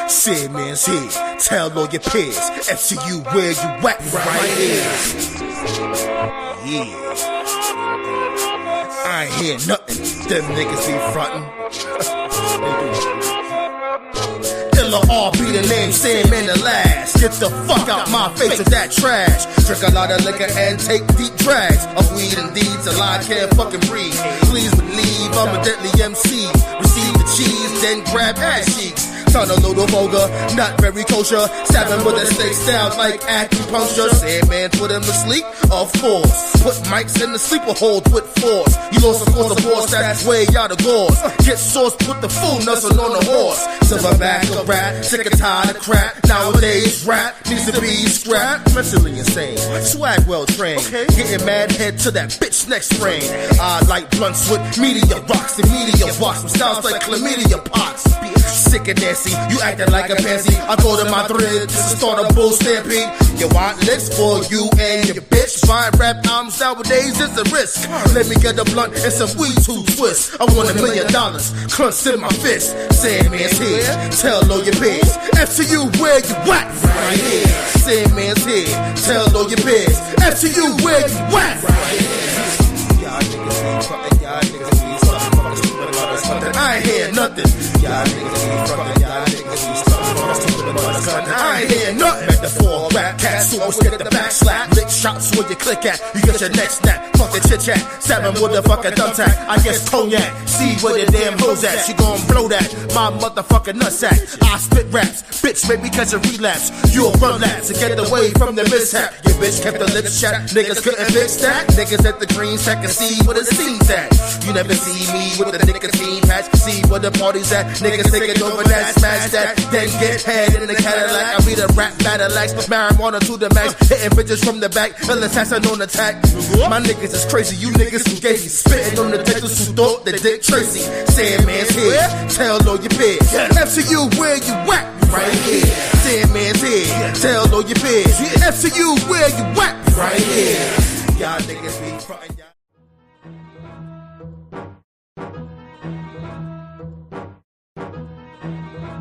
Sandman's here, tell all your peers, FCU where you at right here. Yeah, I ain't hear nothing, them niggas be frontin'. Illa be the name, Sandman the last. Get the fuck out my face with that trash. Drink a lot of liquor and take deep drags of weed and deeds, a lie can't fucking breathe. Please believe I'm a deadly MC. Receive the cheese, then grab ass cheeks. Sound a little vulgar, not very kosher. Stabbing with a steak style like acupuncture. Sandman put him to sleep, of course. Put mics in the sleeper hold with force. You lost of course the force, that's way out of course. Get sauce, put the full nuzzle on the horse. Silverback of rap, sick and tired of crap. Nowadays rap needs to be scrapped. Mentally insane, swag well trained. Getting mad head to that bitch next frame. I like blunts with media rocks. The media box with styles like chlamydia pox. Sick and nasty, you acting like a pansy. I go to my thread just to start a bull stampede. You want licks for you and your bitch? Buying rap albums nowadays is a risk. Let me get a blunt and some weed to twist. I want $1 million, clenched in my fist. Sandman's here, tell all your peers. FCU where you at? Right here. Sandman's here, tell all your peers. FCU where you at? Right here. Y'all niggas be fucking, y'all niggas be fucking stupid about something. I ain't hear nothing. Y'all niggas be fucking, y'all niggas be stupid about something. I ain't hear nothing. Metaphor, rap, cat, swords, get the back slap. Lick shots where you click at, you get your neck snap. Fucking chit chat, stabbing with a fucking thumbtack. I guess cognac, see where the damn hoes at. She gon' blow that, my motherfucking nutsack. I spit raps, bitch make me catch a relapse. You'll run laps to get away from the mishap. Your bitch kept the lips shut, niggas couldn't fix that. Niggas at the green sack can see where the scene's at. You never see me with the nicotine patch, see where the party's at. Niggas taking over that, smash that, then get head in the Cadillac. I be the rap battle axe, marijuana to the max, hitting bitches from the back, ill assassin on attack. My niggas is crazy, you niggas who gay, spitting on the detectives who thought they did Tracy. Sandman's here, tell all your peers. FCU where you at? Right here. Sandman's here, tell all your peers. FCU where you at? Right here. Y'all niggas be frontin'.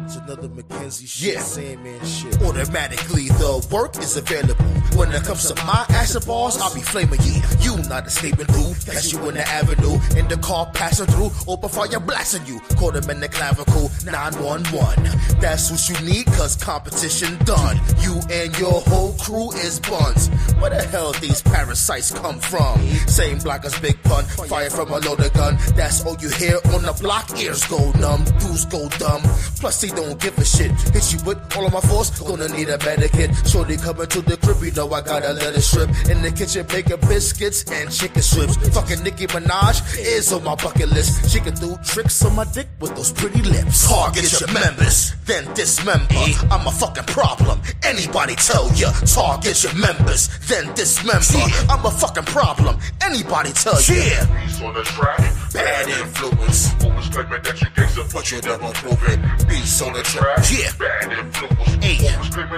It's another Mackenzie shit, Sandman shit. Automatically the work is available. When it comes to my action bars, I'll be flaming you. You not escaping through. Catch you in the avenue, in the car passing through. Open fire blasting you. Caught him in the clavicle, 911. That's what you need, cause competition done. You and your whole crew is buns. Where the hell these parasites come from? Same block as Big Pun, fire from a loaded gun. That's all you hear on the block, ears go numb, dudes go dumb. Plus they don't give a shit. Hit you with all of my force, gonna need a medikit. Shorty coming to the crib, you know I gotta let it strip. In the kitchen making biscuits and chicken strips. Fucking Nicki Minaj is on my bucket list. She can do tricks on my dick with those pretty lips. Target your members, then dismember. I'm a fucking problem, anybody tell ya. Target your members, then dismember. I'm a fucking problem, anybody tell ya. Beast on the track, bad influence. Always claiming that you gangsta, but you never prove it. Beast on the track, bad influence.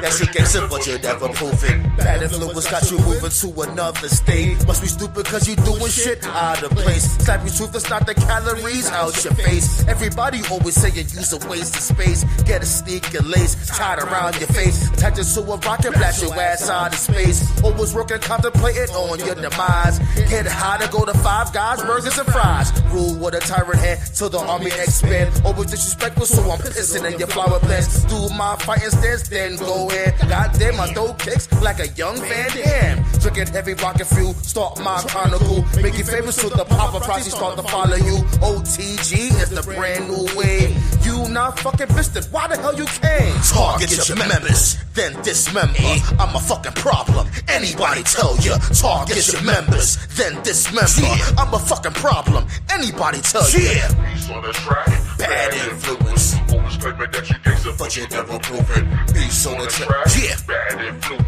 That's your gangsta, but you never prove it. Bad influence got you moving to another state. Must be stupid cause you doing shit out of place. Slap your truth, that's not the calories out your face. Everybody always say you use a waste of space. Get a sneak and lace tied around your face. Attach it to a rocket, blast your ass out of space. Always working, contemplating on your demise. Get high to go to Five Guys, burgers and fries. Rule with a tyrant hand till the army expand. Always disrespectful, so I'm pissing in your flower plants. Do my fighting stance, then go ahead. Goddamn, I throw kicks like a young Van Damme. Drinking heavy rocket fuel, start my chronicle. Make you famous till the paparazzi start to follow you. OTG is the brand new way. You not fucking missed it, why the hell you came? Target your members, then dismember. I'm a fucking problem, anybody tell ya. Target your members, then dismember. I'm a fucking problem, anybody tell ya. Beast on the track, bad influence. Always claiming that you gangsta, but you never prove it. Beast on the track, bad influence.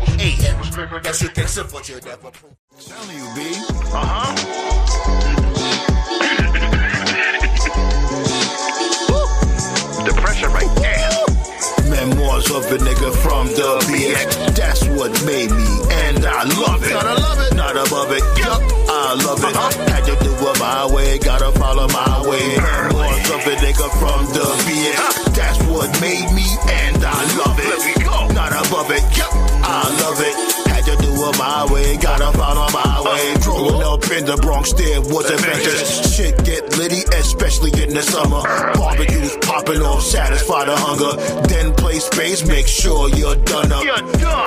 That's your gangsta, but you never prove it. Telling you, B. The pressure right there. Memoirs of a nigga from the BX. That's what made me, and I love it. Gotta love it. Not above it. Yup, I love it. Had to do it my way, gotta follow my way. from the BX. That's what made me, and I love it. Let me go. Not above it, yep, I love it. Had to do it my way, gotta follow my way. Growing up in the Bronx, there was adventures. Shit get litty, especially in the summer. Barbecues popping off, satisfy the hunger. Then play space, make sure you're done up.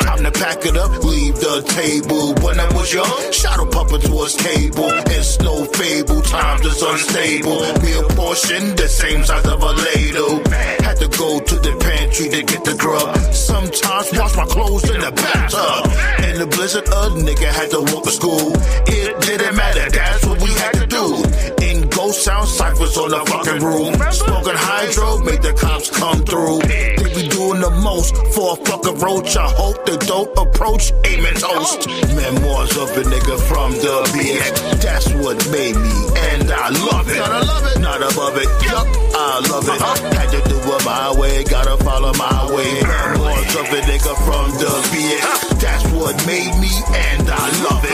Time to pack it up, leave the table. When I was young, shadow puppet towards cable. It's no fable, times is unstable. Meal portion, the same size of a ladle. Had to go to the pantry to get the grub. Sometimes wash my clothes in the bathtub. In the blizzard, a nigga had to walk to school. It didn't matter, that's what we had to do. In ghost sound ciphers on the fucking room. Smoking hydro made the cops come through. They be doing the most for a fucking roach. I hope they don't approach aiming toast. Memoirs of a nigga from the BX. That's what made me, and I love it. Not above it, yup, I love it. Had to do it my way, gotta follow my way. Memoirs of a nigga from the BX. That's what made me, and I love it.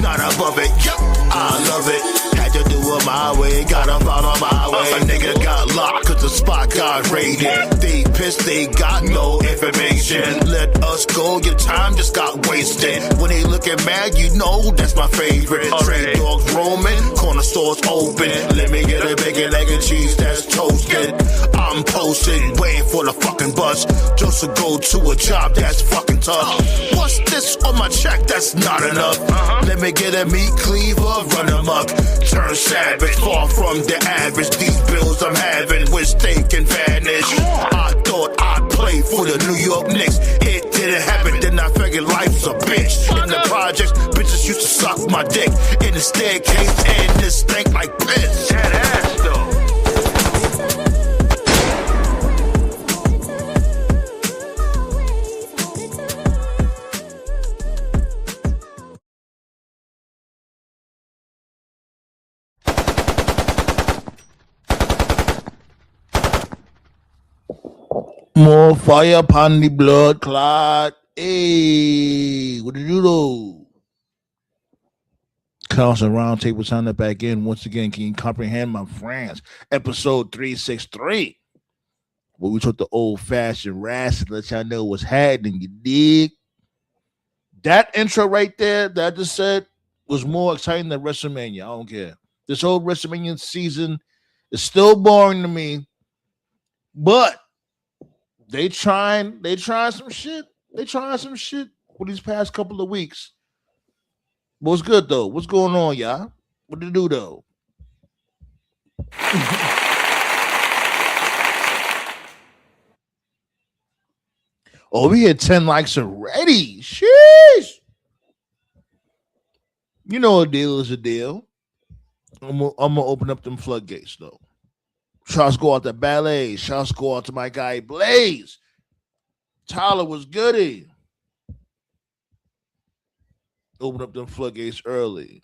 Not above it, yup, I love it. Had to do it my way, gotta follow my way. A nigga got locked cause the spot got raided. They pissed, they got no information. Let us go, your time just got wasted. When they looking mad, you know that's my favorite. Stray dogs roaming, corner stores open. Let me get a bacon, egg and cheese that's toasted. I'm posted, waiting for the fucking bus. Just to go to a job that's fucking tough. What's this on my check? That's not enough. Let me get a meat cleaver, run amok. Turn savage, far from the average. These bills I'm having with steak and vanish. I thought I'd play for the New York Knicks. It didn't happen, then I figured life's a bitch. In the projects, bitches used to suck my dick. In the staircase, and this stank like piss. That ass though. More fire upon the blood clot. Hey, what did you do? Council Roundtable sign up back in. Once again, can you comprehend my friends? Episode 363. Where we took the old-fashioned rass to let y'all know what's happening. You dig? That intro right there that I just said was more exciting than WrestleMania. I don't care. This whole WrestleMania season is still boring to me, but they trying some shit. They trying some shit for these past couple of weeks. What's good though? What's going on, y'all? What to do though? Oh, we hit 10 likes already. Sheesh. You know a deal is a deal. I'm gonna open up them floodgates though. Shots go out to Ballet. Shots go out to my guy Blaze. Tyler was goody. Open up them floodgates early.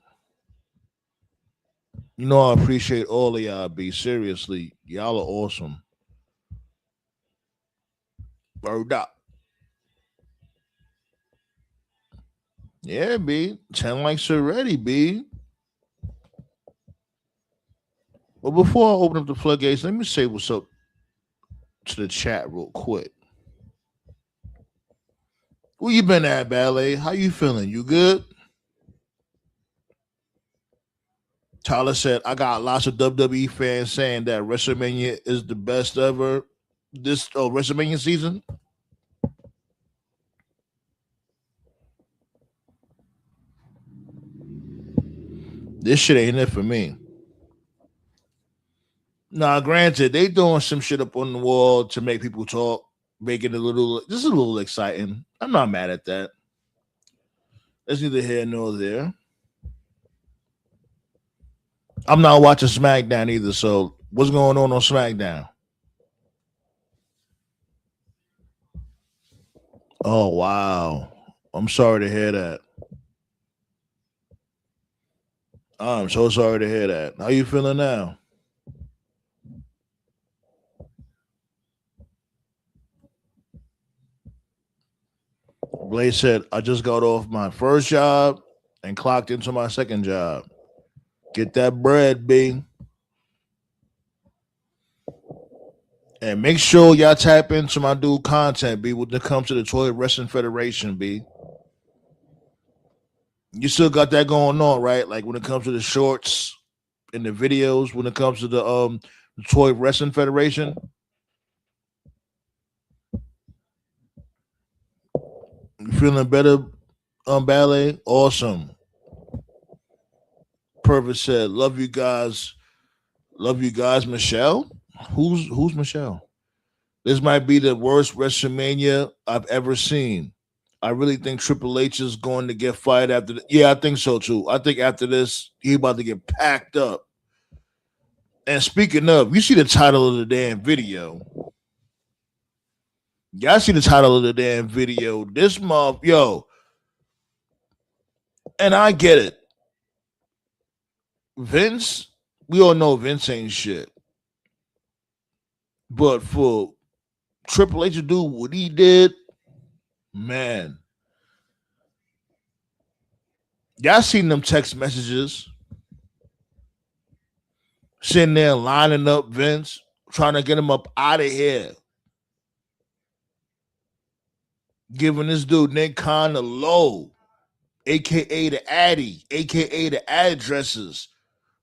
You know I appreciate all of y'all, B. Seriously, y'all are awesome. Word up. Yeah, B. 10 likes already, B. Well, before I open up the floodgates, let me say what's up to the chat real quick. Where you been at, Ballet? How you feeling? You good? Tyler said, I got lots of WWE fans saying that WrestleMania is the best ever this WrestleMania season. This shit ain't it for me. Nah, granted, they doing some shit up on the wall to make people talk, make it a little exciting. I'm not mad at that. That's neither here nor there. I'm not watching SmackDown either, so what's going on SmackDown? Oh, wow. I'm sorry to hear that. I'm so sorry to hear that. How you feeling now? Blaze said, I just got off my first job and clocked into my second job. Get that bread, B. And make sure y'all tap into my dude content, B, when it comes to the Detroit Wrestling Federation, B. You still got that going on, right? Like when it comes to the shorts and the videos, when it comes to the Detroit Wrestling Federation. You feeling better, Ballet? Awesome. Purvis said, love you guys. Love you guys, Michelle. Who's Michelle? This might be the worst WrestleMania I've ever seen. I really think Triple H is going to get fired after yeah, I think so too. I think after this, he about to get packed up. And speaking of, you see the title of the damn video. Y'all see the title of the damn video. This month, yo. And I get it. Vince, we all know Vince ain't shit. But for Triple H to do what he did, man. Y'all seen them text messages? Sitting there lining up Vince, trying to get him up out of here. Giving this dude Nick Khan the low, a.k.a. the Addy, a.k.a. the addresses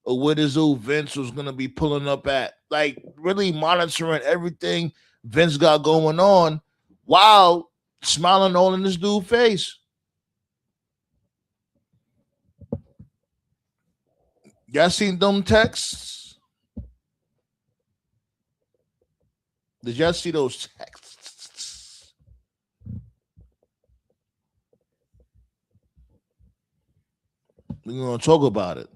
of where this dude Vince was going to be pulling up at. Like, really monitoring everything Vince got going on while smiling all in this dude's face. Y'all seen them texts? Did y'all see those texts? We're gonna talk about it.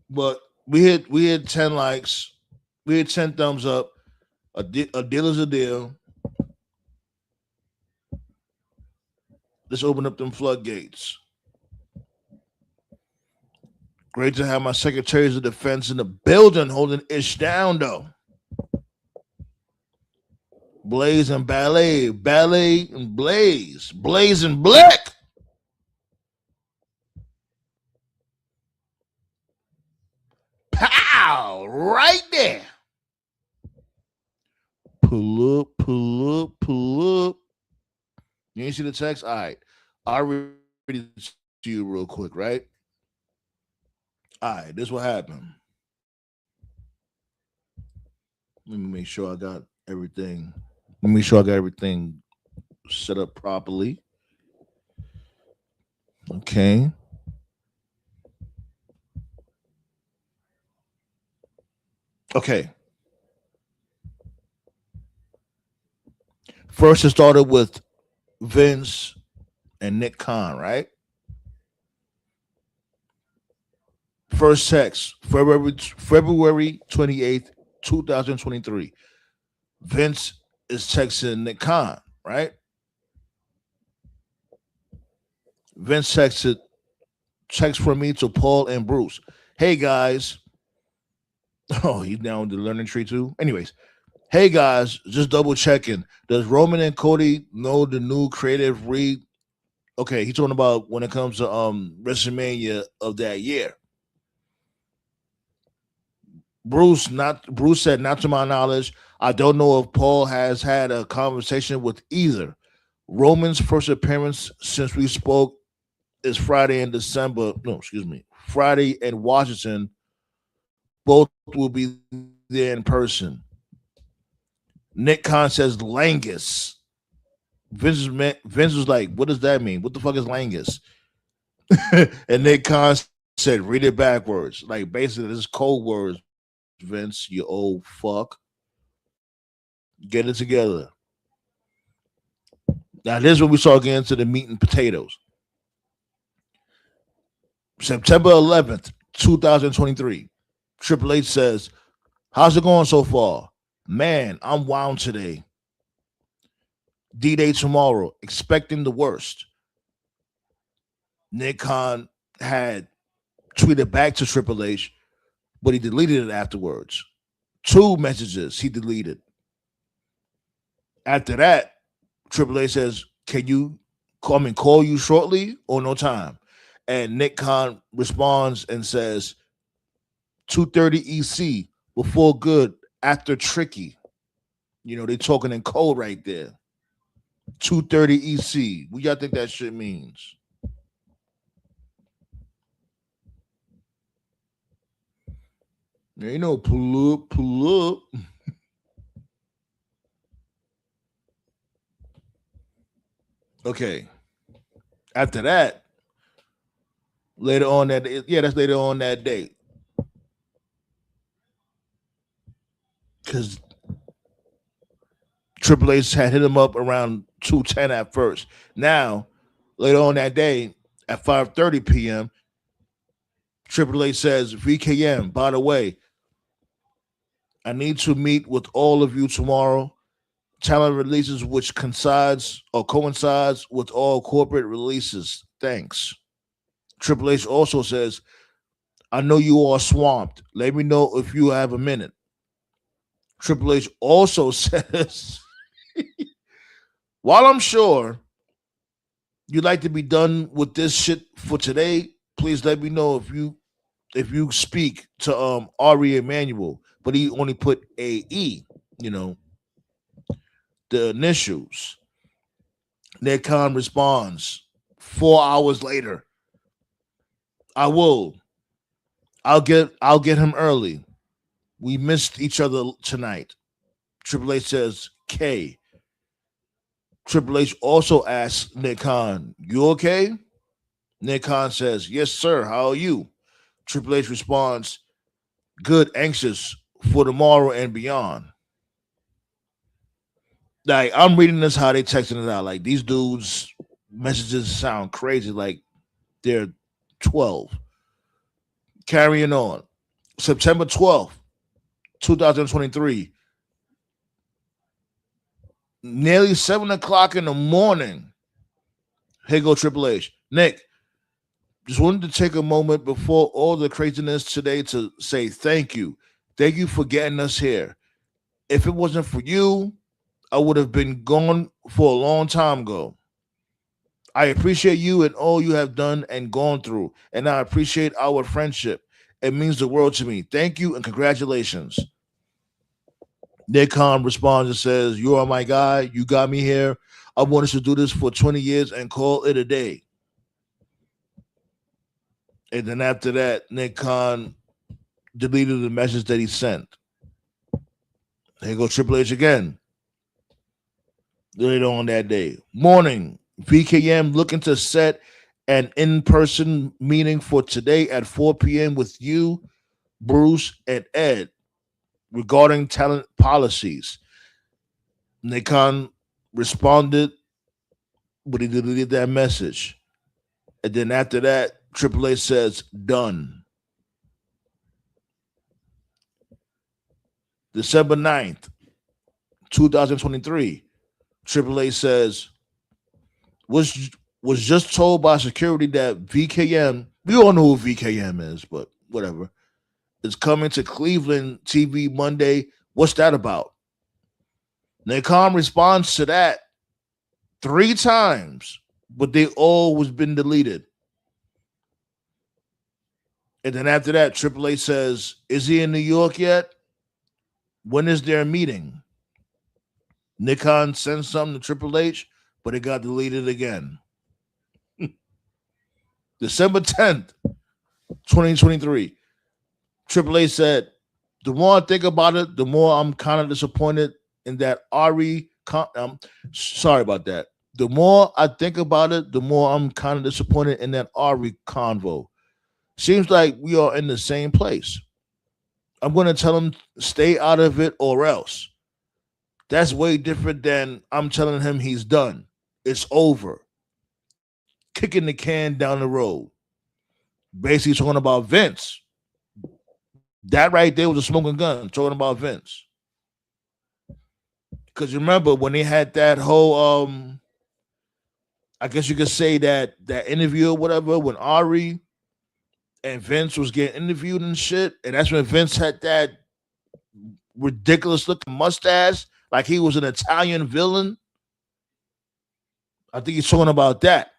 But we hit 10 likes, we hit 10 thumbs up. A deal is a deal. Let's open up them floodgates. Great to have my secretaries of defense in the building holding ish down, though. Blaze and Ballet, Ballet and Blaze, Blaze and Black. Pow! Right there. Pull up, pull up, pull up. You ain't see the text? All right. I'll read it to you real quick, right? All right, this what happened. Let me make sure I got everything. Let me make sure I got everything set up properly. Okay. Okay. First, it started with Vince and Nick Khan, right? First text, February 28th, 2023. Vince is texting Nick Khan, right? Vince texted, text from me to Paul and Bruce. Hey, guys. Oh, he's down the learning tree, too. Anyways, hey, guys, just double checking. Does Roman and Cody know the new creative read? Okay, he's talking about when it comes to WrestleMania of that year. Bruce said, not to my knowledge. I don't know if Paul has had a conversation with either. Roman's first appearance since we spoke is Friday in December. No, excuse me. Friday in Washington. Both will be there in person. Nick Khan says Langus. Vince was like, what does that mean? What the fuck is Langus? And Nick Khan said, read it backwards. Like, basically, this is code words. Vince, you old fuck. Get it together. Now, this is when we start getting into the meat and potatoes. September 11th, 2023. Triple H says, how's it going so far? Man, I'm wound today. D-Day tomorrow. Expecting the worst. Nick Khan had tweeted back to Triple H, but he deleted it afterwards. 2 messages he deleted. After that, Triple H says, can you call you shortly or no time? And Nick Khan responds and says, 2:30 EC, before good, after tricky. You know, they talking in code right there. 230 EC. What y'all think that shit means? Ain't no pull up. Okay. After that, later on that's later on that day. Because Triple H had hit him up around 2:10 at first. Now, later on that day at 5:30 p.m., Triple H says, VKM, by the way, I need to meet with all of you tomorrow. Talent releases which coincides with all corporate releases. Thanks. Triple H also says, I know you are swamped. Let me know if you have a minute. Triple H also says, while I'm sure you'd like to be done with this shit for today, please let me know if you speak to Ari Emanuel, but he only put AE, you know, the initials. Nick Khan responds 4 hours later. I'll get him early. We missed each other tonight. Triple H says K. Triple H also asks Nick Khan, you okay? Nick Khan says, yes, sir. How are you? Triple H responds, good, anxious for tomorrow and beyond. Like, I'm reading this how they texting it out. Like, these dudes' messages sound crazy. Like, they're 12. Carrying on. September 12th, 2023. Nearly 7 o'clock in the morning. Here go Triple H. Nick, just wanted to take a moment before all the craziness today to say thank you. Thank you for getting us here. If it wasn't for you, I would have been gone for a long time ago. I appreciate you and all you have done and gone through, and I appreciate our friendship. It means the world to me. Thank you and congratulations. Nick Khan responds and says, you are my guy. You got me here. I wanted to do this for 20 years and call it a day. And then after that, Nick Khan deleted the message that he sent. Here goes Triple H again. Later on that day. Morning, VKM looking to set an in-person meeting for today at 4 p.m. with you, Bruce, and Ed regarding talent policies. Nick Khan responded, but he deleted that message. And then after that, Triple H says, done. December 9th, 2023, Triple H says, was just told by security that VKM, we all know who VKM is, but whatever, is coming to Cleveland TV Monday. What's that about? Nick Khan responds to that 3 times, but they always been deleted. And then after that, Triple H says, is he in New York yet? When is their meeting? Nick Khan sent something to Triple H, but it got deleted again. December 10th, 2023. Triple H said, the more I think about it, the more I'm kind of disappointed in that Ari. Sorry about that. The more I think about it, the more I'm kind of disappointed in that Ari convo. Seems like we are in the same place. I'm going to tell him stay out of it or else. That's way different than I'm telling him he's done. It's over. Kicking the can down the road. Basically talking about Vince. That right there was a smoking gun, talking about Vince. Because remember when they had that whole, I guess you could say that interview or whatever, when Ari and Vince was getting interviewed and shit, and that's when Vince had that ridiculous looking mustache, like he was an Italian villain. I think he's talking about that.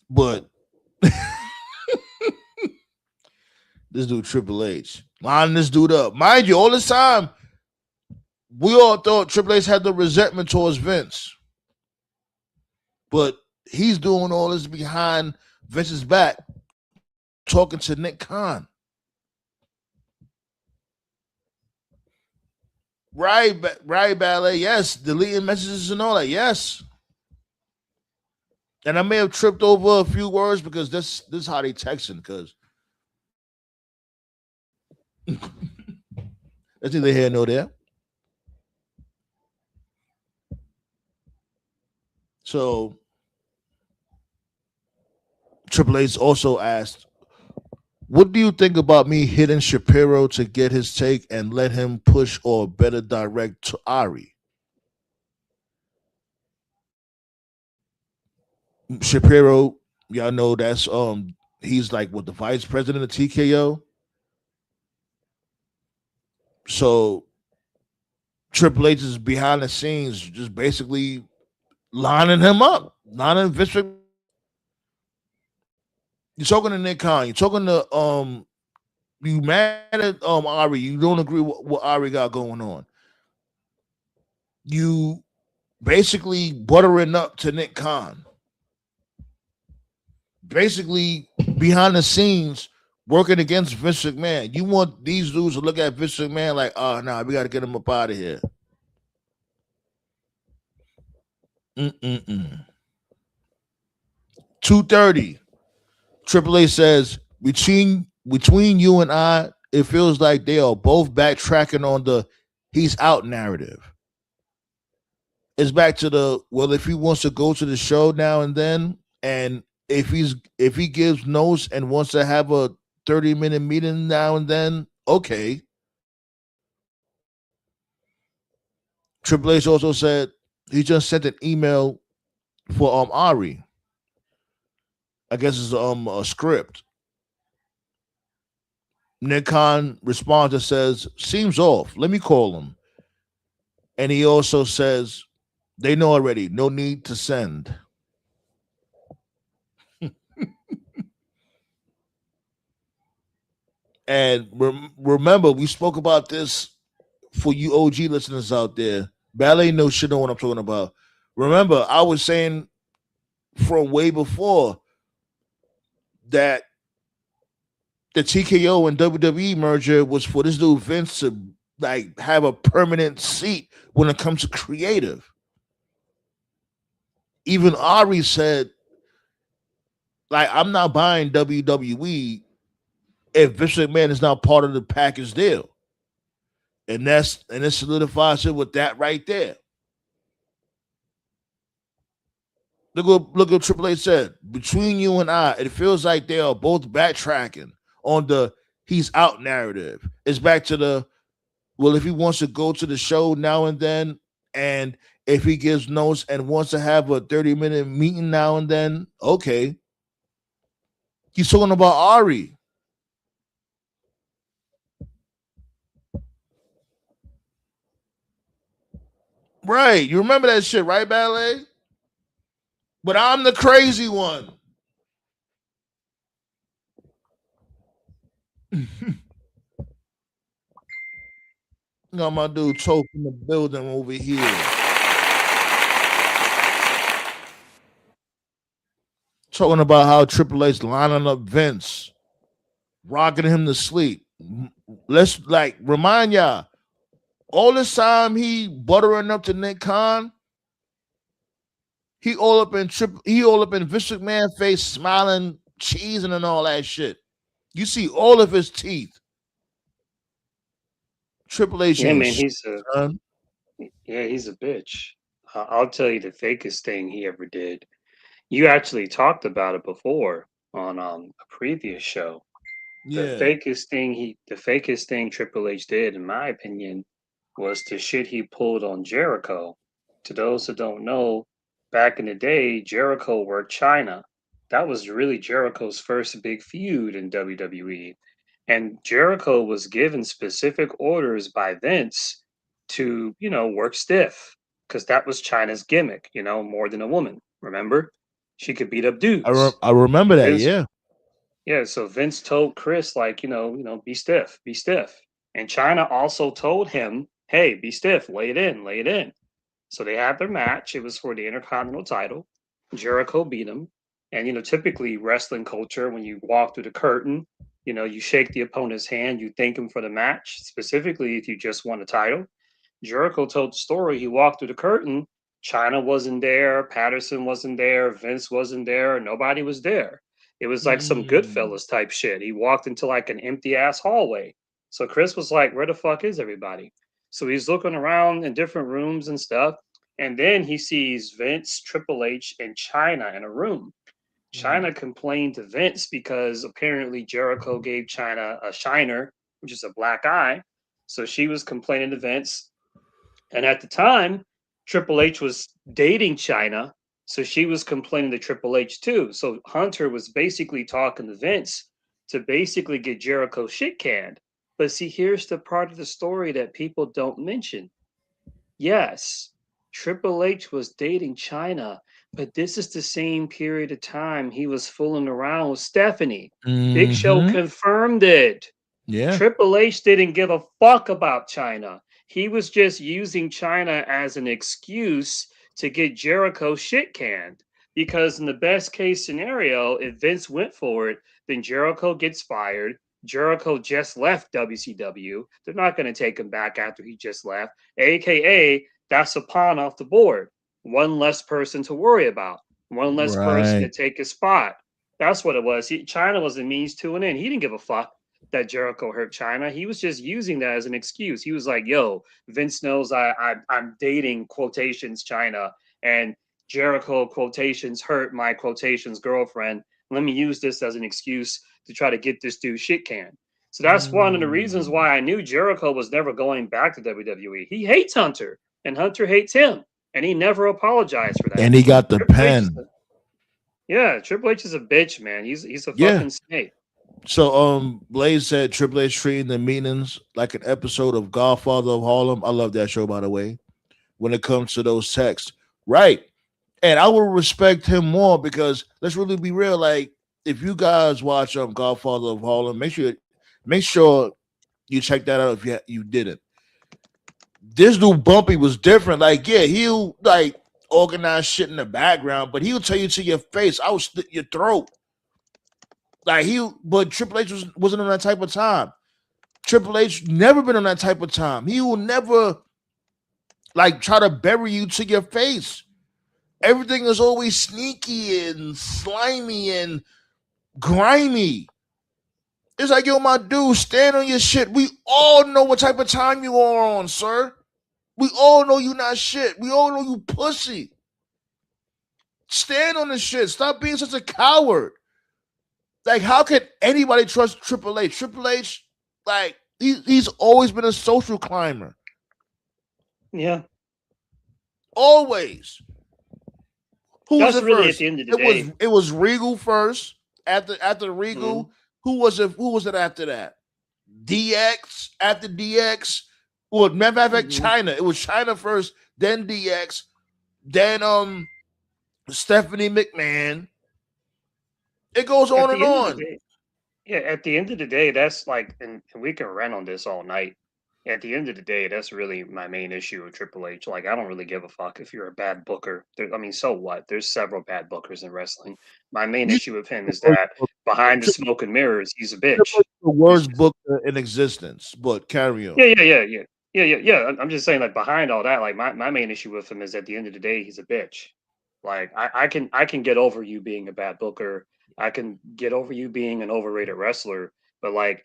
But This dude Triple H lining this dude up. Mind you, all this time we all thought Triple H had the resentment towards Vince, but he's doing all this behind Vince's back, talking to Nick Khan. Right, Ballet. Yes, deleting messages and all that. Yes. And I may have tripped over a few words because this is how they texting. Because that's neither here nor there. So Triple H also asked, "What do you think about me hitting Shapiro to get his take and let him push or better direct to Ari?" Shapiro, y'all know that's he's like what, the vice president of TKO. So Triple H is behind the scenes, just basically lining him up, lining Vince. You're talking to Nick Khan. You're talking to you mad at Ari. You don't agree with what Ari got going on. You basically buttering up to Nick Khan. Basically behind the scenes working against Vince McMahon. You want these dudes to look at Vince McMahon like, oh, nah, we got to get him up out of here. 2:30. Triple H says, between you and I, it feels like they are both backtracking on the he's out narrative. It's back to the, well, if he wants to go to the show now and then, and if he gives notes and wants to have a 30-minute meeting now and then, okay. Triple H also said he just sent an email for Ari. I guess it's a script. Nick Khan responds and says, "Seems off. Let me call him." And he also says, "They know already. No need to send." And remember, we spoke about this for you OG listeners out there. Ballet knows shit on what I'm talking about. Remember, I was saying from way before that the TKO and WWE merger was for this dude Vince to like have a permanent seat when it comes to creative. Even Ari said, like, I'm not buying WWE if Vince McMahon is not part of the package deal. And it solidifies it with that right there. Look what Triple H said. Between you and I, it feels like they are both backtracking on the he's out narrative. It's back to the, well, if he wants to go to the show now and then, and if he gives notes and wants to have a 30-minute meeting now and then, okay. He's talking about Ari. Right. You remember that shit, right, Ballet? But I'm the crazy one. Got my dude Toke in the building over here. Talking about how Triple H lining up Vince, rocking him to sleep. Let's like remind y'all, all this time he buttering up to Nick Khan, he all up in Vince McMahon face, smiling, cheesing, and all that shit. You see all of his teeth. Triple H, yeah, man, he's a bitch. I'll tell you the fakest thing he ever did. You actually talked about it before on a previous show. Yeah. The fakest thing Triple H did, in my opinion, was the shit he pulled on Jericho. To those that don't know, back in the day, Jericho worked China. That was really Jericho's first big feud in WWE. And Jericho was given specific orders by Vince to, work stiff because that was China's gimmick, more than a woman. Remember? She could beat up dudes. I remember that, Vince, yeah. Yeah, so Vince told Chris, like, be stiff, be stiff. And China also told him, hey, be stiff, lay it in, lay it in. So they had their match. It was for the Intercontinental title. Jericho beat him. And, typically wrestling culture, when you walk through the curtain, you shake the opponent's hand, you thank him for the match, specifically if you just won a title. Jericho told the story. He walked through the curtain. China wasn't there. Patterson wasn't there. Vince wasn't there. Nobody was there. It was like some Mm. Goodfellas type shit. He walked into like an empty ass hallway. So Chris was like, where the fuck is everybody? So he's looking around in different rooms and stuff. And then he sees Vince, Triple H, and China in a room. Mhm. China complained to Vince because apparently Jericho gave China a shiner, which is a black eye. So she was complaining to Vince. And at the time, Triple H was dating China. So she was complaining to Triple H too. So Hunter was basically talking to Vince to basically get Jericho shit canned. But see, here's the part of the story that people don't mention. Yes, Triple H was dating China, but this is the same period of time he was fooling around with Stephanie. Big Show Mhm. confirmed it. Yeah. Triple H didn't give a fuck about China. He was just using China as an excuse to get Jericho shit canned. Because in the best case scenario, if Vince went for it, then Jericho gets fired. Jericho just left WCW. They're not going to take him back after he just left. AKA, that's a pawn off the board. One less person to worry about. One less person to Right. take his spot. That's what it was. China was a means to an end. He didn't give a fuck that Jericho hurt China. He was just using that as an excuse. He was like, "Yo, Vince knows I'm dating quotations China, and Jericho quotations hurt my quotations girlfriend. Let me use this as an excuse to try to get this dude shit canned." So that's one of the reasons Mm. why I knew Jericho was never going back to WWE. He hates Hunter, and Hunter hates him, and he never apologized for that. And he got the Triple H is pen. Triple H is a bitch, man. He's a Yeah. fucking snake. So Blaze said Triple H treating the meetings like an episode of Godfather of Harlem. I love that show, by the way, when it comes to those texts. Right. And I would respect him more because let's really be real. Like, if you guys watch Godfather of Harlem, make sure you check that out if you didn't. This dude Bumpy was different. Like, yeah, he'll like organize shit in the background, but he'll tell you to your face, "I will slit your throat." Like but Triple H wasn't on that type of time. Triple H never been on that type of time. He will never like try to bury you to your face. Everything is always sneaky and slimy and grimy. It's like, yo, my dude, stand on your shit. We all know what type of time you are on, sir. We all know you not shit. We all know you pussy. Stand on the shit. Stop being such a coward. Like, how can anybody trust Triple H? Triple H, like, he's always been a social climber. Yeah, Always. Who was that's it really at first? the end of the It was day. it was Regal first. After Mhm. Regal, who was it? Who was it after that? DX after DX. Well, matter of fact, Mhm. China. It was China first, then DX, then Stephanie McMahon. It goes At on and the end of the on. day, yeah, at the end of the day, that's like, and we can rant on this all night. At the end of the day, that's really my main issue with Triple H. Like, I don't really give a fuck if you're a bad booker. I mean, so what? There's several bad bookers in wrestling. My main You issue with him is the that behind the smoke and mirrors, he's a bitch. He's worst just book in existence, but carry on. yeah. I'm just saying, like, behind all that, like, my main issue with him is at the end of the day, he's a bitch. Like, I can get over you being a bad booker. I can get over you being an overrated wrestler. But like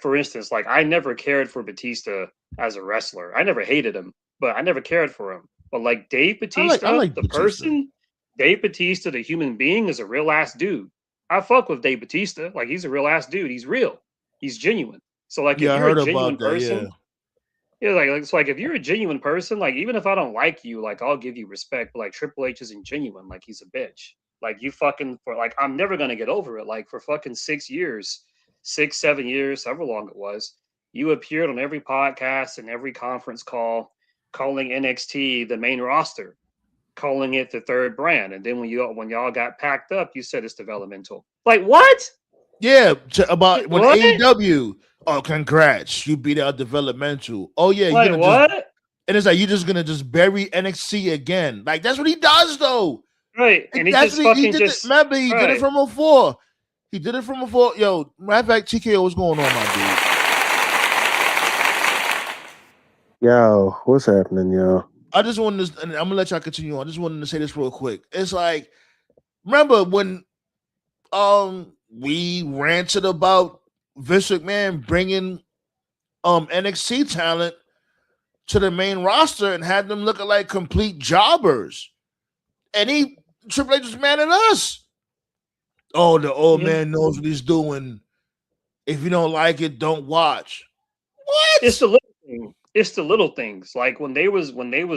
for instance, like, I never cared for Batista as a wrestler. I never hated him, but I never cared for him. But like Dave I Batista, like the Batista. person, Dave Batista, the human being, is a real ass dude. I fuck with Dave Batista. Like, he's a real ass dude. He's real. He's genuine. So like, if Yeah, I you're a heard genuine about that. Yeah. person, yeah, like so, like, if you're a genuine person, like, even if I don't like you, like, I'll give you respect. But like, Triple H isn't genuine. Like, he's a bitch. Like, you fucking for like, I'm never gonna get over it. Like, for fucking 6 years, 6, 7 years, however long it was, you appeared on every podcast and every conference call, calling NXT the main roster, calling it the third brand. And then when y'all got packed up, you said it's developmental. Like, what? Yeah, about when What? AEW. Oh, congrats! You beat out developmental. Oh yeah, you're Like gonna just what? and it's like you're just gonna just bury NXT again. Like that's what he does though. Right, and he That's just what he fucking did. just Remember, he did it right. from before. He did it from before. Yo, matter of fact, TKO, what's going on, my dude? Yo, what's happening, yo? I just wanted to, and I'm gonna let y'all continue on. I just wanted to say this real quick. It's like, remember when we ranted about Vince McMahon bringing NXT talent to the main roster and had them looking like complete jobbers, and Triple H was mad at us. Oh, the old Yeah. man knows what he's doing. If you don't like it, don't watch. It's What? the little thing. It's the little things. Like when they was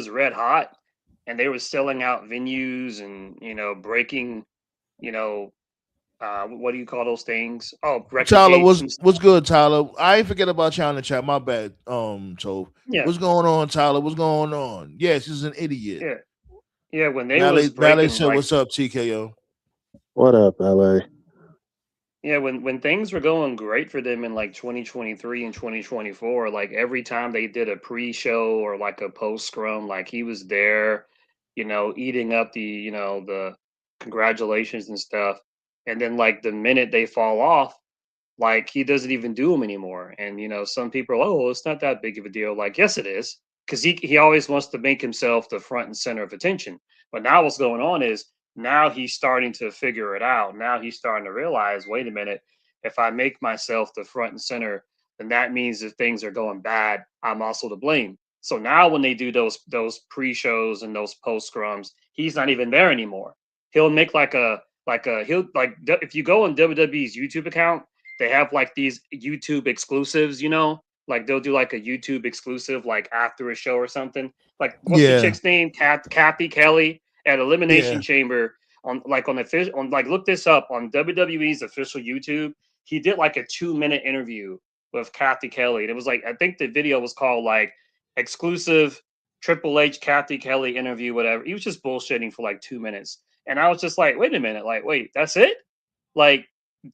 red hot and they were selling out venues and breaking, you know, what do you call those things? Oh, record Tyler, gates and stuff. what's good, Tyler? I ain't forget about y'all in the chat. My bad. So Yeah, what's going on, Tyler? What's going on? Yes, he's an idiot. yeah, yeah. When they was Valley breaking said, like "What's up, TKO?" What up, LA? yeah, when things were going great for them in like 2023 and 2024, like every time they did a pre-show or like a post-scrum, like he was there, eating up the congratulations and stuff. And then like the minute they fall off, like he doesn't even do them anymore. And some people are, oh, it's not that big of a deal. Like, yes, it is, because he always wants to make himself the front and center of attention. But now what's going on is now he's starting to figure it out. Now he's starting to realize, wait a minute, if I make myself the front and center, then that means if things are going bad, I'm also to blame. So now when they do those pre-shows and those post scrums, he's not even there anymore. He'll make he'll like if you go on WWE's YouTube account, they have like these YouTube exclusives, like they'll do like a YouTube exclusive, like after a show or something. Like, what's the Yeah, chick's name? Kathy Kelly at Elimination yeah, Chamber on like look this up on WWE's official YouTube. He did like a 2 minute interview with Kathy Kelly. And it was like, I think the video was called like exclusive Triple H Kathy Kelly interview, whatever. He was just bullshitting for like 2 minutes. And I was just like, wait a minute, like, wait, that's it? Like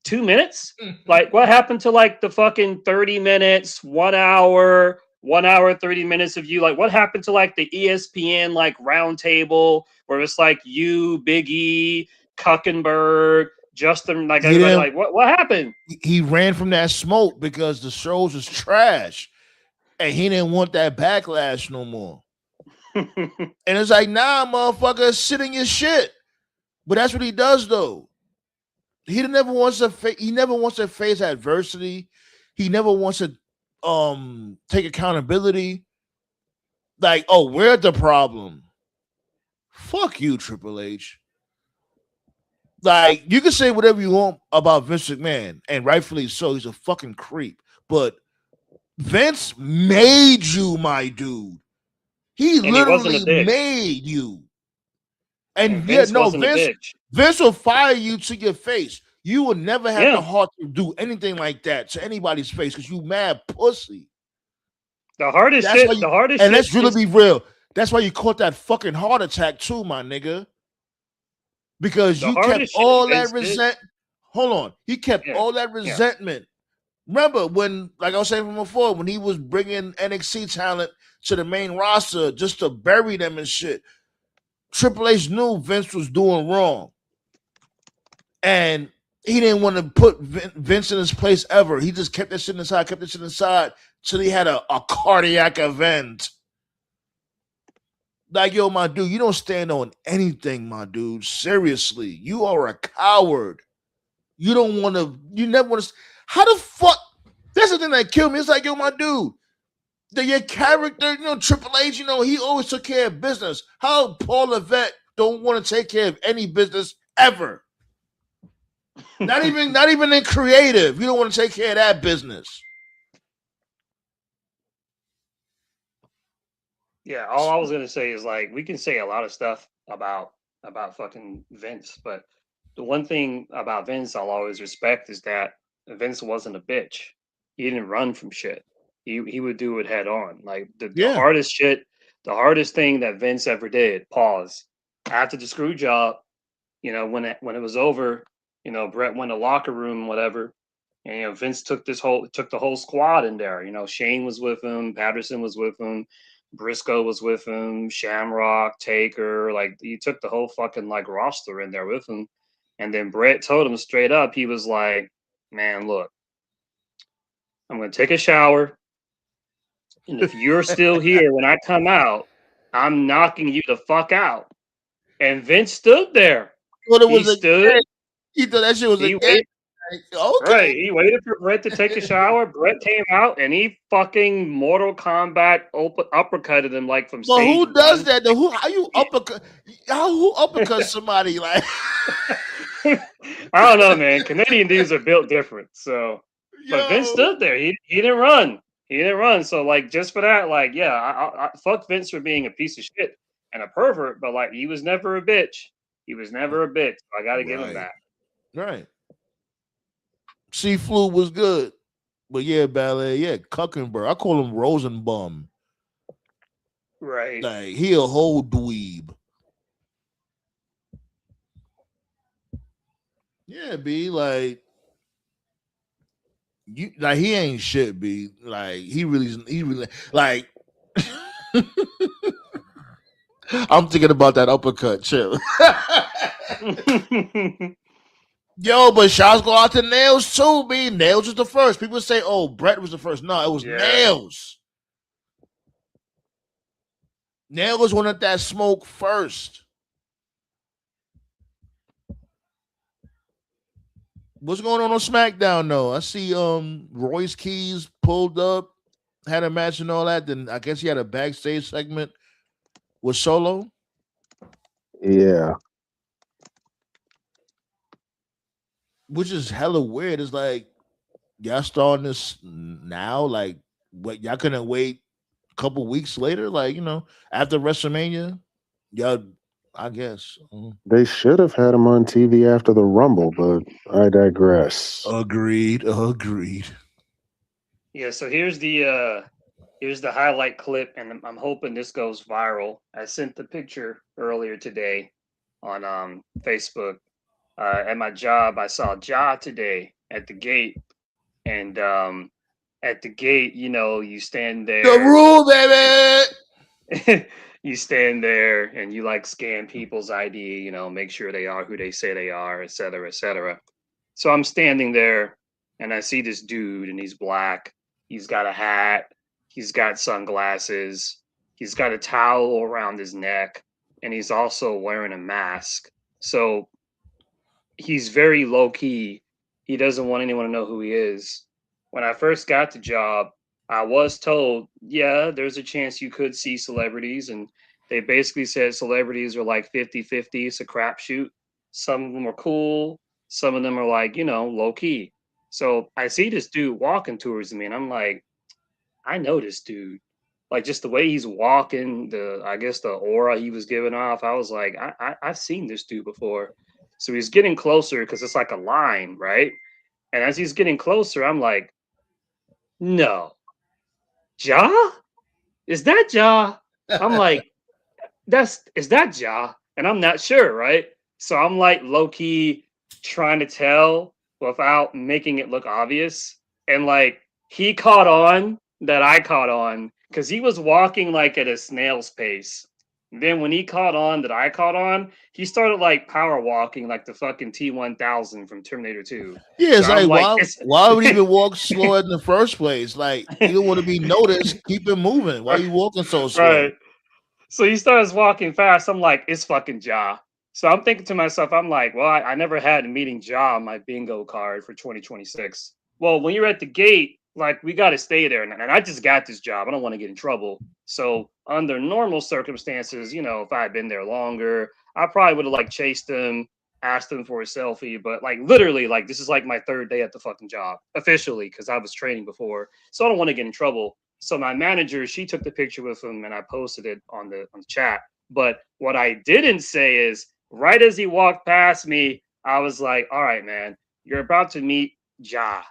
2 minutes? Like what happened to like the fucking 30 minutes, 1 hour, 1 hour, 30 minutes of you? Like what happened to like the ESPN like roundtable where it's like you, Big E, Kuckenberg, Justin, like he everybody, didn't. like what happened? He ran from that smoke because the shows was trash, and he didn't want that backlash no more. And it's like, nah, motherfucker, sit in your shit. But that's what he does, though. He never wants to. He never wants to face adversity. He never wants to take accountability. Like, oh, we're the problem. Fuck you, Triple H. Like, you can say whatever you want about Vince McMahon, and rightfully so. He's a fucking creep. But Vince made you, my dude. He And he wasn't a literally bitch. made you. And And yeah, Vince no, wasn't a bitch. Vince will fire you to your face. You will never have the Yeah. heart to do anything like that to anybody's face because you mad pussy. The hardest That's why shit, you, the hardest and shit let's really is be real. That's why you caught that fucking heart attack too, my nigga. Because the you kept hardest shit all that Vince did. Hold on. He kept Yeah. all that Yeah. resentment. Remember when, like I was saying from before, when he was bringing NXT talent to the main roster just to bury them and shit, Triple H knew Vince was doing wrong. And he didn't want to put Vince in his place ever. He just kept that shit inside, till he had a cardiac event. Like, yo, my dude, you don't stand on anything, my dude. Seriously, you are a coward. You don't want to, you never want to. How the fuck? That's the thing that killed me. It's like, yo, my dude, your character, Triple H, he always took care of business. How Paul Levesque don't want to take care of any business ever? Not even in creative. You don't want to take care of that business. Yeah, all I was gonna say is like we can say a lot of stuff about fucking Vince, but the one thing about Vince I'll always respect is that Vince wasn't a bitch. He didn't run from shit. He would do it head on. Like the Yeah. hardest shit, the hardest thing that Vince ever did, pause. After the screw job, when it was over, Brett went to locker room, whatever. And Vince took the whole squad in there. Shane was with him, Patterson was with him, Briscoe was with him, Shamrock, Taker. Like he took the whole fucking roster in there with him. And then Brett told him straight up, he was like, "Man, look, I'm gonna take a shower, and if you're still here when I come out, I'm knocking you the fuck out." And Vince stood there. But it He was a stood. game. He thought that shit was a He game. waited. Okay. Right. He waited for Brett to take a shower. Brett came out and he fucking Mortal Kombat uppercutted him from But stage who does one. that though? How you uppercut? Who uppercut somebody like? I don't know, man. Canadian dudes are built different. So, but Vince Yo. stood there. He didn't run. He didn't run. So just for that, yeah, I fuck Vince for being a piece of shit and a pervert. But he was never a bitch. He was never a bitch. So I got to give him that. Right. Seaflu was good. But yeah, Ballet, yeah, Kuckenberg. I call him Rosenbum. Right. Like he a whole dweeb. Yeah, B, like you he ain't shit, B. Like he really like I'm thinking about that uppercut, chill. Yo, but shots go out to Nails too, B. Nails was the first. People say, "Oh, Brett was the first." No, it was Nails. Nails wanted that smoke first. What's going on SmackDown though? I see Royce Keys pulled up, had a match and all that. Then I guess he had a backstage segment with Solo. Yeah. Which is hella weird. It's like y'all starting this now, like what y'all couldn't wait a couple weeks later, after WrestleMania. Y'all, I guess. They should have had him on TV after the Rumble, but I digress. Agreed. Yeah, so here's the highlight clip, and I'm hoping this goes viral. I sent the picture earlier today on Facebook. At my job, I saw Ja today at the gate, and at the gate, you stand there. The rule, baby. You stand there and you scan people's ID, make sure they are who they say they are, et cetera, et cetera. So I'm standing there and I see this dude and he's black. He's got a hat. He's got sunglasses. He's got a towel around his neck. And he's also wearing a mask. So he's very low key. He doesn't want anyone to know who he is. When I first got the job, I was told, yeah, there's a chance you could see celebrities. And they basically said celebrities are 50-50. It's a crapshoot. Some of them are cool. Some of them are low key. So I see this dude walking towards me and I'm like, I know this dude. Just the way he's walking, I guess the aura he was giving off, I was like, I've seen this dude before. So he's getting closer because it's like a line, right? And as he's getting closer, I'm like, no. Ja? Is that Ja? I'm like, is that Ja? And I'm not sure, right? So I'm low-key trying to tell without making it look obvious. And he caught on that I caught on because he was walking at a snail's pace. Then when he caught on that I caught on, he started power walking the fucking T-1000 from Terminator 2. Yeah, so why would he even walk slow in the first place? You don't want to be noticed. Keep it moving. Why are you walking so slow? Right. So he starts walking fast. I'm like, it's fucking Ja. So I'm thinking to myself, I'm like, well, I never had meeting Ja on my bingo card for 2026. Well, when you're at the gate, we got to stay there. And I just got this job. I don't want to get in trouble. So under normal circumstances, if I had been there longer, I probably would have chased him, asked him for a selfie. But literally, this is my third day at the fucking job officially because I was training before. So I don't want to get in trouble. So my manager, she took the picture with him and I posted it on the chat. But what I didn't say is right as he walked past me, I was like, all right, man, you're about to meet Ja.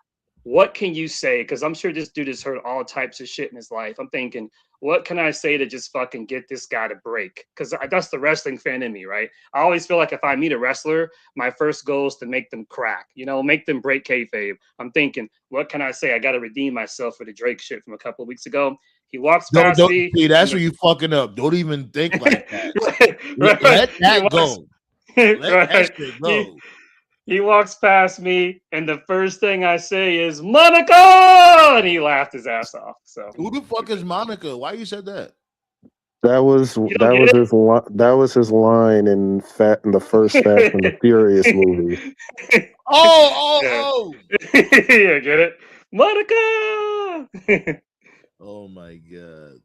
What can you say? Because I'm sure this dude has heard all types of shit in his life. I'm thinking, what can I say to just fucking get this guy to break? Because that's the wrestling fan in me, right? I always feel like if I meet a wrestler, my first goal is to make them crack, make them break kayfabe. I'm thinking, what can I say? I got to redeem myself for the Drake shit from a couple of weeks ago. He walks past Don't me. see, that's where you fucking up. Don't even think like that. Right. Let that go. Let Right. that shit go. He walks past me, and the first thing I say is Monica, and he laughed his ass off. So Who the fuck is Monica? Why you said that? That was You don't get it? that was his line in the first Fast and the Furious movie. Oh. Yeah, get it? Monica. Oh my god.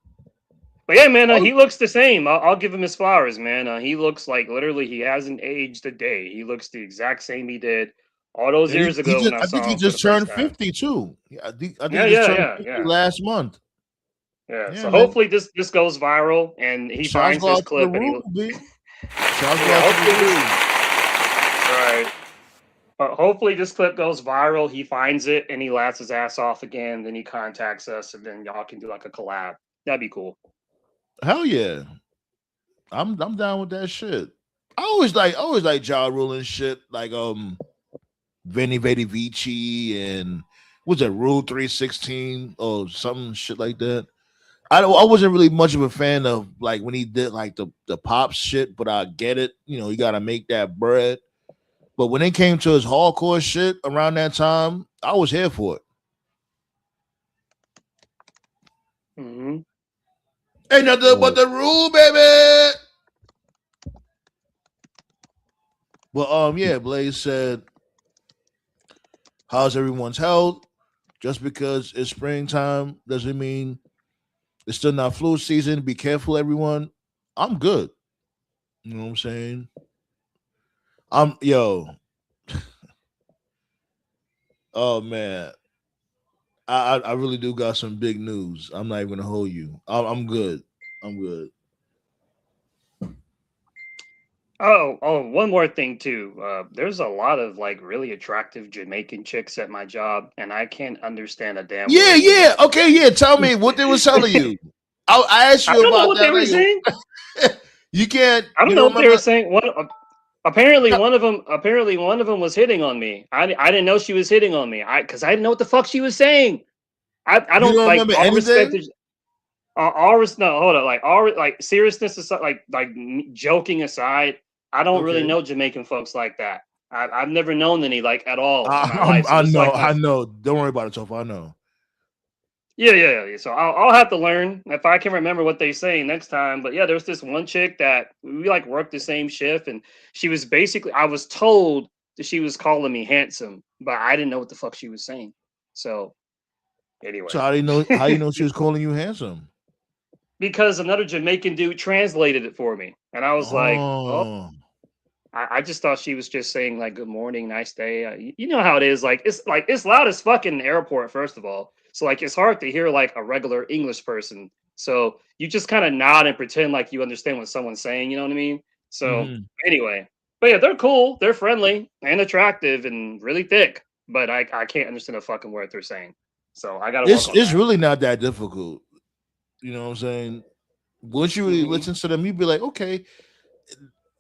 But yeah, man, he looks the same. I'll give him his flowers, man. He looks like literally he hasn't aged a day. He looks the exact same he did all those And years ago when I I saw think he him for the just first turned time. 50 too. I think Yeah, he just turned 50 yeah. last month. Yeah. Yeah, So man. hopefully this goes viral and he Shots finds go this out to the clip and he room, B. Shots go yeah, out to the hopefully room. right. Hopefully this clip goes viral. He finds it and he laughs his ass off again. Then he contacts us and then y'all can do like a collab. That'd be cool. Hell yeah. I'm down with that shit. I always like Ja Rule and shit, like Vinny Vedi Vici and what's that, Rule 316 or some shit like that. I wasn't really much of a fan of like when he did like the pop shit, but I get it. You gotta make that bread. But when it came to his hardcore shit around that time, I was here for it. Mm-hmm. Ain't nothing but the rule, baby. But yeah, Blaze said, how's everyone's health? Just because it's springtime doesn't mean it's still not flu season. Be careful, everyone. I'm good. You know what I'm saying? Yo. Oh man. I really do got some big news. I'm not even gonna hold you. I'm good. I'm good. Oh, one more thing too. There's a lot of like really attractive Jamaican chicks at my job, and I can't understand a damn word. Yeah. Okay, yeah. Tell me what they was telling you. I asked I you don't know about what that. they were saying. You can't. I don't You know don't what they were remember? saying. Apparently one of them was hitting on me. I didn't know she was hitting on me. Because I didn't know what the fuck she was saying. I You don't don't like remember all respect. anything? No, hold on. Like seriousness aside, joking aside, I don't really Okay. know Jamaican folks like that. I've never known any like at all in my life. So I this is know. like I know. Don't worry about it, Toph. I know. yeah. So I'll have to learn if I can remember what they say next time. But yeah, there's this one chick that we like worked the same shift, and she was basically I was told that she was calling me handsome, but I didn't know what the fuck she was saying. So anyway, So how do you know? How you know she was calling you handsome? because another Jamaican dude translated it for me, and I was like, oh. Oh. I just thought she was just saying like good morning, nice day. You know how it is. Like it's loud as fuck in the airport, first of all. So like it's hard to hear like a regular English person. So you just kind of nod and pretend like you understand what someone's saying, you know what I mean? So Mhm. anyway. But yeah, they're cool, they're friendly and attractive and really thick, but I can't understand a fucking word they're saying. So I gotta work on It's that. really not that difficult. You know what I'm saying? Once you really Mhm. listen to them, you'd be like, okay,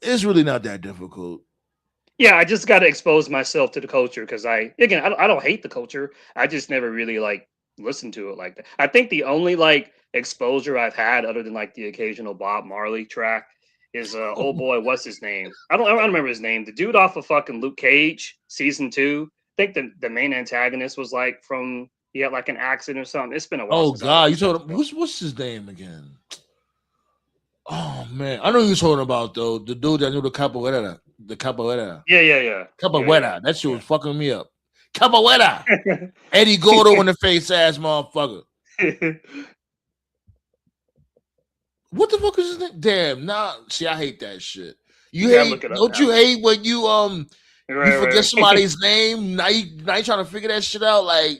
it's really not that difficult. Yeah, I just got to expose myself to the culture because I don't hate the culture. I just never really like listened to it like that. I think the only like exposure I've had other than like the occasional Bob Marley track is oh boy, what's his name? I don't remember his name. The dude off of fucking Luke Cage season 2. I think the main antagonist was like he had like an accent or something. It's been a while Oh since I God, you watched that told him show. what's his name again? Oh man, I know you're talking about though. The dude that knew the capoeira. Yeah. Capoeira. That shit was fucking me up. Capoeira. Eddie Gordo in the face ass motherfucker. What the fuck is his name? Damn, nah. See, I hate that shit. You Yeah, hate, look it up don't now. you hate when you you forget Right. somebody's name? Now you trying to figure that shit out? Like,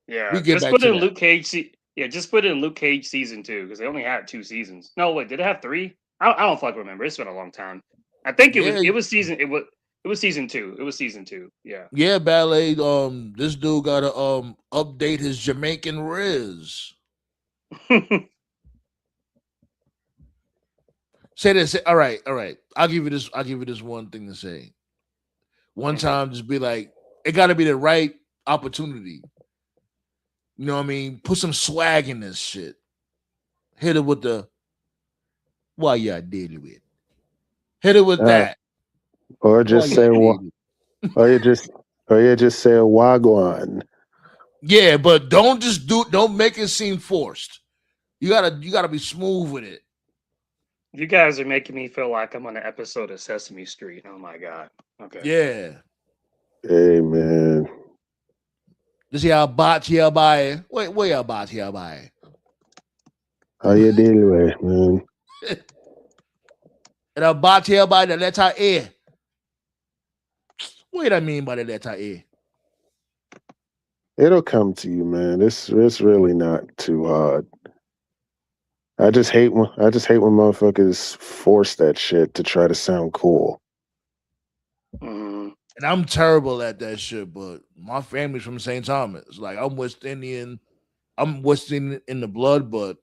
we Yeah, get just back put to in that. Luke Cage. Yeah, just put in Luke Cage season 2 because they only had 2 seasons. No, wait, did it have 3? I don't fucking remember. It's been a long time. I think Yeah, it was season 2. It was season 2. Yeah. yeah, ballet. This dude gotta update his Jamaican Riz. Say this. All right. I'll give you this. I'll give you this one thing to say. One time, just be like, it got to be the right opportunity. You know what I mean? Put some swag in this shit. Hit it with the why y'all dealing with. Hit it with that. Or Why just y'all say dealing? or you just say wagwan. Yeah, but don't make it seem forced. You gotta be smooth with it. You guys are making me feel like I'm on an episode of Sesame Street. Oh my god. Okay. Yeah. Hey man. This y'all bot here by where y'all bot here by. How you dealing with, man? And I bot here by the letter A. What do I mean by the letter A? It'll come to you, man. It's really not too hard. I just hate when motherfuckers force that shit to try to sound cool. Mm-hmm. And I'm terrible at that shit, but my family's from St. Thomas. Like I'm West Indian. I'm West Indian in the blood, but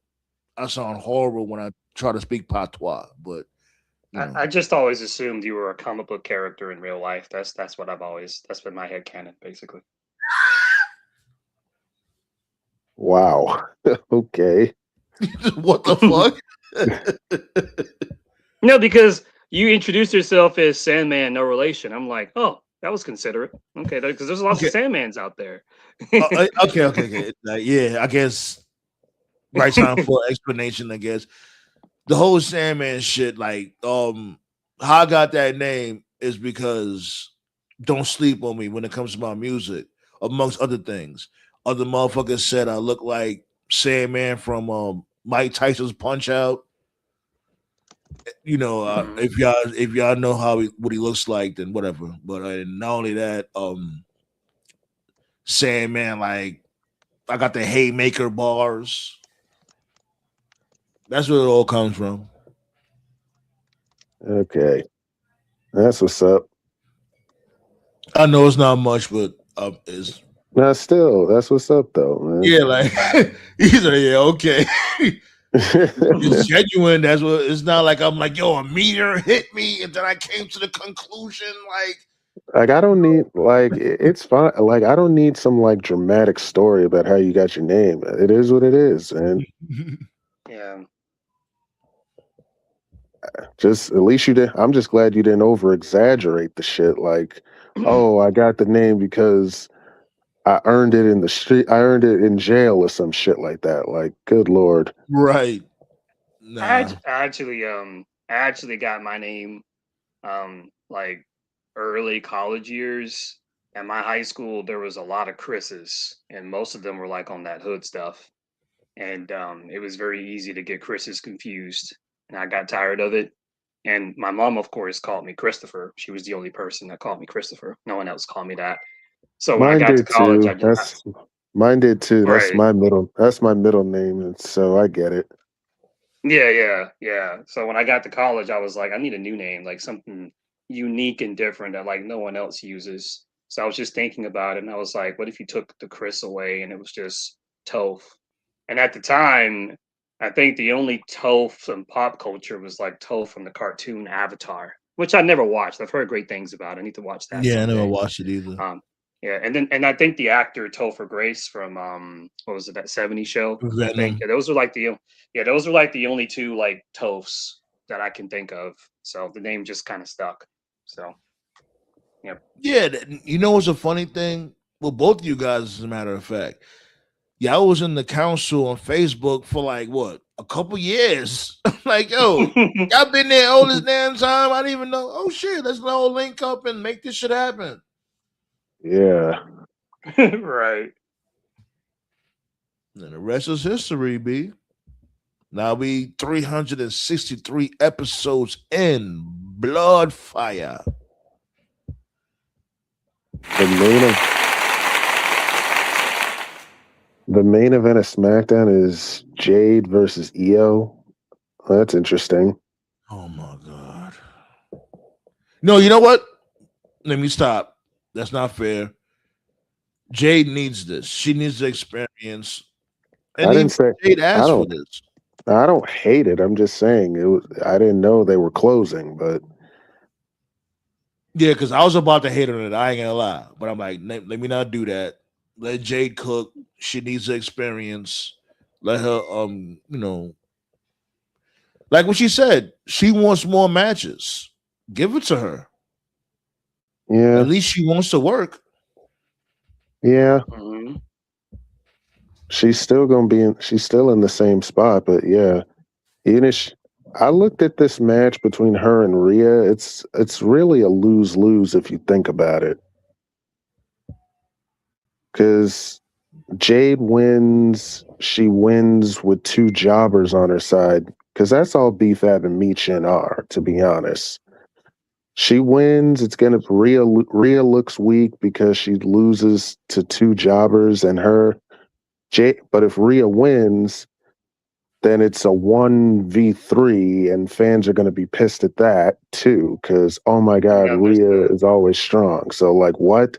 I sound horrible when I try to speak patois. But you know. I just always assumed you were a comic book character in real life. That's what that's been my headcanon, basically. Wow. Okay. What the fuck? No, because you introduced yourself as Sandman, no relation. I'm like, oh, that was considerate. Okay, because there's lots of Sandmans out there. Okay. Yeah, I guess right time for explanation. I guess the whole Sandman shit, like, how I got that name is because don't sleep on me when it comes to my music, amongst other things. Other motherfuckers said I look like Sandman from Mike Tyson's Punch Out. You know, if y'all know what he looks like, then whatever. But not only that, Sandman, like I got the haymaker bars. That's where it all comes from. Okay. That's what's up. I know it's not much, but it's Nah, still, that's what's up though, man. yeah, like he's like, yeah, okay. It's genuine. That's what it's not like I'm like, yo, a meteor hit me, and then I came to the conclusion, like I don't need it's fine. Like I don't need some like dramatic story about how you got your name. It is what it is, man. Yeah. Just at least you did. I'm just glad you didn't over exaggerate the shit. Like, oh, I got the name because I earned it in the street. I earned it in jail or some shit like that. Like, good lord. right. Nah. I actually got my name like early college years. At my high school, there was a lot of Chris's, and most of them were like on that hood stuff. And it was very easy to get Chris's confused, and I got tired of it. And my mom, of course, called me Christopher. She was the only person that called me Christopher. No one else called me that. So when I Mine got to did college, too. Mine did too. right. That's my middle name, and so I get it. Yeah. So when I got to college, I was like, I need a new name, like something unique and different that like no one else uses. So I was just thinking about it, and I was like, what if you took the Chris away and it was just Toph? And at the time, I think the only Toph in pop culture was like Toph from the cartoon Avatar, which I never watched. I've heard great things about. I need to watch that. Yeah, someday. I never watched it either. Yeah, and I think the actor Topher Grace from what was it, that '70s show? Venom. I think those are like the only two like Tophs that I can think of. So the name just kind of stuck. So yeah, you know what's a funny thing? Well, both of you guys, as a matter of fact. Yeah, I was in the council on Facebook for like what, a couple years. Like, yo, y'all been there all this damn time. I didn't even know. Oh shit, let's all link up and make this shit happen. Yeah. right. And the rest is history, B. Now we 363 episodes in Blood Fire. The main event of SmackDown is Jade versus Io. That's interesting. Oh my god. No, you know what? Let me stop. That's not fair. Jade needs this. She needs the experience. And I didn't say Jade I asked for don't. this. I don't hate it. I'm just saying it was, I didn't know they were closing, but Yeah, because I was about to hate on it. I ain't gonna lie, but I'm like, let me not do that. Let Jade cook. She needs the experience. Let her, like what she said, she wants more matches. Give it to her. yeah, At least she wants to work. yeah. Mhm. She's still gonna be in. She's still in the same spot, but yeah, even if I looked at this match between her and Rhea, it's really a lose lose if you think about it, because Jade wins. She wins with two jobbers on her side, because that's all BFAB and Michin are, to be honest. She wins. It's gonna Rhea looks weak because she loses to two jobbers and her. But if Rhea wins, then it's a 1v3, and fans are going to be pissed at that too, because oh my god, Yeah, there's Rhea the is always strong. So like, what?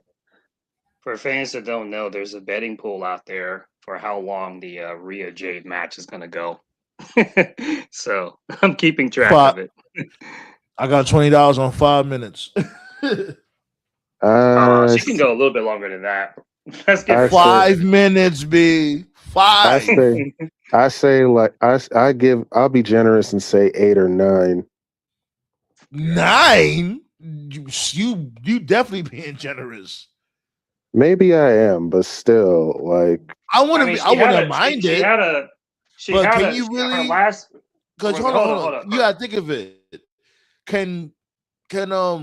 for fans that don't know, there's a betting pool out there for how long the Rhea Jade match is gonna go. So I'm keeping track Five. of it. I got $20 on 5 minutes. I She can go a little bit longer than that. Let's get I real. say 5 minutes, B. I 5. say like I'll be generous and say 8 or 9. 9. You definitely being generous. Maybe I am, but still, like I I mean, wouldn't. I wouldn't mind she it. had a, But can you her really? last. Because Hold hold on. on. You gotta think of it. Can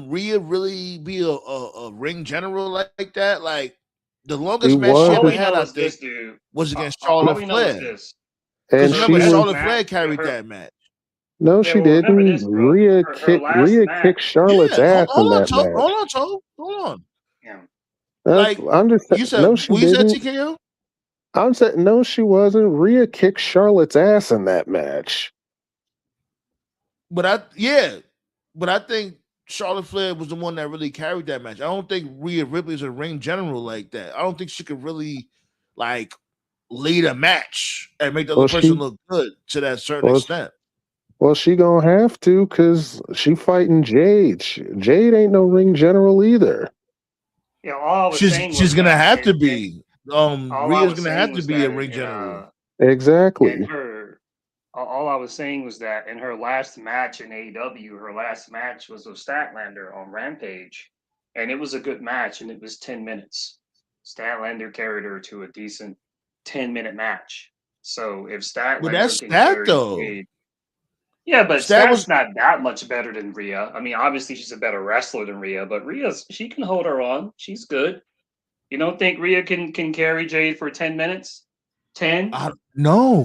Rhea really be a ring general like that? Like the she longest match she was, All ever we had, know I is this, think, dude. was against All Charlotte we know is Flair. this. Because and Her she remember, best was. Charlotte Flair match. carried that match. No, Yeah, she well, remember didn't. this, bro. Her last Rhea match. kicked Charlotte's Yeah, ass in hold on, that Toe. match. Hold on, Toe. Hold on. Yeah. Like I'm just you said, no, she what you said, didn't. TKO? I'm saying no, she wasn't. Rhea kicked Charlotte's ass in that match. But I think Charlotte Flair was the one that really carried that match. I don't think Rhea Ripley's a ring general like that. I don't think she could really like lead a match and make the other Well, person she look good to that certain well, extent. well, she gonna have to because she fighting Jade. Jade ain't no ring general either. Yeah, all I was saying She's was gonna that have to be. all I Rhea's was gonna saying have to was be a that ring general. in Exactly. her all I was saying was that in her last match in AEW, her last match was with Statlander on Rampage, and it was a good match, and it was 10 minutes. Statlander carried her to a decent 10-minute match. So if But Statlander that's can that carry though. Jade, yeah, but Stat Stat's was not that much better than Rhea. I mean, obviously she's a better wrestler than Rhea, but she can hold her on. She's good. You don't think Rhea can carry Jade for 10 minutes? 10? no.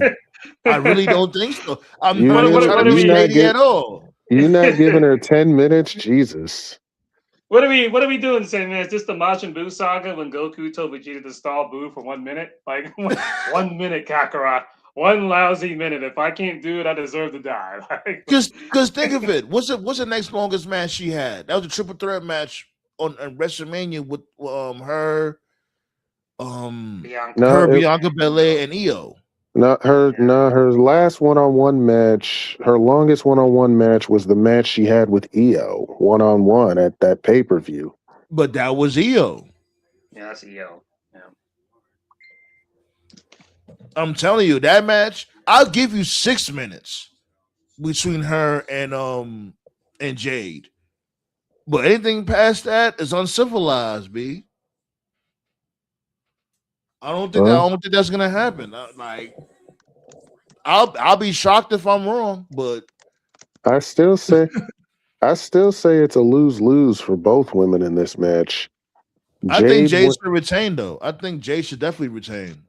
I really don't think so. I'm You not even giving trying to What be you not shady get at all. you not giving her 10 minutes? Jesus. What are we doing, Sam? Man, is this the Majin Buu saga when Goku told Vegeta to stall Buu for 1 minute? Like 1 minute, Kakarot. One lousy minute. If I can't do it, I deserve to die. Because think of it. What's the next longest match she had? That was a triple threat match on WrestleMania with No, her, Bianca. Bianca Belair, and Io. her last one-on-one match, her longest one-on-one match was the match she had with Io, one-on-one at that pay-per-view. But that was Io. Yeah, that's EO. Yeah. I'm telling you, that match, I'll give you 6 minutes between her and Jade. But anything past that is uncivilized, B. I Well, don't think that's gonna happen. Like I'll be shocked if I'm wrong, but I still say it's a lose-lose for both women in this match. I think Jade, Jade should retain though. I think Jade should definitely retain.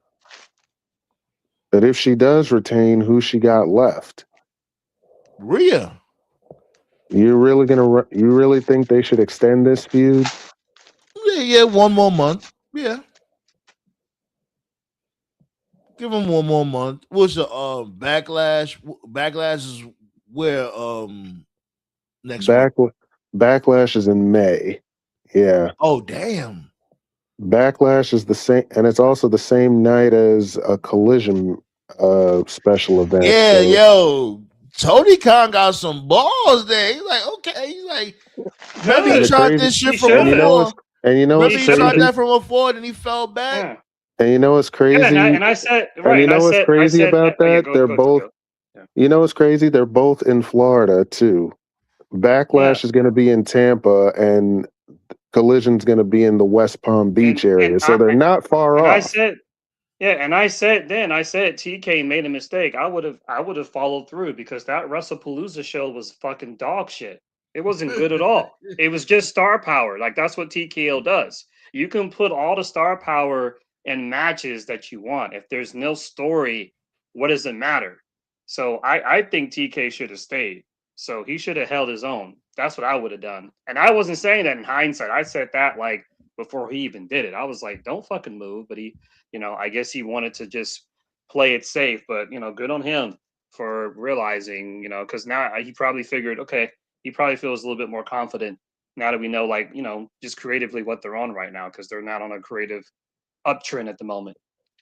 but if she does retain, who she got left? Rhea. You really think they should extend this feud? Yeah, one more month. Yeah. Give them one more month. What's the backlash? Backlash is where next month. Back Backlash is in May. Yeah. Oh damn. Backlash is the same, and it's also the same night as a Collision. special event. Yeah, So yo, Tony Khan got some balls there. He's like, okay, he's like, remember he and the Good. tried crazy this shit He from and should. before. you know Remember what's He he tried should. crazy that from before, and he fell back. Yeah. and you know what's Yeah, crazy and I said and right, you and know what's I crazy said about oh yeah, that? go They're go to both go. Yeah. you know what's crazy? They're both in Florida too. Yeah. Backlash is going to be in Tampa, and Collision's going to be in the West Palm Beach And area. So they're not far I off. said yeah, and I said then I said TK made a mistake. I would have followed through because that WrestlePalooza show was fucking dog shit. It wasn't good at all. It was just star power. Like that's what TKO does. You can put all the star power in matches that you want. If there's no story, what does it matter? So I think TK should have stayed. So he should have held his own. That's what I would have done. And I wasn't saying that in hindsight. I said that like before he even did it. I was like, don't fucking move. But he I guess he wanted to just play it safe, but good on him for realizing, because now he probably figured, okay, he probably feels a little bit more confident now that we know, like, just creatively what they're on right now, because they're not on a creative uptrend at the moment.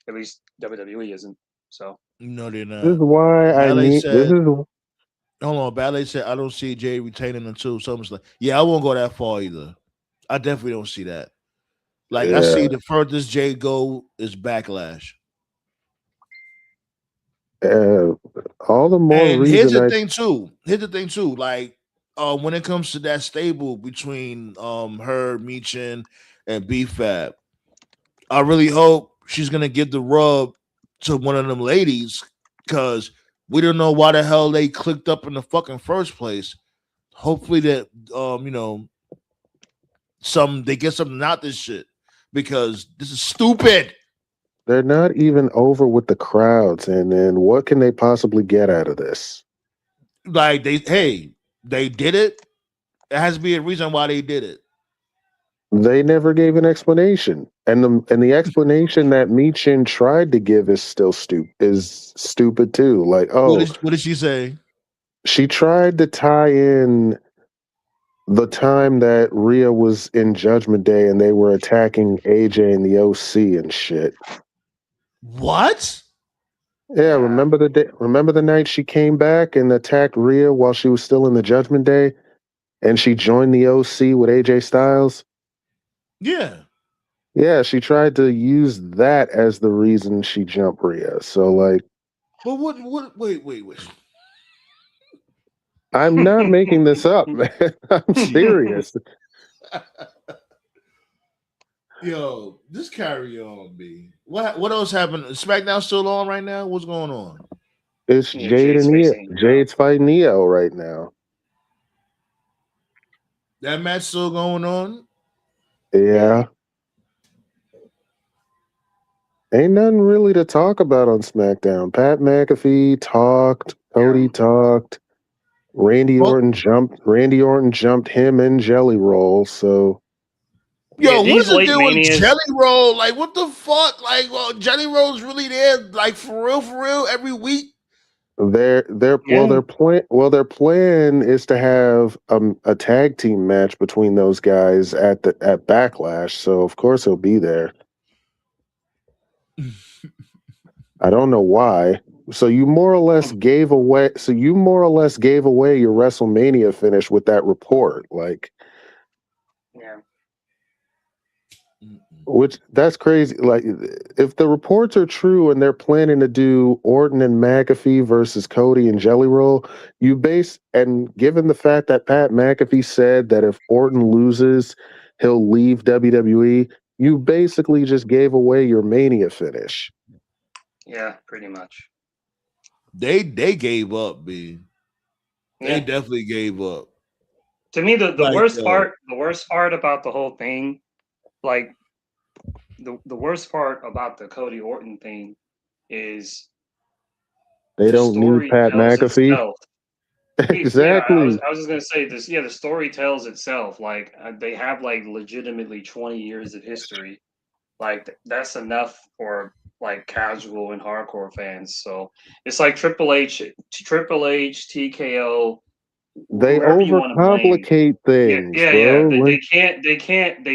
At least WWE isn't. So No, they're This is not. why I Ballet need. This said, is hold on. Ballet said, I don't see Jay retaining until something's like, yeah, I won't go that far either. I definitely don't see that. Like, I yeah. see the furthest Jay go is Backlash. All the more And here's reason the I. thing too. Here's the thing too. Like, when it comes to that stable between her, Michin, and BFAB, I really hope she's gonna give the rub to one of them ladies because we don't know why the hell they clicked up in the fucking first place. Hopefully that they get something out this shit because this is stupid. They're not even over with the crowds, and then what can they possibly get out of this? Like they did it. It has to be a reason why they did it. They never gave an explanation, and the explanation that Michin tried to give is still stupid too. Like, oh, What did she say? she tried to tie in the time that Rhea was in Judgment Day and they were attacking AJ and the OC and shit. What? Yeah, remember the day? Remember the night she came back and attacked Rhea while she was still in the Judgment Day, and she joined the OC with AJ Styles. Yeah. Yeah, she tried to use that as the reason she jumped Rhea. So, like, But what wait. I'm not making this up, man. I'm serious. Yo, just carry on, B. What else happened? SmackDown still on right now? What's going on? It's yeah, Jade Jade's and Neo. facing Jade's fighting Neo right now. That match still going on? Yeah. Ain't nothing really to talk about on SmackDown. Pat McAfee talked. Cody talked. Randy Well, Orton jumped him in Jelly Roll. So yeah, yo, what these is it late doing with manias. Jelly Roll? Like, what the fuck? Like, well, Jelly Roll's really there, like for real, every week. Yeah, their plan is to have a tag team match between those guys at Backlash. So of course he'll be there. I don't know why. So you more or less gave away. your WrestleMania finish with that report, like, yeah. which that's crazy. Like, if the reports are true and they're planning to do Orton and McAfee versus Cody and Jelly Roll, and given the fact that Pat McAfee said that if Orton loses, he'll leave WWE, you basically just gave away your Mania finish. Yeah, pretty much. They gave up, B. They Yeah. definitely gave up. To me, the Like, worst part about the whole thing, like the worst part about the Cody Orton thing is They the don't need story Pat tells McAfee. itself. Yeah, Exactly. I was just gonna say this. Yeah, the story tells itself. Like they have like legitimately 20 years of history. Like that's enough for like casual and hardcore fans. So it's like TKO, They whoever you want to blame. overcomplicate things, Yeah. bro. Like, They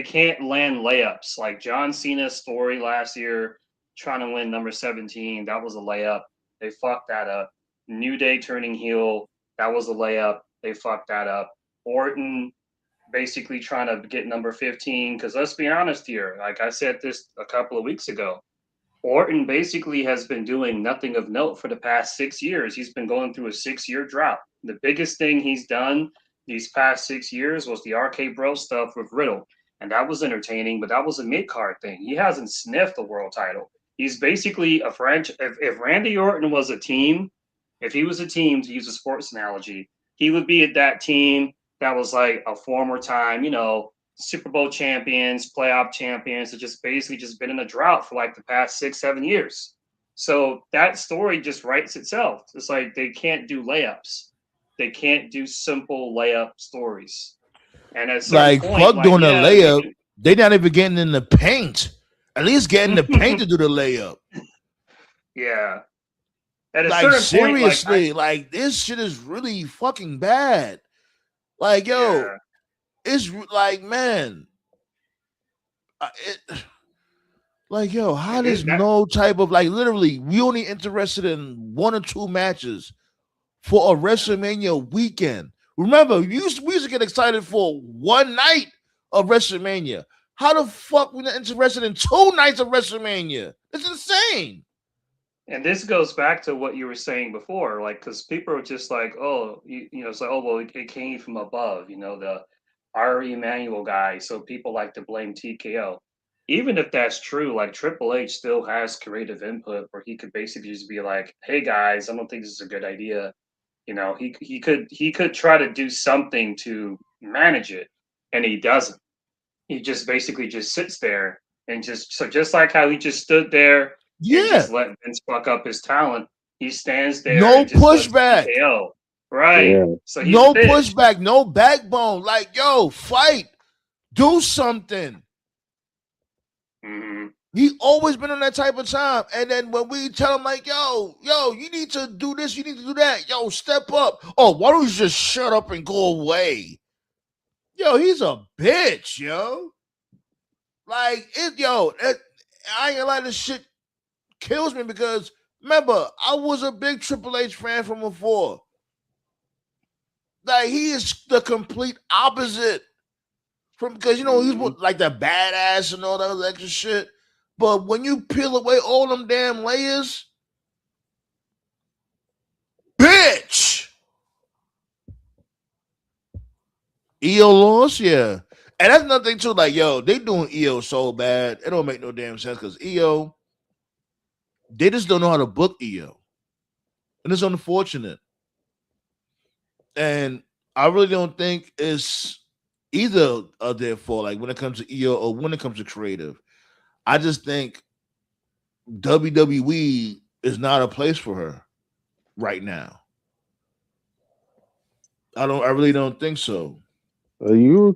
can't land layups. Like John Cena's story last year, trying to win number 17. That was a layup. They fucked that up. New Day turning heel, that was a layup. They fucked that up. Orton basically trying to get number 15, because let's be honest here, like I said this a couple of weeks ago, Orton basically has been doing nothing of note for the past 6 years. He's been going through a 6 year drought. The biggest thing he's done these past 6 years was the RK Bro stuff with Riddle. And that was entertaining, but that was a mid card thing. He hasn't sniffed a world title. He's basically a franchise. If Randy Orton was a team, if he was a team, to use a sports analogy, he would be at that team that was like a former time, Super Bowl champions, playoff champions, that just basically just been in a drought for like the past 6, 7 years. So that story just writes itself. It's like they can't do layups. They can't do simple layup stories. And at a certain Like, point, fuck doing a layup. can... They're not even getting in the paint. At least getting the paint to do the layup. Yeah. At a like, certain seriously, point, like this shit is really fucking bad. Like, yo, yeah. it's like, man, like, yo, how does no type of, like, literally, we only interested in 1 or 2 matches for a WrestleMania weekend. Remember, we used to get excited for one night of WrestleMania. How the fuck we not interested in 2 nights of WrestleMania? It's insane. And this goes back to what you were saying before, like, because people are just like, oh, it's like, oh, well, it came from above, the Ari Emanuel guy. So people like to blame TKO. Even if that's true, like Triple H still has creative input where he could basically just be like, hey guys, I don't think this is a good idea. He could try to do something to manage it, and he doesn't. He just basically just sits there and just like how he just stood there and just let Vince fuck up his talent. He stands there no and just pushback. TKO. Right. Yeah. So he's no pushback, no backbone. Like, yo, fight. Do something. Mm-hmm. He always been on that type of time. And then when we tell him, like, yo, you need to do this, you need to do that. Yo, step up. Oh, why don't you just shut up and go away? Yo, he's a bitch, yo. Like, I ain't gonna lie, this shit kills me because, remember, I was a big Triple H fan from before. Like, he is the complete opposite from, because, he's like the badass and all that other extra shit. But when you peel away all them damn layers, bitch. EO lost, yeah. And that's another thing too, like, yo, they doing EO so bad, it don't make no damn sense because EO, they just don't know how to book EO. And it's unfortunate. And I really don't think it's either of their fault, like when it comes to EO or when it comes to creative. I just think WWE is not a place for her right now. I really don't think so. You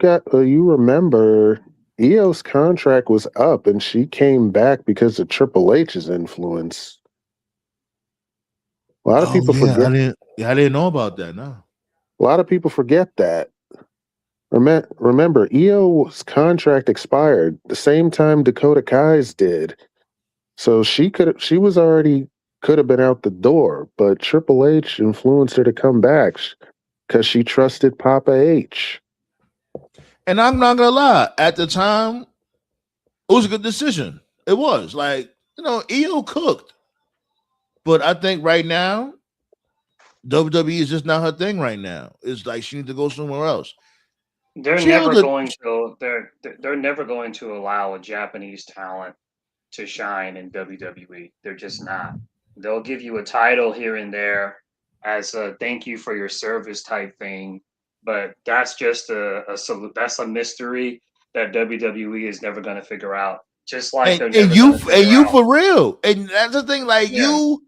remember Io's contract was up and she came back because of Triple H's influence. A lot of people forget. I didn't know about that. No. A lot of people forget that. Remember, Io's contract expired the same time Dakota Kai's did. So she could have been out the door, but Triple H influenced her to come back because she trusted Papa H. And I'm not gonna lie, at the time, it was a good decision. It was like, EO cooked. But I think right now, WWE is just not her thing right now. It's like she needs to go somewhere else. They're never going to allow a Japanese talent to shine in WWE. They're just not. They'll give you a title here and there as a thank you for your service type thing, but that's just that's a mystery that WWE is never going to figure out. Just like you for real, and that's the thing. Like, you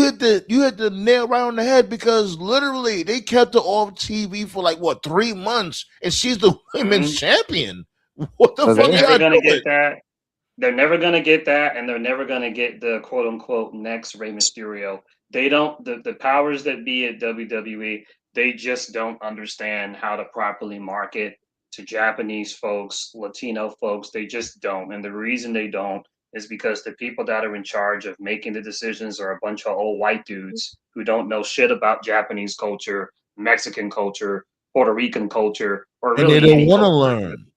hit the nail right on the head because literally they kept her off TV for like 3 months, and she's the women's champion. What the fuck? They're never gonna get that. They're never gonna get that, and they're never gonna get the quote unquote next Rey Mysterio. They don't. The powers that be at WWE, they just don't understand how to properly market to Japanese folks, Latino folks. They just don't, and the reason they don't is because the people that are in charge of making the decisions are a bunch of old white dudes who don't know shit about Japanese culture, Mexican culture, Puerto Rican culture, or And they really don't any want to culture. learn.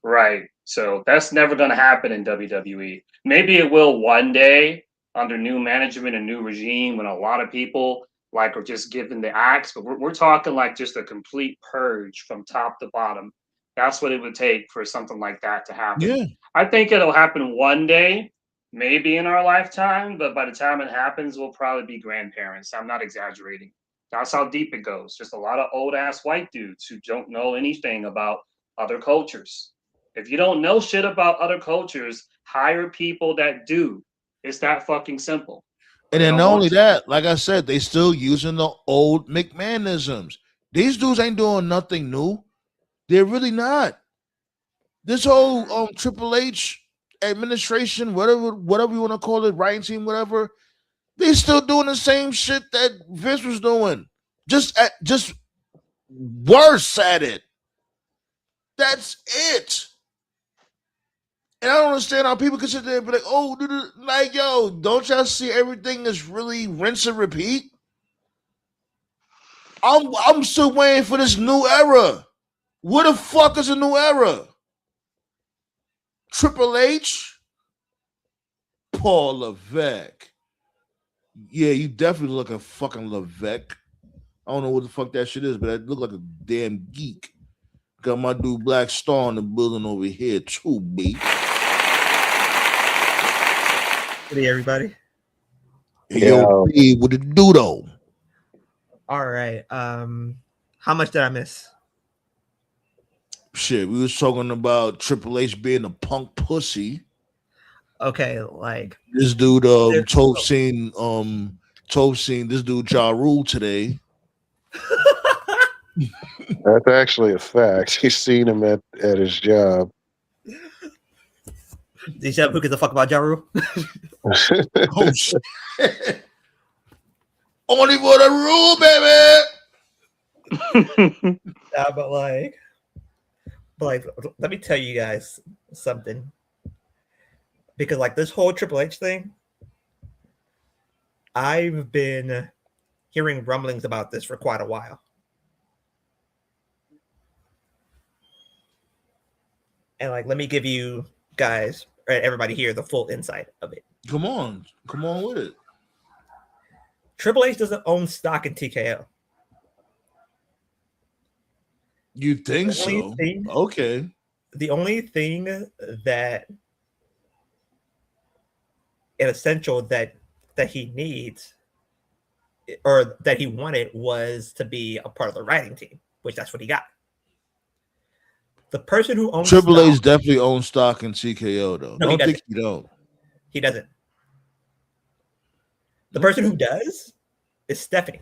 Right. So that's never going to happen in WWE. Maybe it will one day under new management and new regime when a lot of people like are just given the axe, but we're talking like just a complete purge from top to bottom. That's what it would take for something like that to happen. Yeah. I think it'll happen one day, maybe in our lifetime, but by the time it happens, we'll probably be grandparents. I'm not exaggerating. That's how deep it goes. Just a lot of old ass white dudes who don't know anything about other cultures. If you don't know shit about other cultures, hire people that do. It's that fucking simple. And They then don't not want only to. that, like I said, they still using the old McMahonisms. These dudes ain't doing nothing new. They're really not. This whole Triple H administration, whatever you want to call it, writing team, whatever, they still doing the same shit that Vince was doing. Just worse at it. That's it. And I don't understand how people can sit there and be like, oh, like, yo, don't y'all see everything is really rinse and repeat? I'm still waiting for this new era. What the fuck is a new era? Triple H? Paul Levesque. Yeah, you definitely look like fucking Levesque. I don't know what the fuck that shit is, but I look like a damn geek. Got my dude Black Star in the building over here too, B. Hey, everybody. Yo, B, what it do though? All right. How much did I miss? Shit, we was talking about Triple H being a punk pussy. Okay, like This dude seen this dude Ja Rule today. That's actually a fact. He's seen him at his job. Did you who gives a fuck about Ja Rule? Oh shit. Only for the rule, baby. Yeah, but let me tell you guys something. Because like this whole Triple H thing, I've been hearing rumblings about this for quite a while. And like, let me give you guys, or everybody here, the full insight of it. Come on with it. Triple H doesn't own stock in TKO. You think so? Okay. The only thing that an essential that he needs or that he wanted was to be a part of the writing team, which that's what he got. The person who owns Triple H definitely owns stock in TKO though. No, don't think he don't. He doesn't. The person who does is Stephanie.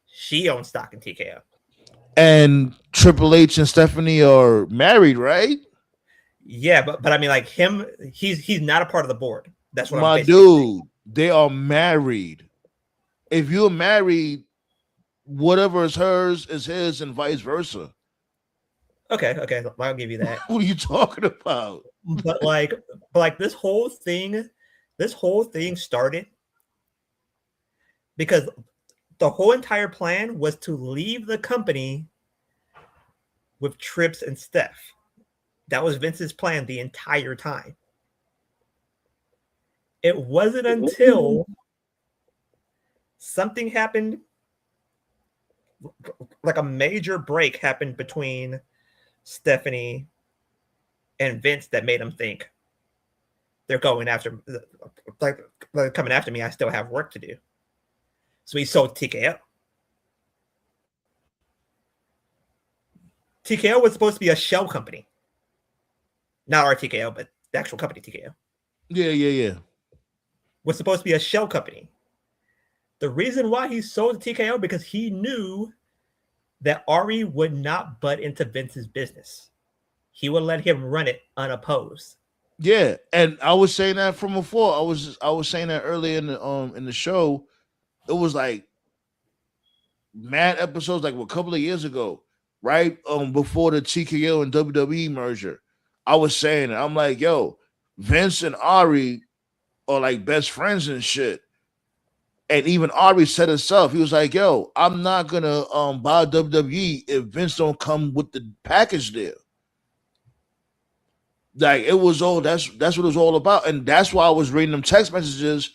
She owns stock in TKO. And Triple H and Stephanie are married, right? Yeah, but I mean, like him, he's not a part of the board. That's what my I'm dude. saying. They are married. If you're married, whatever is hers is his, and vice versa. Okay, I'll give you that. What are you talking about? But like this whole thing started because the whole entire plan was to leave the company with Trips and Steph. That was Vince's plan the entire time. It wasn't until something happened, like a major break happened between Stephanie and Vince that made him think they're going after, like coming after me. I still have work to do. So he sold TKO. TKO was supposed to be a shell company. Not our TKO, but the actual company TKO. Yeah. Was supposed to be a shell company. The reason why he sold TKO because he knew that Ari would not butt into Vince's business. He would let him run it unopposed. Yeah, and I was saying that from before. I was saying that earlier in the show. It was like mad episodes, like a couple of years ago, right? Before the TKO and WWE merger. I was saying it. I'm like, yo, Vince and Ari are like best friends and shit. And even Ari said himself, he was like, "Yo, I'm not gonna buy WWE if Vince don't come with the package there." Like it was all that's what it was all about, and that's why I was reading them text messages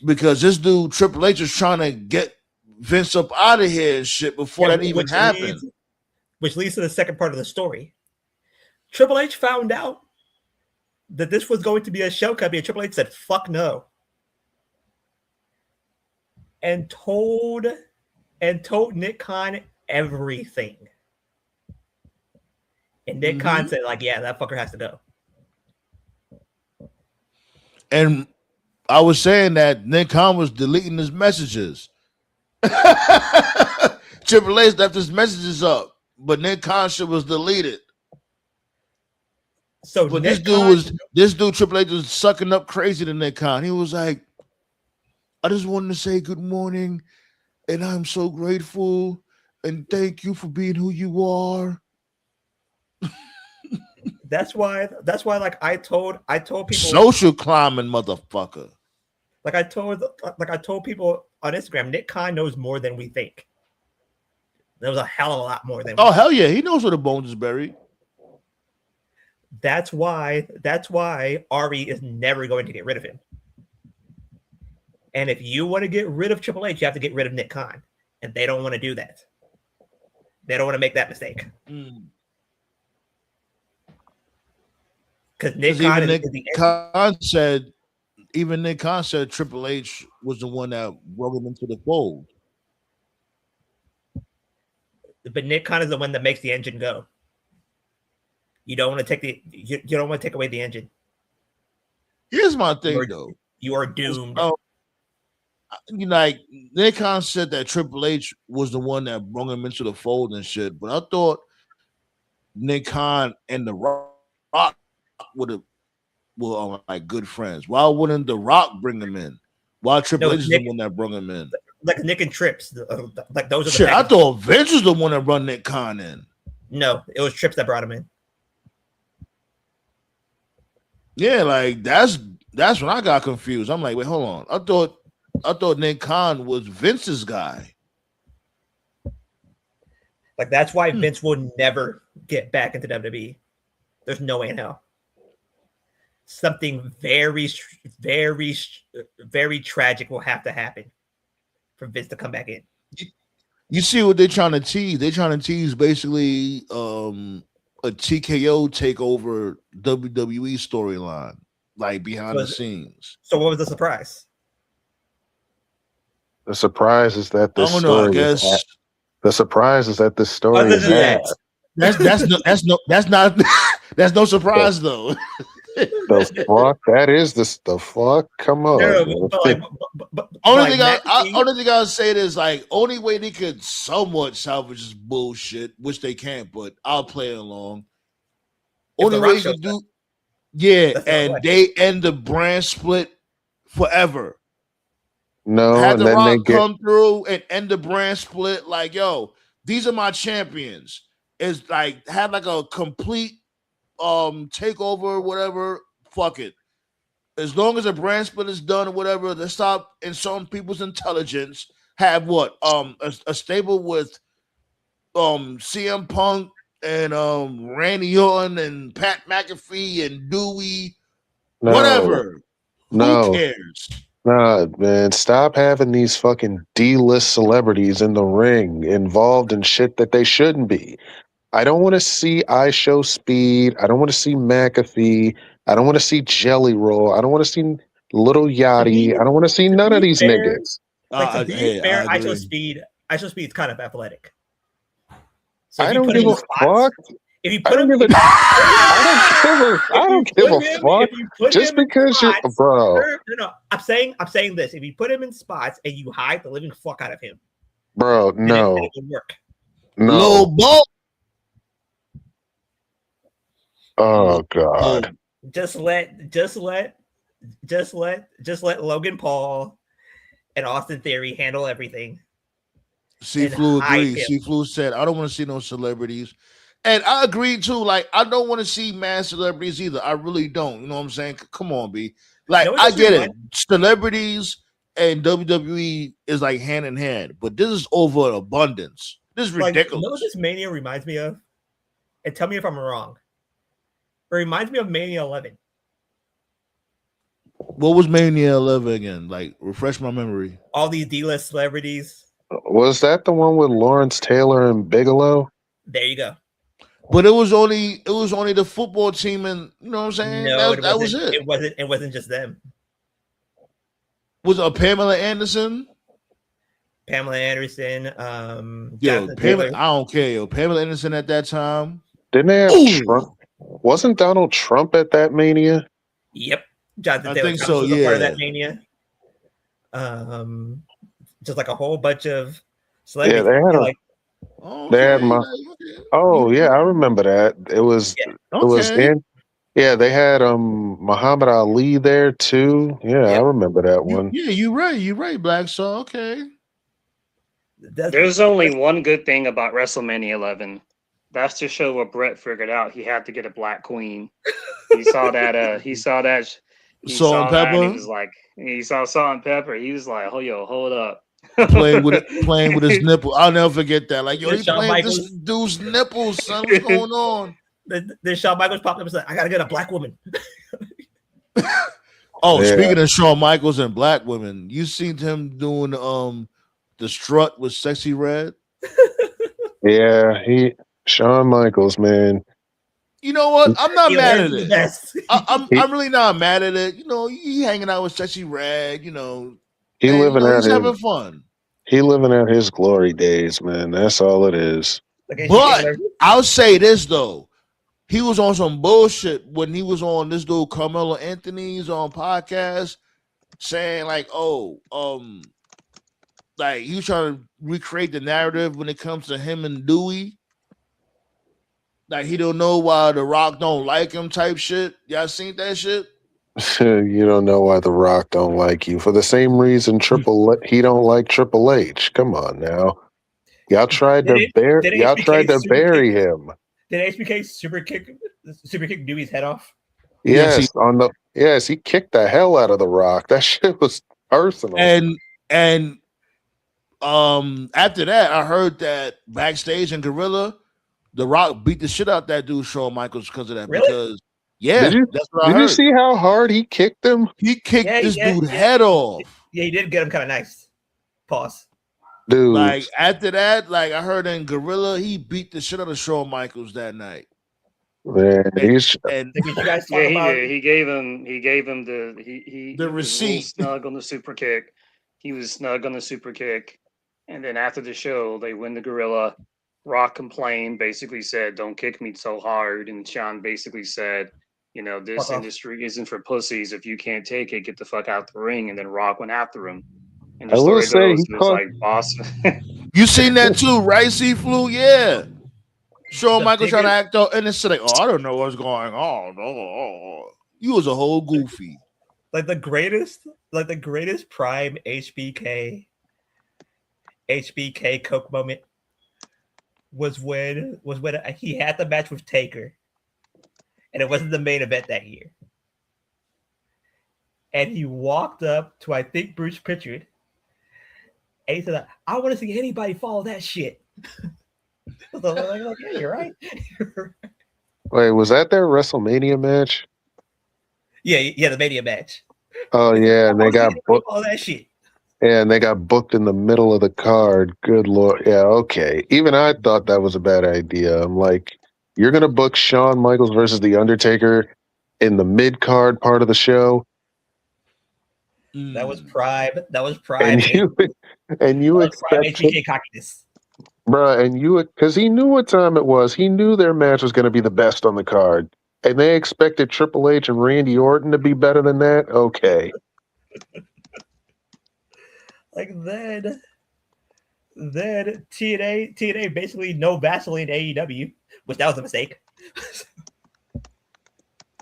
because this dude Triple H is trying to get Vince up out of here and shit before that even happened. Which leads to the second part of the story. Triple H found out that this was going to be a show company, and Triple H said, "Fuck no." And told Nick Khan everything. And Nick Khan said, like, yeah, that fucker has to go. And I was saying that Nick Khan was deleting his messages. Triple H left his messages up, but Nick Khan shit was deleted. So but this dude Triple H was sucking up crazy to Nick Khan. He was like, I just wanted to say good morning, and I'm so grateful, and thank you for being who you are. That's why like I told people social climbing motherfucker. Like I told people on Instagram, Nick Khan knows more than we think. There was a hell of a lot more than hell yeah, he knows where the bones is buried. That's why Ari is never going to get rid of him. And if you want to get rid of Triple H, you have to get rid of Nick Khan. And they don't want to do that. They don't want to make that mistake. Because Nick Khan said Triple H was the one that brought him into the fold. But Nick Khan is the one that makes the engine go. You don't want to you don't want to take away the engine. Here's my thing, though. You are doomed. Like Nick Khan said that Triple H was the one that brought him into the fold and shit, but I thought Nick Khan and The Rock were like good friends. Why wouldn't The Rock bring him in? Why Triple H is the one that brought him in? Like Nick and Trips, like those are. Shit, I thought Vince was the one that brought Nick Khan in. No, it was Trips that brought him in. Yeah, like that's when I got confused. I'm like, wait, hold on. I thought Nick Khan was Vince's guy. Like that's why Vince will never get back into WWE. There's no way in hell. Something very, very, very tragic will have to happen for Vince to come back in. You see what they're trying to tease? They're trying to tease basically a TKO takeover WWE storyline, like behind the scenes. So what was the surprise? The surprise is that this I don't story. know, I guess the surprise is that this story is that's no surprise though. The fuck? That is the fuck? Come on. Only thing I'll say is like only way they could somewhat salvage this bullshit, which they can't, but I'll play along. Only way you can do, and they end the brand split forever. No, had and The then Rock come through and end the brand split. Like, yo, these are my champions. It's like had like a complete takeover, whatever. Fuck it. As long as a brand split is done or whatever, they stop insulting people's intelligence. Have what? A stable with CM Punk and Randy Orton and Pat McAfee and Dewey. Whatever. Who cares? Nah, man, stop having these fucking D-list celebrities in the ring involved in shit that they shouldn't be. I don't want to see iShow Speed. I don't want to see McAfee. I don't want to see Jelly Roll. I don't want to see Little Yachty. I don't want to see none of these niggas. Like to be fair, iShow Speed is kind of athletic. So I don't give a fuck. If you put him, I don't give a fuck. Just because you're, bro. No. I'm saying this. If you put him in spots and you hide the living fuck out of him, bro, no, it would work. No. Low ball. Oh God. Just let Logan Paul and Austin Theory handle everything. C-Flu agrees. C-Flu said, I don't want to see no celebrities. And I agree too. Like, I don't want to see mad celebrities either. I really don't. You know what I'm saying? Come on, B. Like, You know what I this get it. reminds- Celebrities and WWE is like hand in hand, but this is over abundance. This is Like, you know ridiculous. what this Mania reminds me of? And tell me if I'm wrong. It reminds me of Mania 11. What was Mania 11 again? Like, refresh my memory. All these D-list celebrities. Was that the one with Lawrence Taylor and Bigelow? There you go. But it was only the football team, and you know what I'm saying. No, that was it. It wasn't just them. Was Pamela Anderson? Pamela Anderson. Yo, Jonathan Pamela, Taylor. I don't care. Yo, Pamela Anderson at that time. Didn't they have Ooh. Trump? Wasn't Donald Trump at that Mania? Yep. Jonathan I Taylor think Thomas so, was a part of yeah. that Mania. Just like a whole bunch of Yeah, celebrities. they had like They had my. Oh yeah, I remember that. It was. Yeah. It was Okay. in. Yeah, they had Muhammad Ali there too. Yeah, I Yep. remember that one. You're right, Black. So okay. There's only one good thing about WrestleMania 11. That's the show where Brett figured out he had to get a black queen. He saw that. He saw that. He Salt saw and that, and he pepper? was like, he saw salt and pepper. He was like, "Oh, yo, hold up." playing with his nipple. I'll never forget that. Like, yo, Then he Shawn playing with this Michaels. dude's nipples, son. What's going on? Then Shawn Michaels popped up and said, "I gotta get a black woman." Oh, Yeah. speaking of Shawn Michaels and black women, you seen him doing the strut with Sexy Red? Yeah, Shawn Michaels, man. You know what? I'm not He mad learns at the it. best. I'm really not mad at it. You know, he hanging out with Sexy Red. You know, He and, living you know, out he's having his. fun. He living out his glory days, man. That's all it is. Like, But I'll say this though, he was on some bullshit when he was on this dude Carmelo Anthony's on podcast, saying like, like he was trying to recreate the narrative when it comes to him and Dewey. Like he don't know why The Rock don't like him type shit. Y'all seen that shit? You don't know why The Rock don't like you for the same reason he don't like Triple H. Come on now, y'all tried to bury him. Did HBK super kick Dewey's head off? Yes, he kicked the hell out of The Rock. That shit was personal. And after that, I heard that backstage in Gorilla, The Rock beat the shit out that dude Shawn Michaels because of that. Really? Because that's what I heard. Did you see how hard he kicked him? He kicked this dude's head off. Yeah, he did get him kind of nice. Pause. Dude. Like after that, like I heard in Gorilla, he beat the shit out of Shawn Michaels that night. Man, And Did you guys talk Yeah, he about? did. He gave him the The was a little receipt. snug on the super kick. He was snug on the super kick, and then after the show, they win the Gorilla. Rock complained, basically said, "Don't kick me so hard," and Sean basically said, "You know, this Fuck off. industry isn't for pussies. If you can't take it, get the fuck out the ring." And then Rock went after him. And the I will story say goes, he it was caught- like boss. you seen that too, right? C-Flu? Yeah. Shawn The Michaels trying to biggest- act out and it's like, I don't know what's going on. Oh. You was a whole goofy. like the greatest prime HBK Coke moment was when he had the match with Taker, and it wasn't the main event that year. And he walked up to I think Bruce Pritchard, and he said, "I want to see anybody follow that shit." So I'm like, yeah, you're right. Wait, was that their WrestleMania match? Yeah, the Mania match. Oh yeah, and they got booked. All that shit. Yeah, and they got booked in the middle of the card. Good lord. Yeah, okay. Even I thought that was a bad idea. I'm like, you're gonna book Shawn Michaels versus The Undertaker in the mid card part of the show, That was prime. That was prime. and you that was prime expect HBK cockiness. bruh, and you because he knew what time it was. He knew their match was gonna be the best on the card, and they expected Triple H and Randy Orton to be better than that. Okay. Like then TNA basically no Vaseline AEW, which that was a mistake.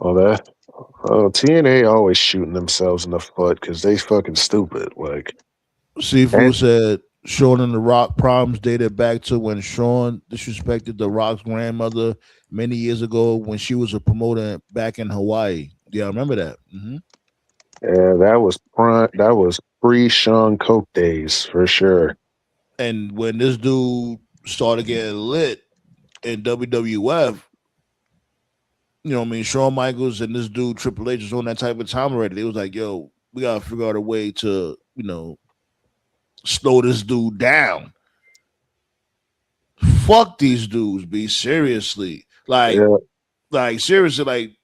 TNA always shooting themselves in the foot because they fucking stupid. Like, Sifu said Shawn and The Rock problems dated back to when Shawn disrespected The Rock's grandmother many years ago when she was a promoter back in Hawaii. Yeah, I remember that. Yeah, that was prime. That was pre-Sean Coke days for sure. And when this dude started getting lit in WWF, you know what I mean, Shawn Michaels and this dude Triple H was on that type of time already. They was like, yo, we gotta figure out a way to, slow this dude down. Fuck these dudes, be seriously. Like seriously, like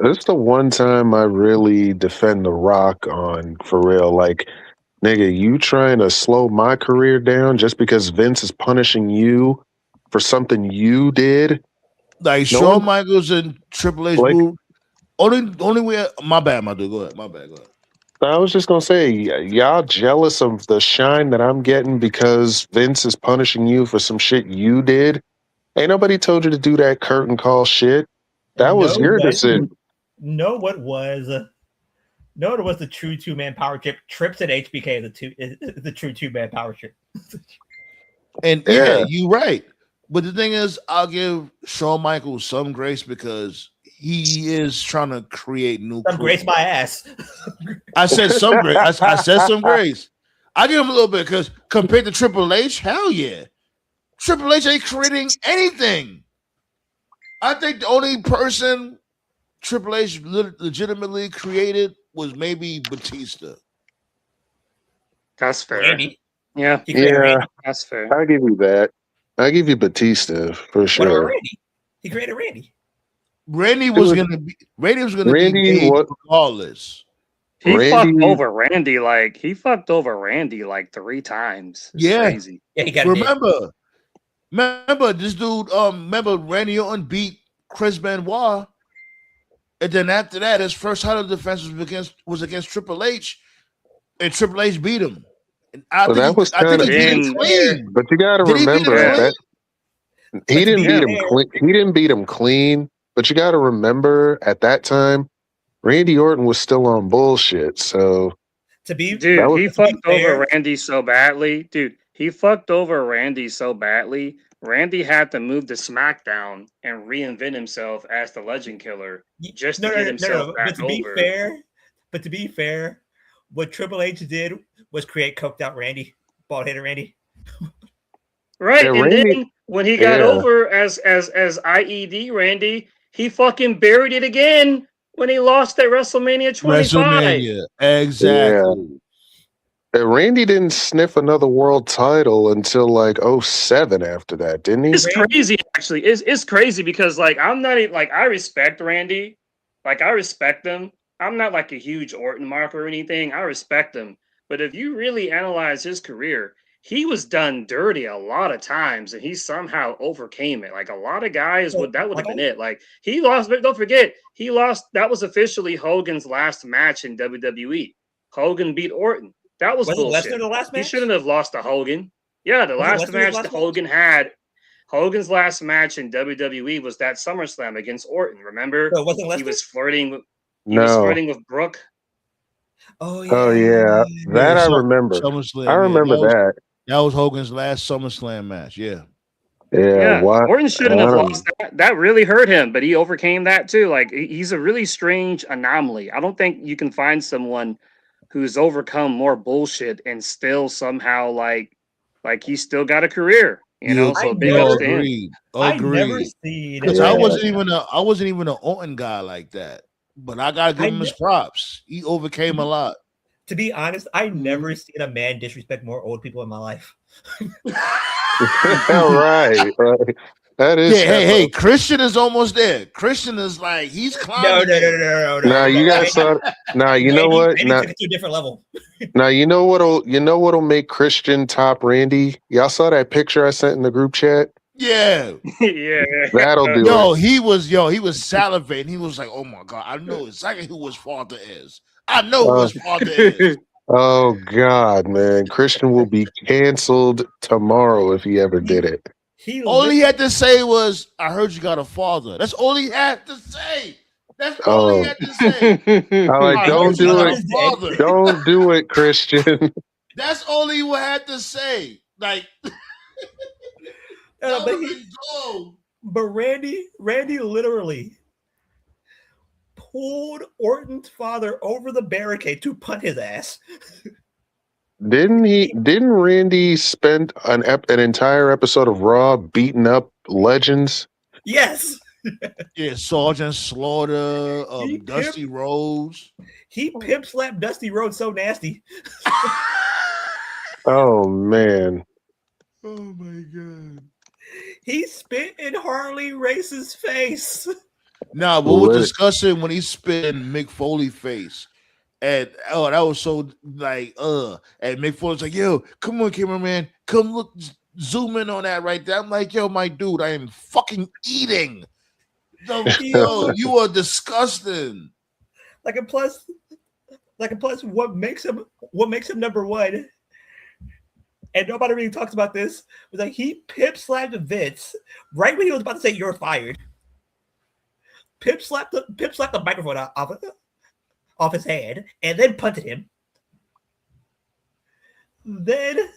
It's the one time I really defend The Rock on for real. Like, nigga, you trying to slow my career down just because Vince is punishing you for something you did? like No Shawn one, Michaels and Triple H like, move. Only way. My bad, my dude. Go ahead. My bad. Go ahead. I was just gonna say, y'all jealous of the shine that I'm getting because Vince is punishing you for some shit you did? Ain't nobody told you to do that curtain call shit. That was your decision. No, what was the true 2-man power trip? Trips and HBK is the true 2-man power trip. And yeah, you're right. But the thing is, I'll give Shawn Michaels some grace because he is trying to create new. Some grace my ass. I said some grace. I said some grace. I give him a little bit because compared to Triple H, hell yeah, Triple H ain't creating anything. I think the only person Triple H legitimately created was maybe Batista. That's fair. Randy. Yeah, Yeah, that's fair. I give you that. I give you Batista for sure. What about Randy? He created Randy. Randy was gonna be made regardless. He fucked over Randy like 3 times. It's crazy. Yeah, he got Remember this dude, remember Randy Orton beat Chris Benoit, and then after that, his first title defense was against Triple H, and Triple H beat him. And I think he beat him clean. But you got to remember that he didn't beat him clean. He didn't beat him clean. But you got to remember at that time, Randy Orton was still on bullshit. So he fucked over Randy so badly. Dude, he fucked over Randy so badly. Randy had to move to SmackDown and reinvent himself as the Legend Killer just to get himself back over. But to be fair, what Triple H did was create coked out Randy, bald-headed Randy. Right, and Randy, then when he got over as IED Randy, he fucking buried it again when he lost at WrestleMania 25. Exactly. Yeah. Randy didn't sniff another world title until like 2007 after that, didn't he? It's crazy, actually. It's crazy because I'm not I respect Randy. I respect him. I'm not like a huge Orton mark or anything. I respect him. But if you really analyze his career, he was done dirty a lot of times and he somehow overcame it. A lot of guys that would have been it. He lost, but don't forget, he lost. That was officially Hogan's last match in WWE. Hogan beat Orton. That was bullshit. The last match? He shouldn't have lost to Hogan. Yeah, the last match that Hogan had. Hogan's last match in WWE was that SummerSlam against Orton. Remember? So he was flirting with was flirting with Brooke. Oh yeah. Oh yeah. That I remember. I remember that. That was Hogan's last SummerSlam match. Yeah. Yeah. Orton shouldn't have lost that. That really hurt him, but he overcame that too. He's a really strange anomaly. I don't think you can find someone who's overcome more bullshit and still somehow like he's still got a career. So big ups to him. Agreed. Because I wasn't even an Orton guy like that. But I gotta give him his props. He overcame a lot. To be honest, I never seen a man disrespect more old people in my life. All right. That is. Hey, Christian is almost there. Christian is he's climbing. No. Now you guys saw. Now you know what? Now to a different level. Now you know what'll make Christian top Randy. Y'all saw that picture I sent in the group chat. Yeah. Yeah. That'll do it. He was salivating. He was like, oh my God, I know exactly who his father is. I know who his father is. Oh God, man. Christian will be canceled tomorrow if he ever did it. All he had to say was, I heard you got a father. That's all he had to say. That's all he had to say. Don't do it. Don't do it, Christian. That's all he would have to say. Like, that but, was a goal. but Randy literally pulled Orton's father over the barricade to punt his ass. Didn't Randy spend an entire episode of Raw beating up legends? Yes. Yeah, Sergeant Slaughter, Dusty Rhodes. He pimp slapped Dusty Rhodes so nasty. Oh man. Oh my god. He spit in Harley Race's face. Nah, but we're discussing when he spit in Mick Foley's face. And that was so like and Mick Foley's like, yo, come on, cameraman, come look, zoom in on that right there. I'm like, yo, my dude, I am fucking eating. Yo, you are disgusting. Like a plus, what makes him number one, and nobody really talks about this, was like he pimp slapped Vince right when he was about to say you're fired. Pimp slapped the microphone off his hand, and then punted him. Then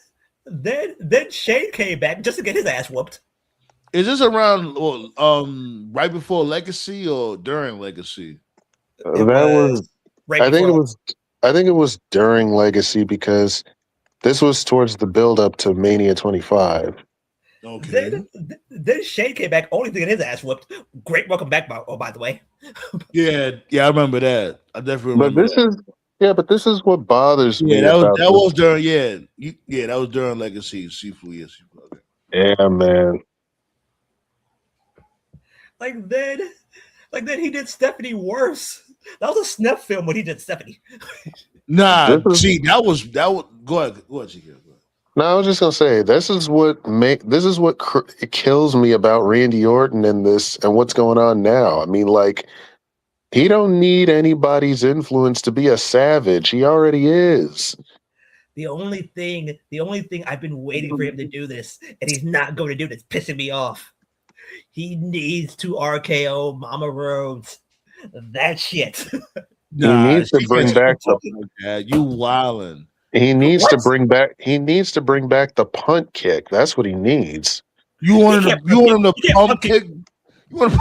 Shane came back just to get his ass whooped. Is this around right before Legacy or during Legacy? I think it was during Legacy because this was towards the build up to Mania 25. Okay. Then Shane came back only to get his ass whooped. Great welcome back, by the way. Yeah, I remember that. I definitely remember. But this is what bothers me. Yeah, that was during that was during Legacy. Sifu, yes. Okay. Yeah, man. Like then he did Stephanie worse. That was a snuff film when he did Stephanie. Nah, that was go ahead, Chico. No, I was just gonna say this is what it kills me about Randy Orton and this and what's going on now. I mean, like, he don't need anybody's influence to be a savage. He already is. The only thing I've been waiting for him to do this, and he's not going to do this, pissing me off. He needs to RKO Mama Rhodes. That shit. Nah, he needs to bring back you wildin'. He needs to bring back the punt kick. That's what he needs. You want him to pump kick? You want to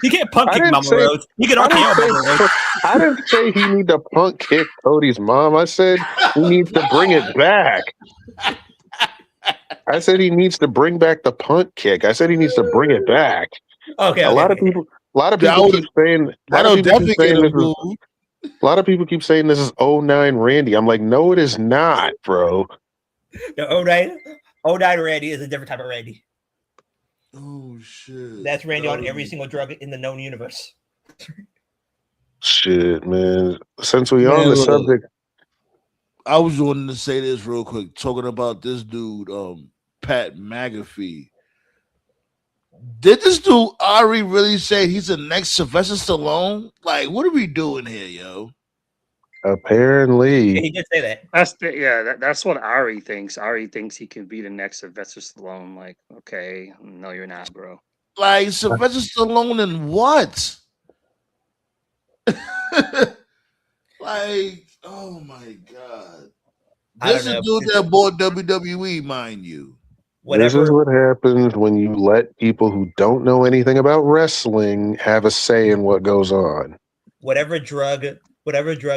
He can't punt kick Mama Rhodes. He can RKO Mama Rhodes. I didn't say he need to punt kick Cody's mom. I said he needs to bring it back. I said he needs to bring back the punt kick. I said he needs to bring it back. Okay. A lot of people keep saying. A lot of people keep saying this is 09 Randy. I'm like, no, it is not, bro. The 09 Randy is a different type of Randy. Oh shit! That's Randy on every single drug in the known universe. Shit, man. Since we on the subject, I was wanting to say this real quick, talking about this dude, Pat McAfee. Did this dude Ari really say he's the next Sylvester Stallone? Like, what are we doing here, yo? Apparently, Yeah, he did say that. That's what Ari thinks. Ari thinks he can be the next Sylvester Stallone. Like, okay, no, you're not, bro. Like Sylvester Stallone and what? Like, oh my god! This is a dude that bought WWE, mind you. This is what happens when you let people who don't know anything about wrestling have a say in what goes on. Whatever drug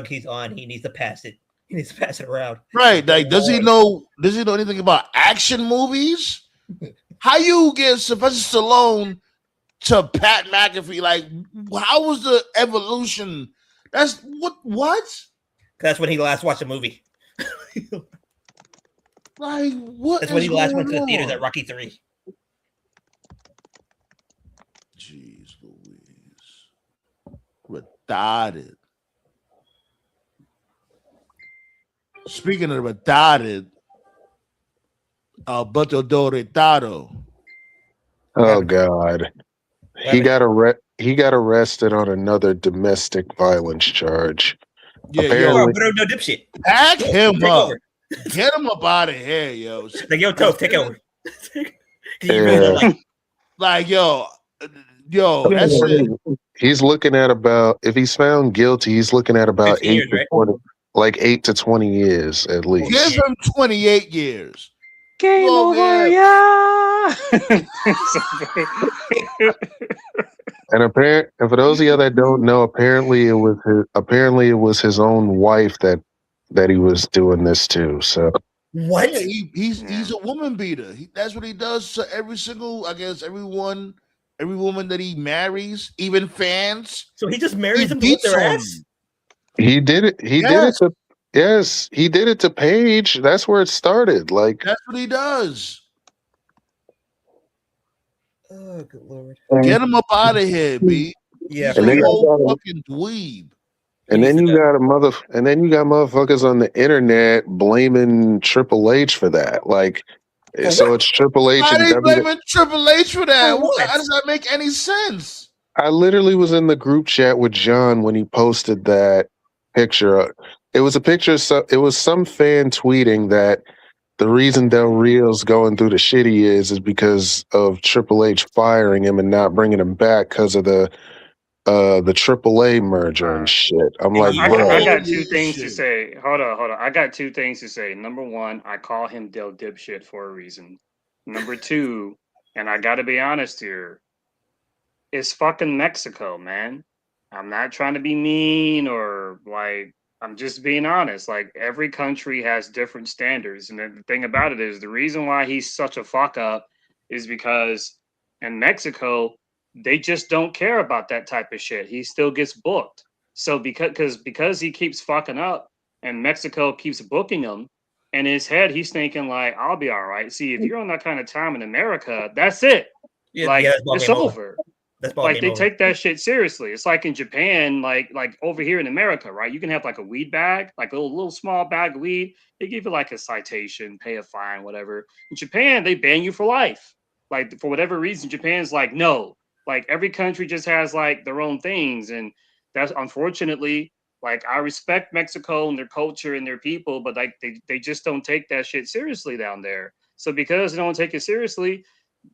he's on, he needs to pass it. He needs to pass it around. Right. Like, does he know anything about action movies? How you get Sylvester Stallone to Pat McAfee? Like, how was the evolution? That's what? That's when he last watched a movie. Like, what? That's when he last went to the theaters at Rocky 3. Jeez Louise. Retarded. Speaking of retarded, Alberto do retardado. Oh God. He got arrested on another domestic violence charge. Yeah, apparently, no dipshit. Pack him Take up. over. Get him up out of here, yo. Like, yo, Toph, take over. Yo, that's it. He's looking at if he's found guilty, he's looking at about 8 to 20. like 8 to 20 years at least. Give him 28 years. Game Go over, there. yeah. And for those of you that don't know, apparently it was his own wife that he was doing this to. So What? Yeah, he's a woman beater. That's what he does to every single, I guess, every woman that he marries, even fans. So he just He marries them to whip beats their on ass? them. he did it. He did it to he did it to Paige. That's where it started. Like That's what he does. Oh, good lord. Get him up out of here, B. Yeah, He's for a then sure. whole fucking dweeb. And then needs you to- got motherfuckers on the internet blaming Triple H for that. Like, For so what? it's Triple H Why and they WWE. blaming Triple H for that? For what? How does that make any sense? I literally was in the group chat with John when he posted that picture. It was a picture. So it was some fan tweeting that the reason Del Rio's going through the shit he is because of Triple H firing him and not bringing him back because of the AAA merger and shit. I'm like, I bro. got two Holy things to shit. say. Hold on. I got two things to say. Number one, I call him Del Dipshit for a reason. Number two, and I gotta be honest here, it's fucking Mexico, man. I'm not trying to be mean or like I'm just being honest. Like every country has different standards. And the thing about it is the reason why he's such a fuck up is because in Mexico, they just don't care about that type of shit. He still gets booked. So because he keeps fucking up and Mexico keeps booking him, in his head he's thinking like, I'll be all right. See, if you're on that kind of time in America, that's it. Yeah, that's ball It's game over. That's ball Like game they over. take that shit seriously. It's like in Japan, like over here in America, right? You can have like a weed bag, like a little small bag of weed. They give you like a citation, pay a fine, whatever. In Japan, they ban you for life. Like for whatever reason, Japan's like, no. Like every country just has like their own things. And that's unfortunately, like I respect Mexico and their culture and their people, but like they just don't take that shit seriously down there. So because they don't take it seriously,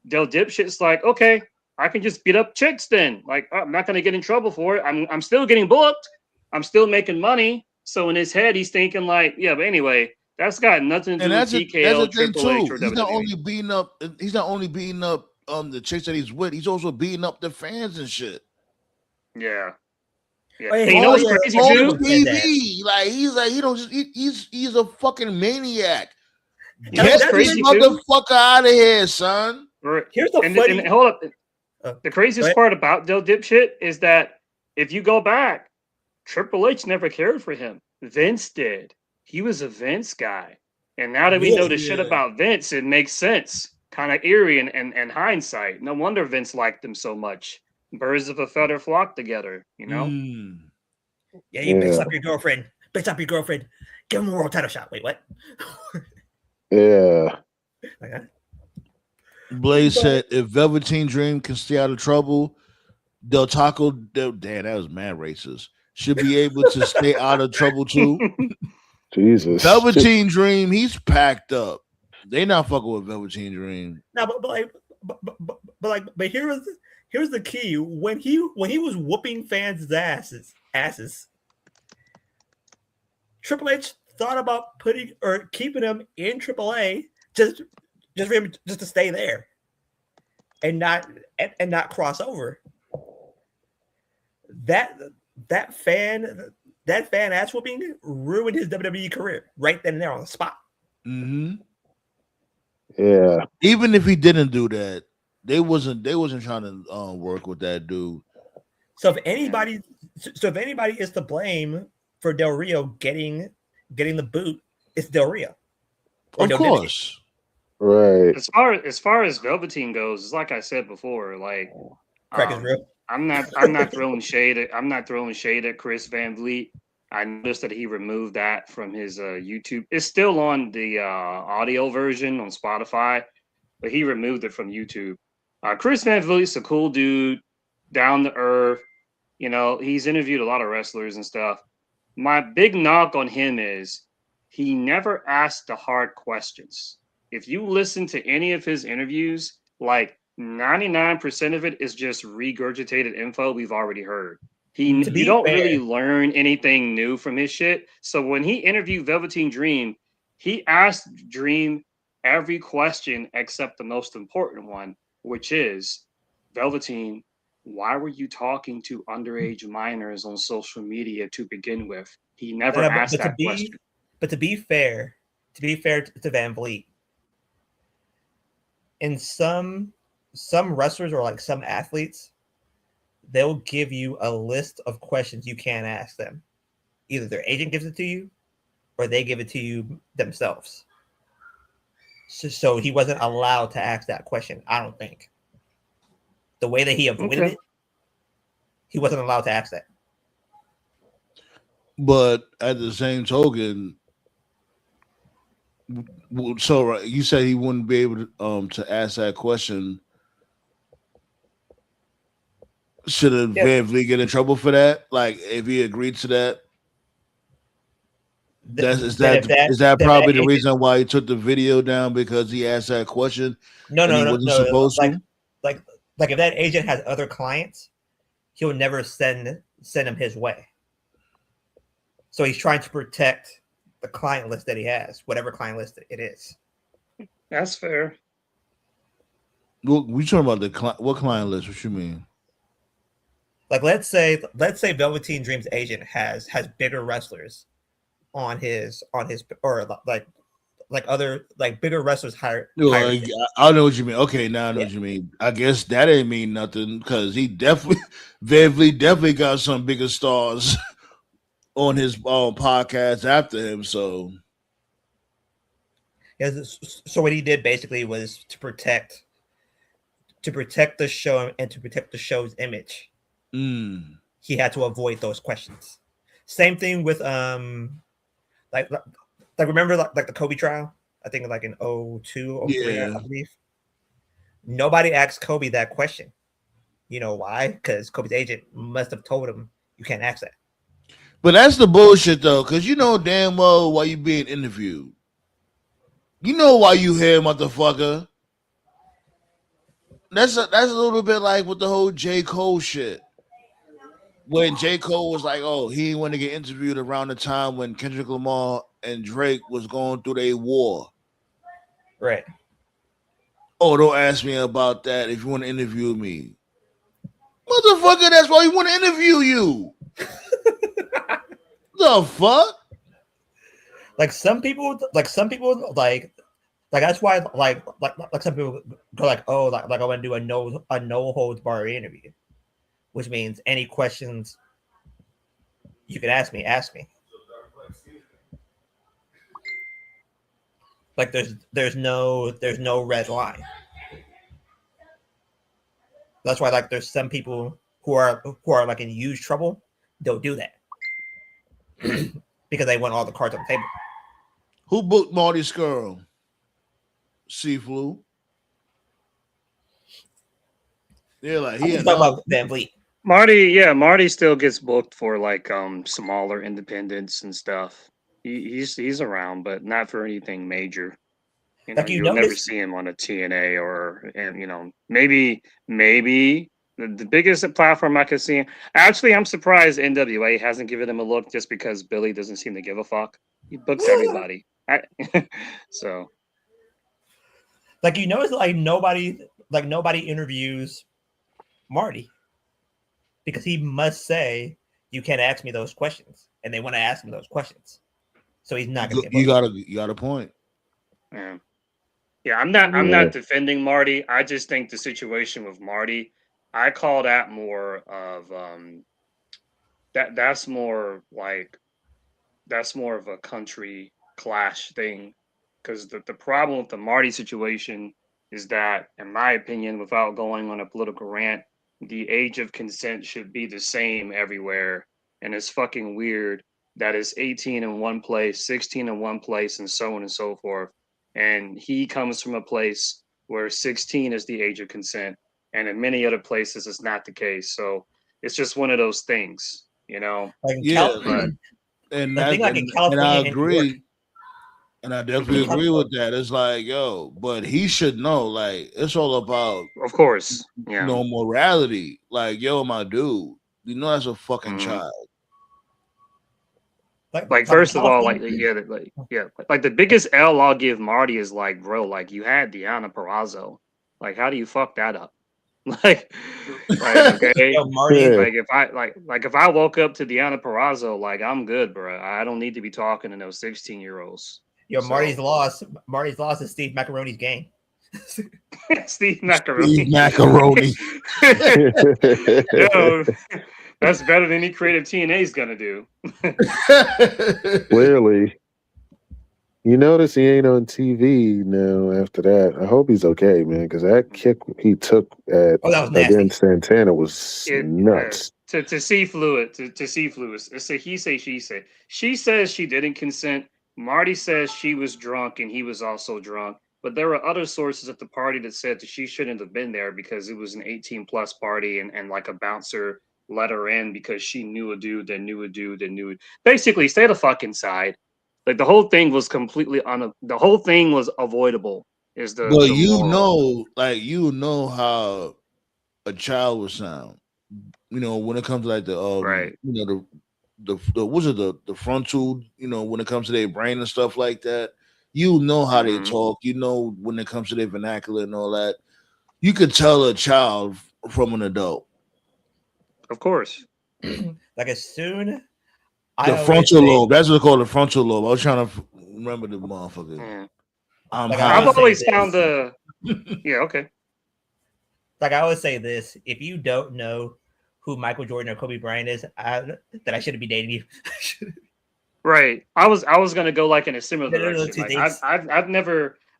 Del Dipshit's like, okay, I can just beat up chicks then. Like, I'm not gonna get in trouble for it. I'm still getting booked. I'm still making money. So in his head, he's thinking like, yeah, but anyway, that's got nothing to And do with that's the TKO, thing Triple H, too. or He's not WWE. only beating up. He's not only beating up the chicks that he's with. He's also beating up the fans and shit. Yeah. Yeah. Oh, yeah, And you know what's yeah, crazy yeah, too? On TV, like he don't just he's a fucking maniac. You know what's Get this crazy too? motherfucker out of here, son. Here's the funny. And hold up. Oh, The craziest right. part about Del Dipshit is that if you go back, Triple H never cared for him. Vince did. He was a Vince guy. And now that we know the shit about Vince, it makes sense. Kind of eerie and hindsight. No wonder Vince liked him so much. Birds of a feather flock together, you know? Yeah, you mix Yeah. up your girlfriend. Mix up your girlfriend. Give him a world title shot. Wait, what? Yeah. Okay. Blaze said, if Velveteen Dream can stay out of trouble, Del Taco, damn, that was mad racist, should be able to stay out of trouble too. Jesus. Velveteen Dream, he's packed up. They not fucking with Velveteen Dream. No, but here's the key. When he was whooping fans' asses, Triple H thought about putting or keeping him in AAA just for him just to stay there and not cross over. That fan ass whooping ruined his WWE career right then and there on the spot. Mm-hmm. Yeah. Even if he didn't do that, they wasn't trying to work with that dude. So if anybody is to blame for Del Rio getting the boot, it's Del Rio. Of course. Right. As far as Velveteen goes, it's like I said before, like Crack is real. I'm not throwing shade at Chris Van Vliet. I noticed that he removed that from his YouTube. It's still on the audio version on Spotify, but he removed it from YouTube. Chris Van Vliet's a cool dude, down to earth. You know, he's interviewed a lot of wrestlers and stuff. My big knock on him is he never asked the hard questions. If you listen to any of his interviews, like 99% of it is just regurgitated info we've already heard. You don't really learn anything new from his shit. So when he interviewed Velveteen Dream, he asked Dream every question except the most important one, which is, Velveteen, why were you talking to underage minors on social media to begin with? He never asked that question. But to be fair to Van Vliet, in some wrestlers or like some athletes, they'll give you a list of questions you can't ask them. Either their agent gives it to you or they give it to you themselves. So he wasn't allowed to ask that question, I don't think. The way that he avoided it, he wasn't allowed to ask that. But at the same token, so you said he wouldn't be able to ask that question. Should Van Vliet get in trouble for that? Like, if he agreed to that, is that probably the reason why he took the video down, because he asked that question? No, he wasn't supposed to. Like if that agent has other clients, he'll never send him his way. So he's trying to protect the client list that he has, whatever client list it is. That's fair. We talking about what client list? What you mean? Like let's say Velveteen Dream's agent has bigger wrestlers on his or like other like bigger wrestlers hired. I know what you mean. Okay, now I know what you mean. I guess that ain't mean nothing, because he definitely Van Vliet definitely got some bigger stars on his podcast after him. So so what he did basically was to protect the show and to protect the show's image. He had to avoid those questions. Same thing with like remember like the Kobe trial? I think like in 02, 03, I believe. Nobody asked Kobe that question. You know why? Because Kobe's agent must have told him you can't ask that. But that's the bullshit though, because you know damn well why you being interviewed. You know why you here, motherfucker. That's a little bit like with the whole J. Cole shit. When J. Cole was like, oh, he didn't want to get interviewed around the time when Kendrick Lamar and Drake was going through their war. Right. Oh, don't ask me about that if you want to interview me. Motherfucker, that's why he want to interview you. The fuck? Like some people like that's why like some people go like, oh, like I want to do a no holds bar interview, which means any questions you can ask me. Like there's no red line. That's why like there's some people who are like in huge trouble, they'll do that because they want all the cards on the table. Who booked Marty Skrull? C-Flu. Yeah, like he talking about Van Vliet. Marty still gets booked for like smaller independents and stuff. He's around, but not for anything major. You'll never see him on a TNA or maybe the biggest platform I could see him. Actually, I'm surprised NWA hasn't given him a look, just because Billy doesn't seem to give a fuck. He books everybody. So like it's like nobody interviews Marty because he must say you can't ask me those questions, and they want to ask him those questions, so he's not going to. You got a point. Yeah, I'm not defending Marty. I just think the situation with Marty, I call that more of that's more of a country clash thing, because the problem with the Marty situation is that, in my opinion, without going on a political rant, the age of consent should be the same everywhere, and it's fucking weird that it's 18 in one place, 16 in one place, and so on and so forth. And he comes from a place where 16 is the age of consent, and in many other places it's not the case. So it's just one of those things, And I agree. And I definitely agree with that. It's like, but he should know, like, it's all about, of course, morality. Like, my dude, You know that's a fucking Mhm. child. Like first of all, like the biggest L I'll give Marty is like, bro, like you had Deanna Purrazzo. Like, how do you fuck that up? Like, okay. Yo, Marty, Yeah. Like if I woke up to Deanna Purrazzo, like I'm good, bro. I don't need to be talking to those 16-year-olds. yo, Marty's So- loss. Marty's loss is Steve Macaroni's game. Steve Macaroni. Steve Macaroni. Yo, that's better than any creative TNA's gonna do. Clearly. You notice he ain't on TV now after that. I hope he's okay, man, because that kick he took at Oh, that was nasty. against Santana was It- nuts. To see fluid, to see fluid. It's a he say, she say. She says she didn't consent. Marty says she was drunk and he was also drunk. But there were other sources at the party that said that she shouldn't have been there because it was an 18+ party and like a bouncer let her in because she knew a dude that knew a dude that knew it. Basically, stay the fuck inside. Like the whole thing was completely the whole thing was avoidable. Is the But the you moral. know, like you know how a child would sound. You know, when it comes to like the Right. you know, the what's it, the frontal, you know, when it comes to their brain and stuff like that, you know how they Mhm. talk, you know, when it comes to their vernacular and all that. You could tell a child from an adult. Of course. Like as soon The always frontal say- lobe. That's what they call the frontal lobe. I was trying to remember the motherfucker. Yeah. I'm Like, high. I've say always this. found the yeah, okay. Like I always say this: if you don't know who Michael Jordan or Kobe Bryant is, that I shouldn't be dating you. Right. I was gonna go like in a similar They're the direction. two Like things.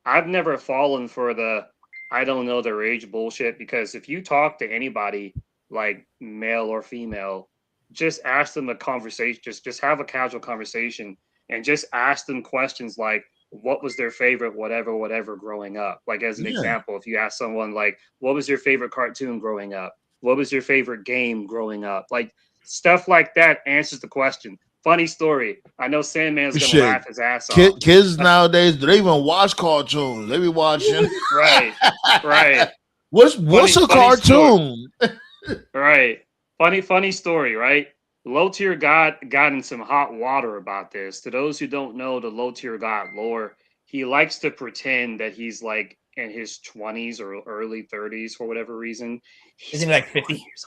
I've never fallen for the I don't know their age bullshit because if you talk to anybody like male or female, just ask them a conversation, just have a casual conversation and just ask them questions like what was their favorite whatever growing up. Like as an Yeah. example, if you ask someone like what was your favorite cartoon growing up? What was your favorite game growing up? Like stuff like that answers the question. Funny story. I know Sandman's gonna Shit. laugh his ass off. Kids nowadays, do they even watch cartoons? They be watching. Right, right, What's funny a story. cartoon? right. Funny story, right? Low tier God got in some hot water about this. To those who don't know the low tier God lore, he likes to pretend that he's like in his 20s or early 30s for whatever reason. He's Isn't he like 41 50? years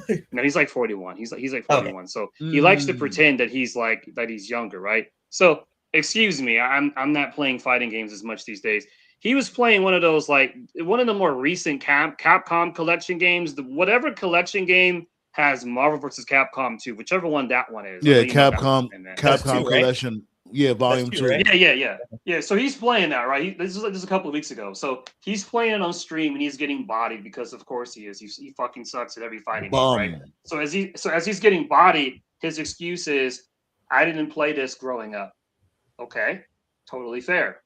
old. No, he's like 41. He's like Okay. 41. So he likes to Mm. pretend that he's younger, right? So excuse me, I'm not playing fighting games as much these days. He was playing one of those like one of the more recent Capcom collection games. Whatever collection game has Marvel vs. Capcom 2, whichever one that one is. I know Yeah, you know that Capcom. one, man. That's Capcom two, right? collection. Yeah, volume two, 2. right? Yeah. So he's playing that, right? This is a couple of weeks ago. So he's playing it on stream and he's getting bodied because of course he is. He fucking sucks at every fighting game, Bum. right? So as he's getting bodied, his excuse is, I didn't play this growing up. Okay, totally fair.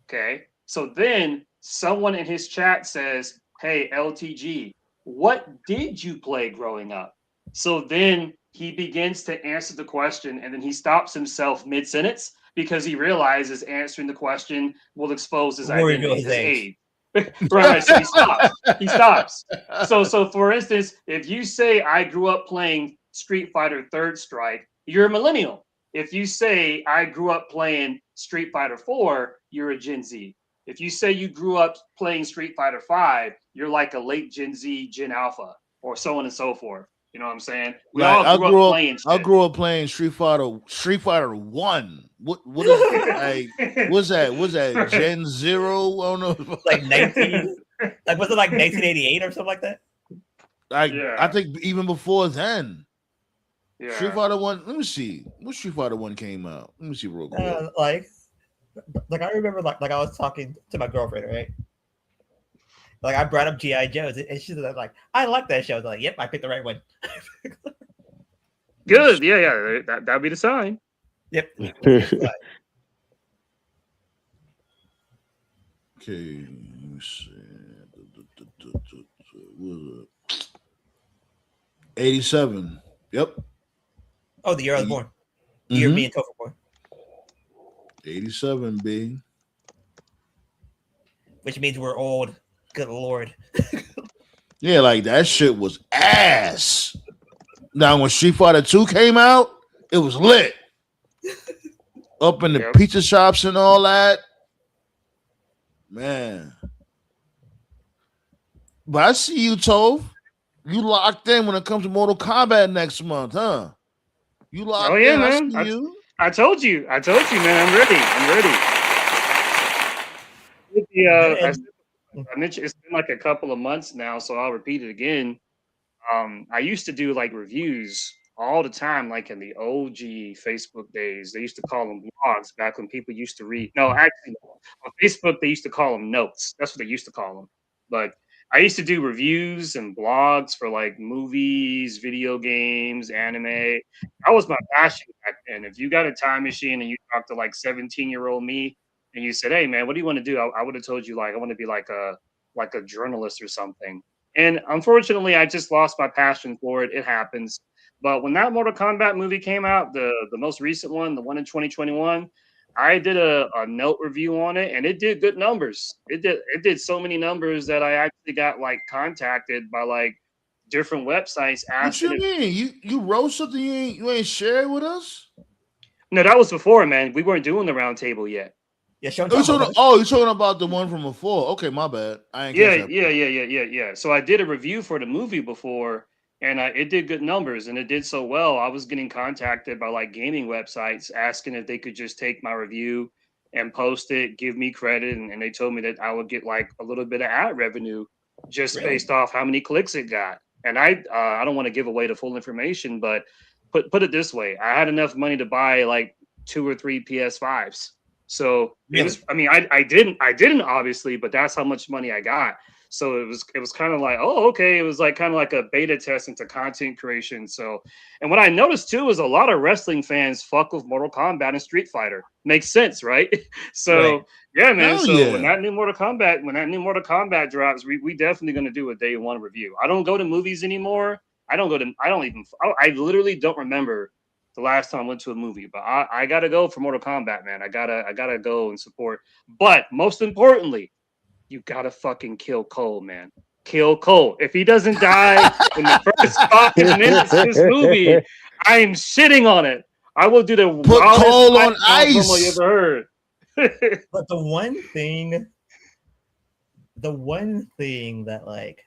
Okay. So then someone in his chat says, hey, LTG, what did you play growing up? So then he begins to answer the question and then he stops himself mid-sentence because he realizes answering the question will expose his Will identity, reveal his his age. age. right. So he stops. So for instance, if you say I grew up playing Street Fighter Third Strike, you're a millennial. If you say I grew up playing Street Fighter 4, you're a Gen Z. If you say you grew up playing Street Fighter 5, you're like a late Gen Z, Gen Alpha, or so on and so forth. You know what I'm saying? We Like, all grew up playing I shit. grew up playing Street Fighter 1. What is like what's that? Gen 0? I don't know. Like 19, like was it like 1988 or something like that? Like Yeah. I think even before then. Yeah. Street Fighter 1. Let me see. What Street Fighter 1 came out? Let me see real quick. Like I remember like I was talking to my girlfriend, right? Like I brought up G.I. Joe's and she's like, I like that show. I was like, yep, I picked the right one. Good. Yeah. That'd be the sign. Yep. Okay, let me see. What was it? 87. Yep. Oh, the year I was born. The year Mhm. me and Topher were born. 87, B. Which means we're old. Good lord. Yeah, like that shit was ass. Now, when Street Fighter 2 came out, it was lit. Up in the Yep. pizza shops and all that. Man. But I see you, Tove. You locked in when it comes to Mortal Kombat next month, huh? You locked Oh yeah, in. man. I see you. I told you, man. I'm ready. I mentioned it's been like a couple of months now, so I'll repeat it again. I used to do like reviews all the time, like in the OG Facebook days. They used to call them blogs back when people used to read. No, actually, on Facebook they used to call them notes. That's what they used to call them. But I used to do reviews and blogs for like movies, video games, anime. That was my passion back then. If you got a time machine and you talked to like 17-year-old me and you said, "Hey man, what do you want to do?" I would have told you like I want to be like a journalist or something. And unfortunately, I just lost my passion for it. It happens. But when that Mortal Kombat movie came out, the most recent one, the one in 2021, I did a note review on it, and it did good numbers. It did so many numbers that I actually got like contacted by like different websites What asking. you mean? You wrote something you ain't shared with us? No, that was before, man. We weren't doing the roundtable yet. Yeah, show you're talking about the one from before. Okay, my bad. I ain't Yeah. So I did a review for the movie before, and it did good numbers, and it did so well. I was getting contacted by like gaming websites asking if they could just take my review and post it, give me credit, and they told me that I would get like a little bit of ad revenue just based off how many clicks it got. And I don't want to give away the full information, but put it this way: I had enough money to buy like 2 or 3 PS5s. So it was, I mean, I didn't obviously, but that's how much money I got. So it was kind of like, oh, okay. It was like kind of like a beta test into content creation. So, and what I noticed too is a lot of wrestling fans fuck with Mortal Kombat and Street Fighter. Makes sense, right? So yeah, man. When that new Mortal Kombat drops, we definitely gonna do a day one review. I don't go to movies anymore. I literally don't remember the last time I went to a movie, but I gotta go for Mortal Kombat, man. I gotta go and support. But most importantly, you gotta fucking kill Cole, man. Kill Cole. If he doesn't die in the first 5 minutes of this movie, I am shitting on it. I will do the put Cole on ice. You ever heard? But the one thing that like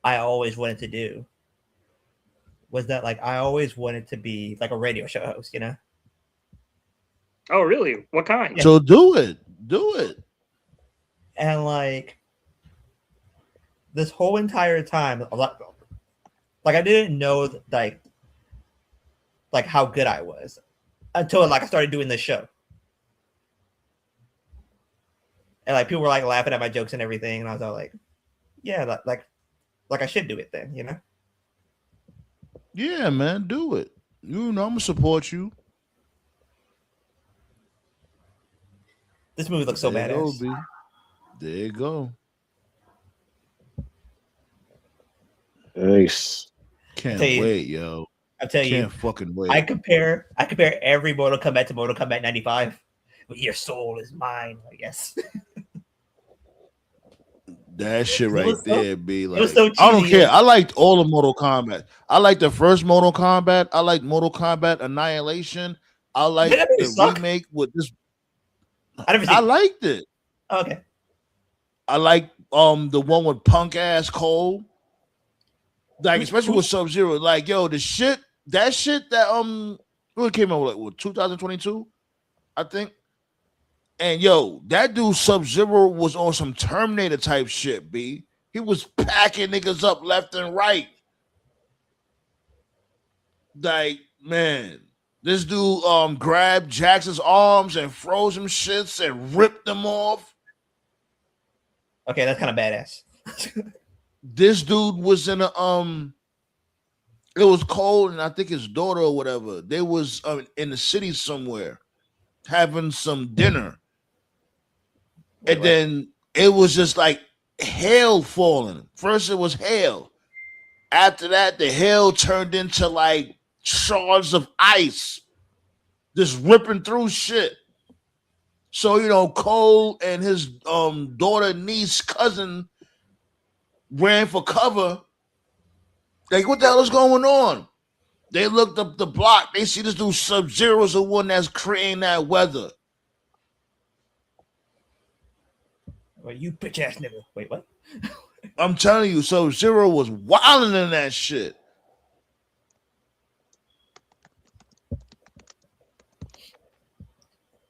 I always wanted to do was that like I always wanted to be like a radio show host, you know? Oh, really? What kind? So do it. And like this whole entire time, like I didn't know like how good I was until like I started doing this show. And like people were like laughing at my jokes and everything, and I was all like, yeah, like I should do it then, you know? Yeah, man, do it. You know, I'm gonna support you. This movie looks so badass. There you go. Nice. Can't wait, yo. I tell you, can't fucking wait. I compare every Mortal Kombat to Mortal Kombat 95. But your soul is mine, I guess. That shit right there be like, so cheesy, I don't care. I liked all of Mortal Kombat. I liked the first Mortal Kombat. I liked Mortal Kombat Annihilation. I liked the remake with this. I liked it. Okay. I like the one with punk ass Cole. Like especially with Sub-Zero. Like, yo, that shit that what came out like what 2022, I think. And yo, that dude Sub-Zero was on some Terminator type shit, B. He was packing niggas up left and right. Like, man, this dude grabbed Jackson's arms and froze him shits and ripped them off. Okay, that's kind of badass. This dude was in a it was Cole and I think his daughter or whatever. They was in the city somewhere having some dinner. And then it was just like hail falling. First it was hail. After that, the hail turned into like shards of ice, just ripping through shit. So, you know, Cole and his daughter, niece, cousin ran for cover. Like, what the hell is going on? They looked up the block. They see this dude Sub-Zero's the one that's creating that weather. Well, you bitch ass nigga. Wait, what? I'm telling you, Sub-Zero was wilding in that shit.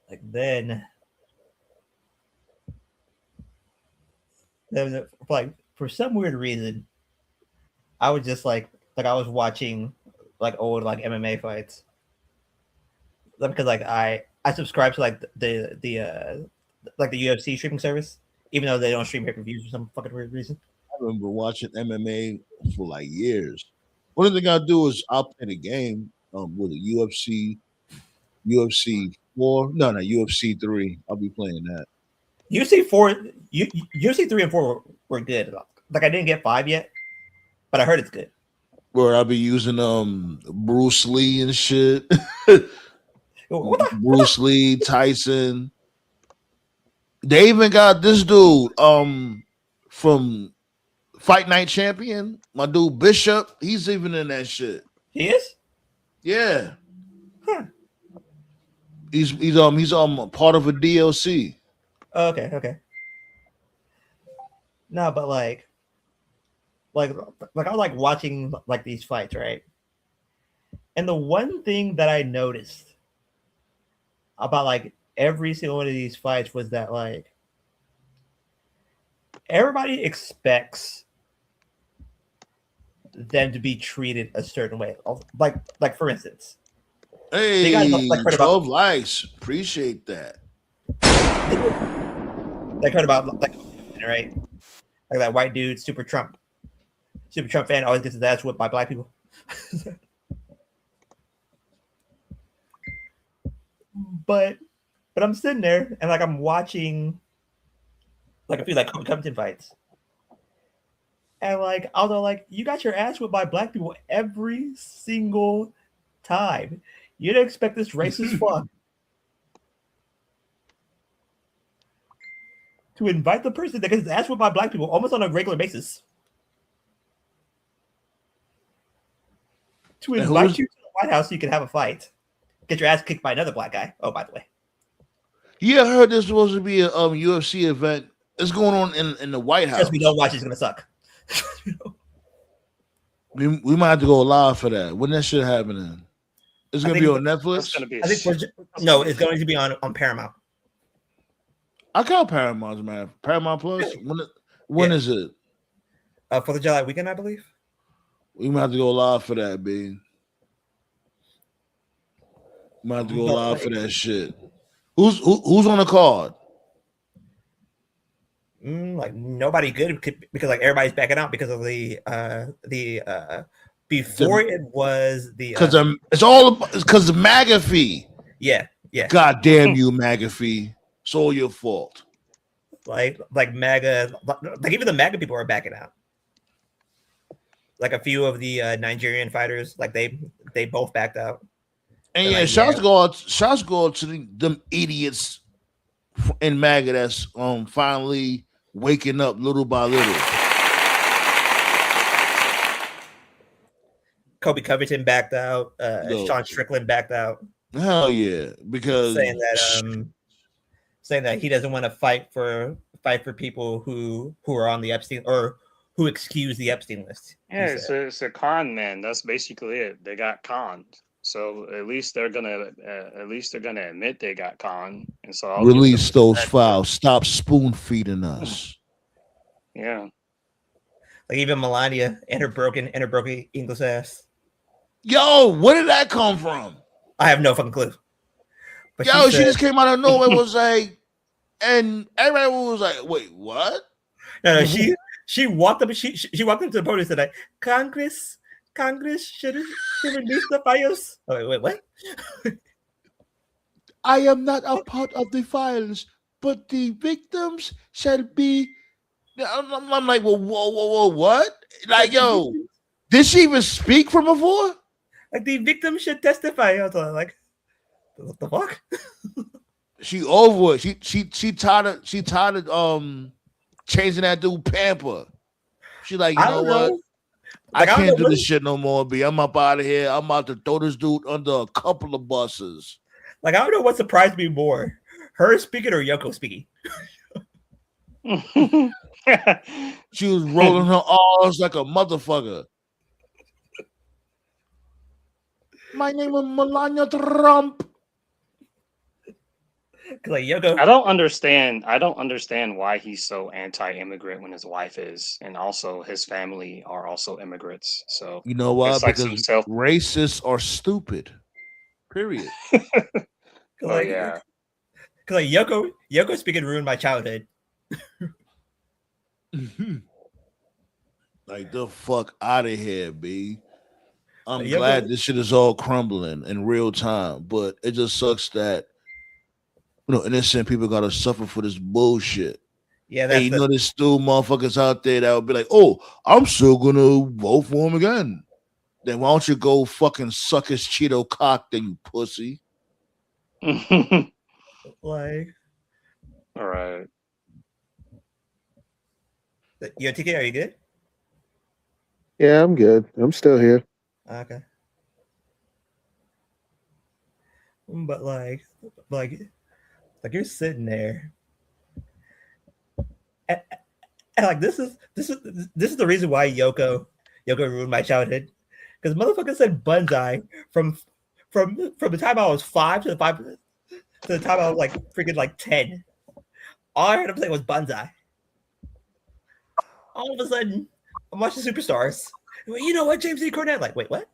Like then like for some weird reason, I was just like I was watching like old like MMA fights. Because like I subscribe to like the UFC streaming service, even though they don't stream pay-per-views for some fucking weird reason. I remember watching MMA for like years. One thing I do is I'll play the game with a UFC 4. No, UFC 3. I'll be playing that. UFC 3 and 4 were good. Like I didn't get 5 yet, but I heard it's good. Where I'll be using Bruce Lee and shit. Bruce Lee, Tyson. They even got this dude from Fight Night Champion, my dude Bishop. He's even in that shit. He is? Yeah. Huh. He's part of a DLC. Oh, okay. No, but like I was like watching like these fights, right? And the one thing that I noticed about like every single one of these fights was that like everybody expects them to be treated a certain way. Like for instance, hey, guys, like, 12 likes. Appreciate that. Like heard about like right, like that white dude, super Trump fan, always gets his ass whipped by black people. But I'm sitting there and like I'm watching like a few like Kobe Covington fights. And like although like you got your ass whipped by black people every single time. You didn't expect this racist fuck to invite the person that gets his ass whipped by black people almost on a regular basis. To invite you to the White House so you can have a fight. Get your ass kicked by another black guy. Oh, by the way. Yeah, I heard this was supposed to be a UFC event. It's going on in the White House. Because we don't watch, it's gonna suck. we might have to go live for that. When that shit happening? It's gonna be on Netflix. It's gonna be it's going to be on Paramount. I call Paramount, man. Paramount Plus. When is it? 4th of July weekend, I believe. We might have to go live for that, B. Might have to go live for that shit. Who's on the card? Like nobody good because like everybody's backing out because of the before it was the because it's all because of McAfee. Yeah. God damn you, McAfee! It's all your fault. Like MAGA, like even the MAGA people are backing out. Like a few of the Nigerian fighters, like they both backed out. And yeah, shouts go out to them idiots in MAGA that's finally waking up little by little. Kobe Covington backed out. Sean Strickland backed out. Hell yeah, because saying that he doesn't want to fight for people who are on the Epstein or who excuse the Epstein list. Yeah, it's a con man. That's basically it. They got conned. So at least they're gonna admit they got conned, and so I'll release those files. Stop spoon feeding us. Yeah, like even Melania and her broken English ass. Yo, where did that come from? I have no fucking clue. But she just came out of nowhere. Was like, and everybody was like, "Wait, what?" No, she walked up. She walked into the podium and said, like, Congress should release the files. Oh, wait, what? I am not a part of the files, but the victims shall be. I'm like, well, whoa, what? Like, yo, did she even speak from before? Like, the victims should testify. I was like, what the fuck? She over it. She tired of changing that dude Pamper. She like, you know what? I don't can't know do what- this shit no more, B. I'm up out of here. I'm about to throw this dude under a couple of buses. Like, I don't know what surprised me more, her speaking or Yoko speaking. She was rolling her R's like a motherfucker. My name is Melania Trump. Like Yoko, I don't understand. I don't understand why he's so anti-immigrant when his wife is, and also his family are also immigrants. So You know why? it's like Because some self. racists are stupid. Period. Oh yeah. Cause like Yoko speaking ruined my childhood. Like the fuck out of here, B. I'm Yoko- glad this shit is all crumbling in real time, but it just sucks that innocent people gotta suffer for this bullshit. Yeah, Hey, there's still motherfuckers out there that would be like, "Oh, I'm still gonna vote for him again." Then why don't you go fucking suck his Cheeto cock, then you pussy? like. All right. Yo, TK, are you good? Yeah, I'm good. I'm still here. Okay. But like you're sitting there, and like this is the reason why Yoko ruined my childhood, because motherfucker said bonsai from the time I was 5 to the time I was like freaking like 10. All I heard him say was bonsai. All of a sudden, I'm watching Superstars. Well, you know what, James E. Cornette? Like, wait, what?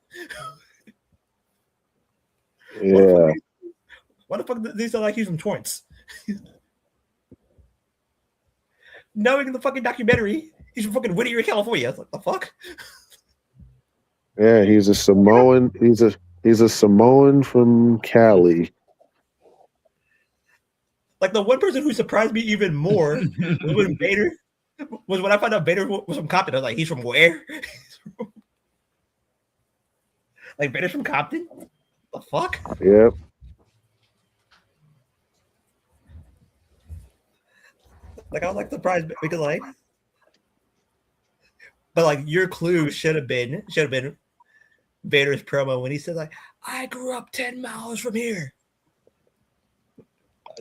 Yeah. Why the fuck do these sound like he's from Torrance? Knowing the fucking documentary, he's from fucking Whittier, California. I was like, the fuck? Yeah, he's a Samoan. He's a Samoan from Cali. Like the one person who surprised me even more was when I found out Bader was from Compton. I was like, he's from where? Like Bader's from Compton? The fuck? Yep. Like I was like surprised because like, but like your clue should have been Vader's promo when he said like, I grew up 10 miles from here.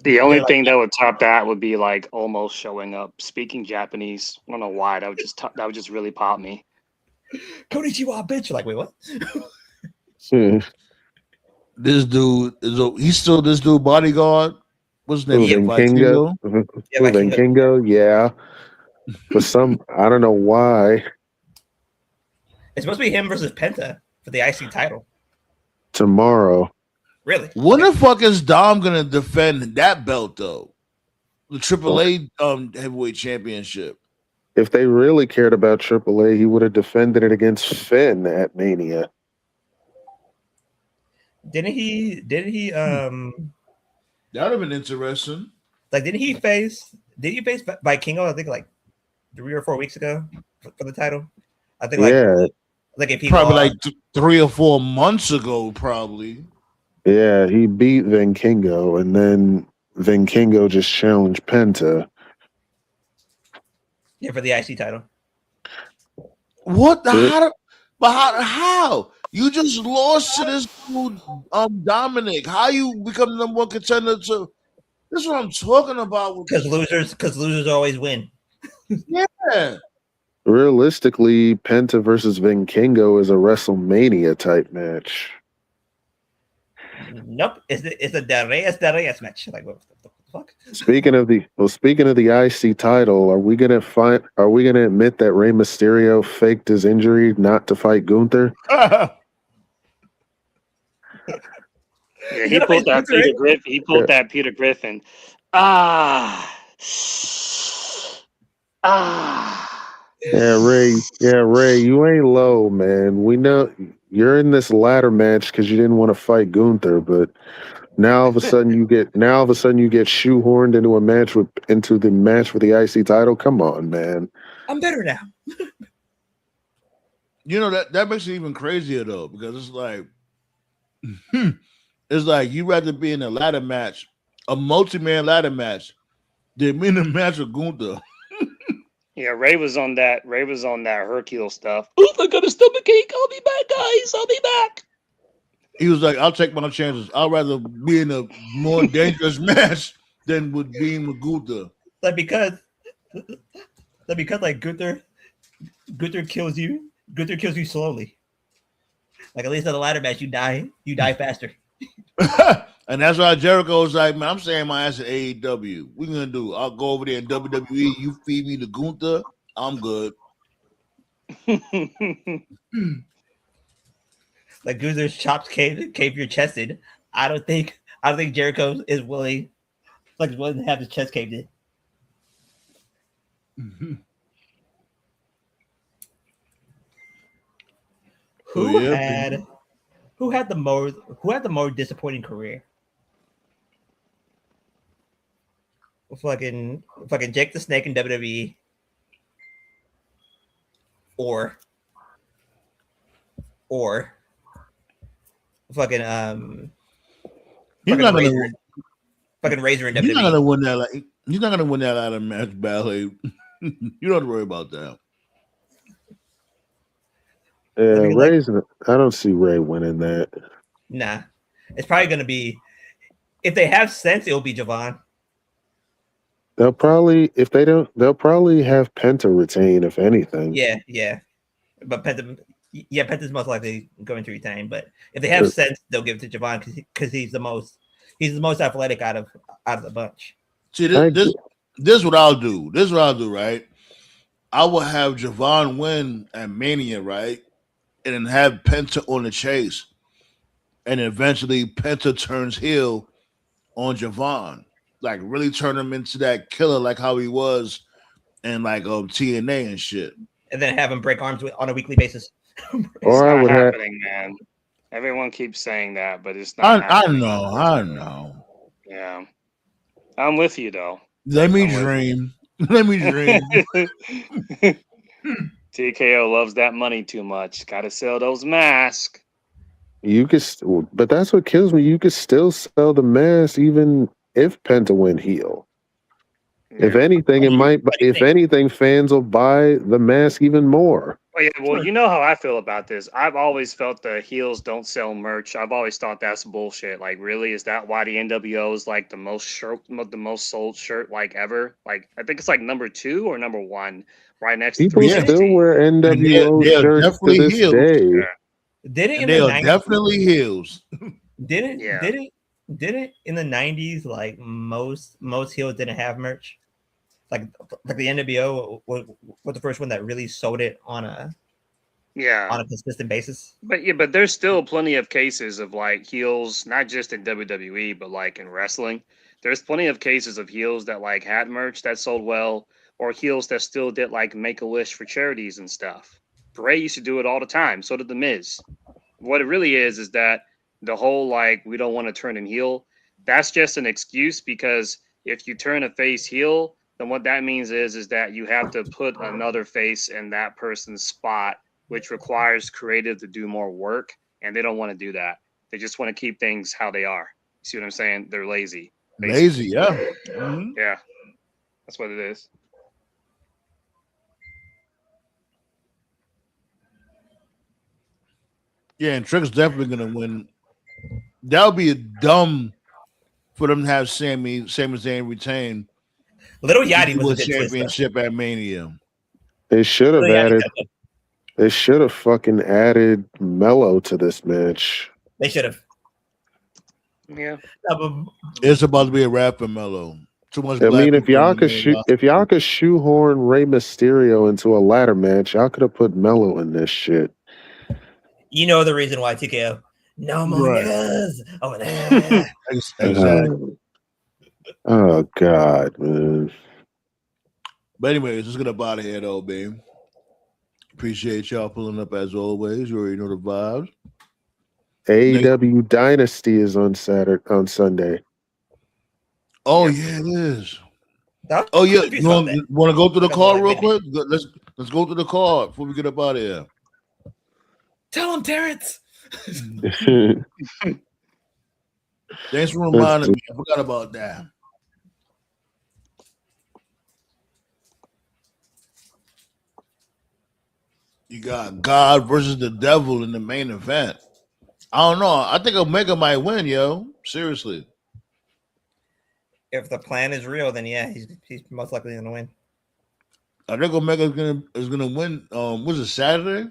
The only They're thing that would top that would be like almost showing up speaking Japanese. I don't know why. That would just really pop me. Konnichiwa, bitch. You're like, wait, what? This dude he's still this dude bodyguard. What's his name? Kingo. Kingo, yeah. For some, I don't know why. It's supposed to be him versus Penta for the IC title. Tomorrow. Really? When the fuck is Dom gonna defend that belt though? The AAA heavyweight championship. If they really cared about AAA, he would have defended it against Finn at Mania. Didn't he That would have been interesting. like did he face Vikingo, I think like 3 or 4 weeks ago for the title? I think like if he probably lost, like 3 or 4 months ago, probably. Yeah, he beat Vikingo, and then Vikingo just challenged Penta. yeah, for the IC title. What the how? You just lost to this dude, Dominic. How you become the number one contender to? This is what I'm talking about. Because losers always win. Yeah. Realistically, Penta versus Vikingo is a WrestleMania type match. Nope, it's a De Reyes match. Like what the fuck? Speaking of the IC title, are we gonna admit that Rey Mysterio faked his injury not to fight Gunther? Yeah, he pulled that Peter Griffin. He pulled that Peter Griffin. Yeah, Ray, you ain't low, man. We know you're in this ladder match because you didn't want to fight Gunther, but now all of a sudden you get shoehorned into the match for the IC title. Come on, man. I'm better now. You know that makes it even crazier though, because it's like you'd rather be in a ladder match, a multi-man ladder match, than be in a match with Gunther. Yeah, Ray was on that. Ray was on that Hercule stuff. Oh, I got a stomach ache. I'll be back, guys. I'll be back. He was like, "I'll take my chances. I'd rather be in a more dangerous match than with being with Gunther." Like because like Gunther kills you. Gunther kills you slowly. Like at least in the ladder match, you die faster. And that's why Jericho was like, "Man, I'm saying my ass at AEW. What you gonna do? I'll go over there in WWE. You feed me to Gunther. I'm good." Like Gunther's chops cave your chest in. I don't think Jericho is willing to have his chest caved in. Who had the more disappointing career? Fucking Jake the Snake in WWE, or fucking Razor in WWE. He's not gonna win that. He's not gonna win that ladder match ballet. You don't have to worry about that. Yeah, I don't see Ray winning that. Nah, it's probably gonna be, if they have sense, it'll be Javon. They'll probably have Penta retain, if anything. Yeah. But Penta's most likely going to retain. But if they have sense, they'll give it to Javon because he's the most athletic out of the bunch. See, this is what I'll do. This is what I'll do, right? I will have Javon win at Mania, right? And then have Penta on the chase. And eventually Penta turns heel on Javon. Like really turn him into that killer like how he was in like TNA and shit. And then have him break arms on a weekly basis. It's not happening, man. Everyone keeps saying that, but it's not happening. I know. Yeah. I'm with you though. Let me dream. Let me dream. TKO loves that money too much. Gotta sell those masks. But that's what kills me. You could still sell the mask even if Penta went heel. Yeah. If anything, fans will buy the mask even more. Oh, yeah, well, you know how I feel about this. I've always felt the heels don't sell merch. I've always thought that's bullshit. Like, really, is that why the NWO is like the most sold shirt like ever? Like, I think it's like number 2 or number 1, right next to people still wear NWO shirts to this day. Yeah. Did it in they the are 90s? Definitely heels. Did it in the 90s? Like most heels didn't have merch. Like the NWO was the first one that really sold it on a consistent basis. But there's still plenty of cases of like heels, not just in WWE, but like in wrestling. There's plenty of cases of heels that like had merch that sold well, or heels that still did like Make-A-Wish for charities and stuff. Bray used to do it all the time. So did The Miz. What it really is that the whole like we don't want to turn him heel. That's just an excuse, because if you turn a face heel, then what that means is that you have to put another face in that person's spot, which requires creative to do more work, and they don't want to do that. They just want to keep things how they are. See what I'm saying? They're lazy. Basically. Lazy, yeah. Mm-hmm. Yeah. That's what it is. Yeah, and Trick's definitely gonna win. That would be dumb for them to have Sami Zayn retain. Little Yachty was a championship at Mania. They should have added. They should have fucking added Mello to this match. They should have. Yeah, it's about to be a wrap for Mello. Too much. I mean, if y'all could shoehorn Rey Mysterio into a ladder match, y'all could have put Mello in this shit. You know the reason why, TKO. No more niggas over there. Exactly. Oh God, man. But anyways, let's get up out of here, though, babe. Appreciate y'all pulling up as always. You already know the vibes. AEW Dynasty is on Sunday. Oh yeah, it is. Oh yeah, you want to go through the card real quick? Let's go through the card before we get up out of here. Tell him, Terrence. Thanks for reminding me. I forgot about that. You got God versus the devil in the main event. I don't know. I think Omega might win, yo. Seriously. If the plan is real, then yeah, he's most likely going to win. I think Omega is gonna win. Was it Saturday?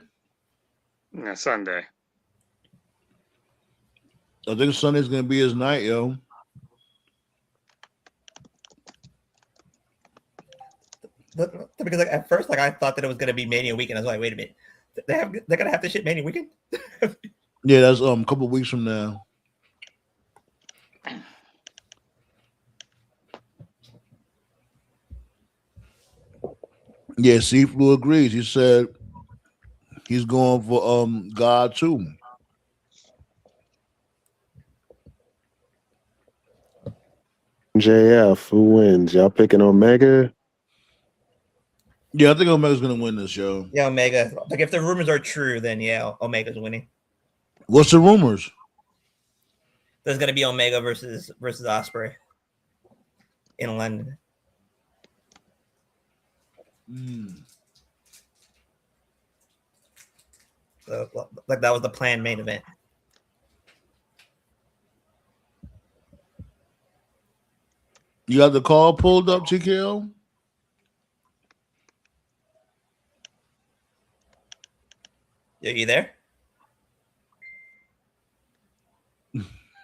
Yeah, Sunday. I think Sunday's gonna be his night, yo. Because like, at first, like I thought that it was going to be Mania weekend. I was like, wait a minute, they're gonna have this shit Mania weekend. Yeah, that's a couple weeks from now. Yeah, Seaflu agrees. He said he's going for God too. JF, who wins? Y'all picking Omega? Yeah, I think Omega's gonna win this, yo. Yeah, Omega. Like if the rumors are true, then yeah, Omega's winning. What's the rumors? There's gonna be Omega versus Ospreay in London. So, like that was the planned main event. You got the call pulled up, TKO? Are you there?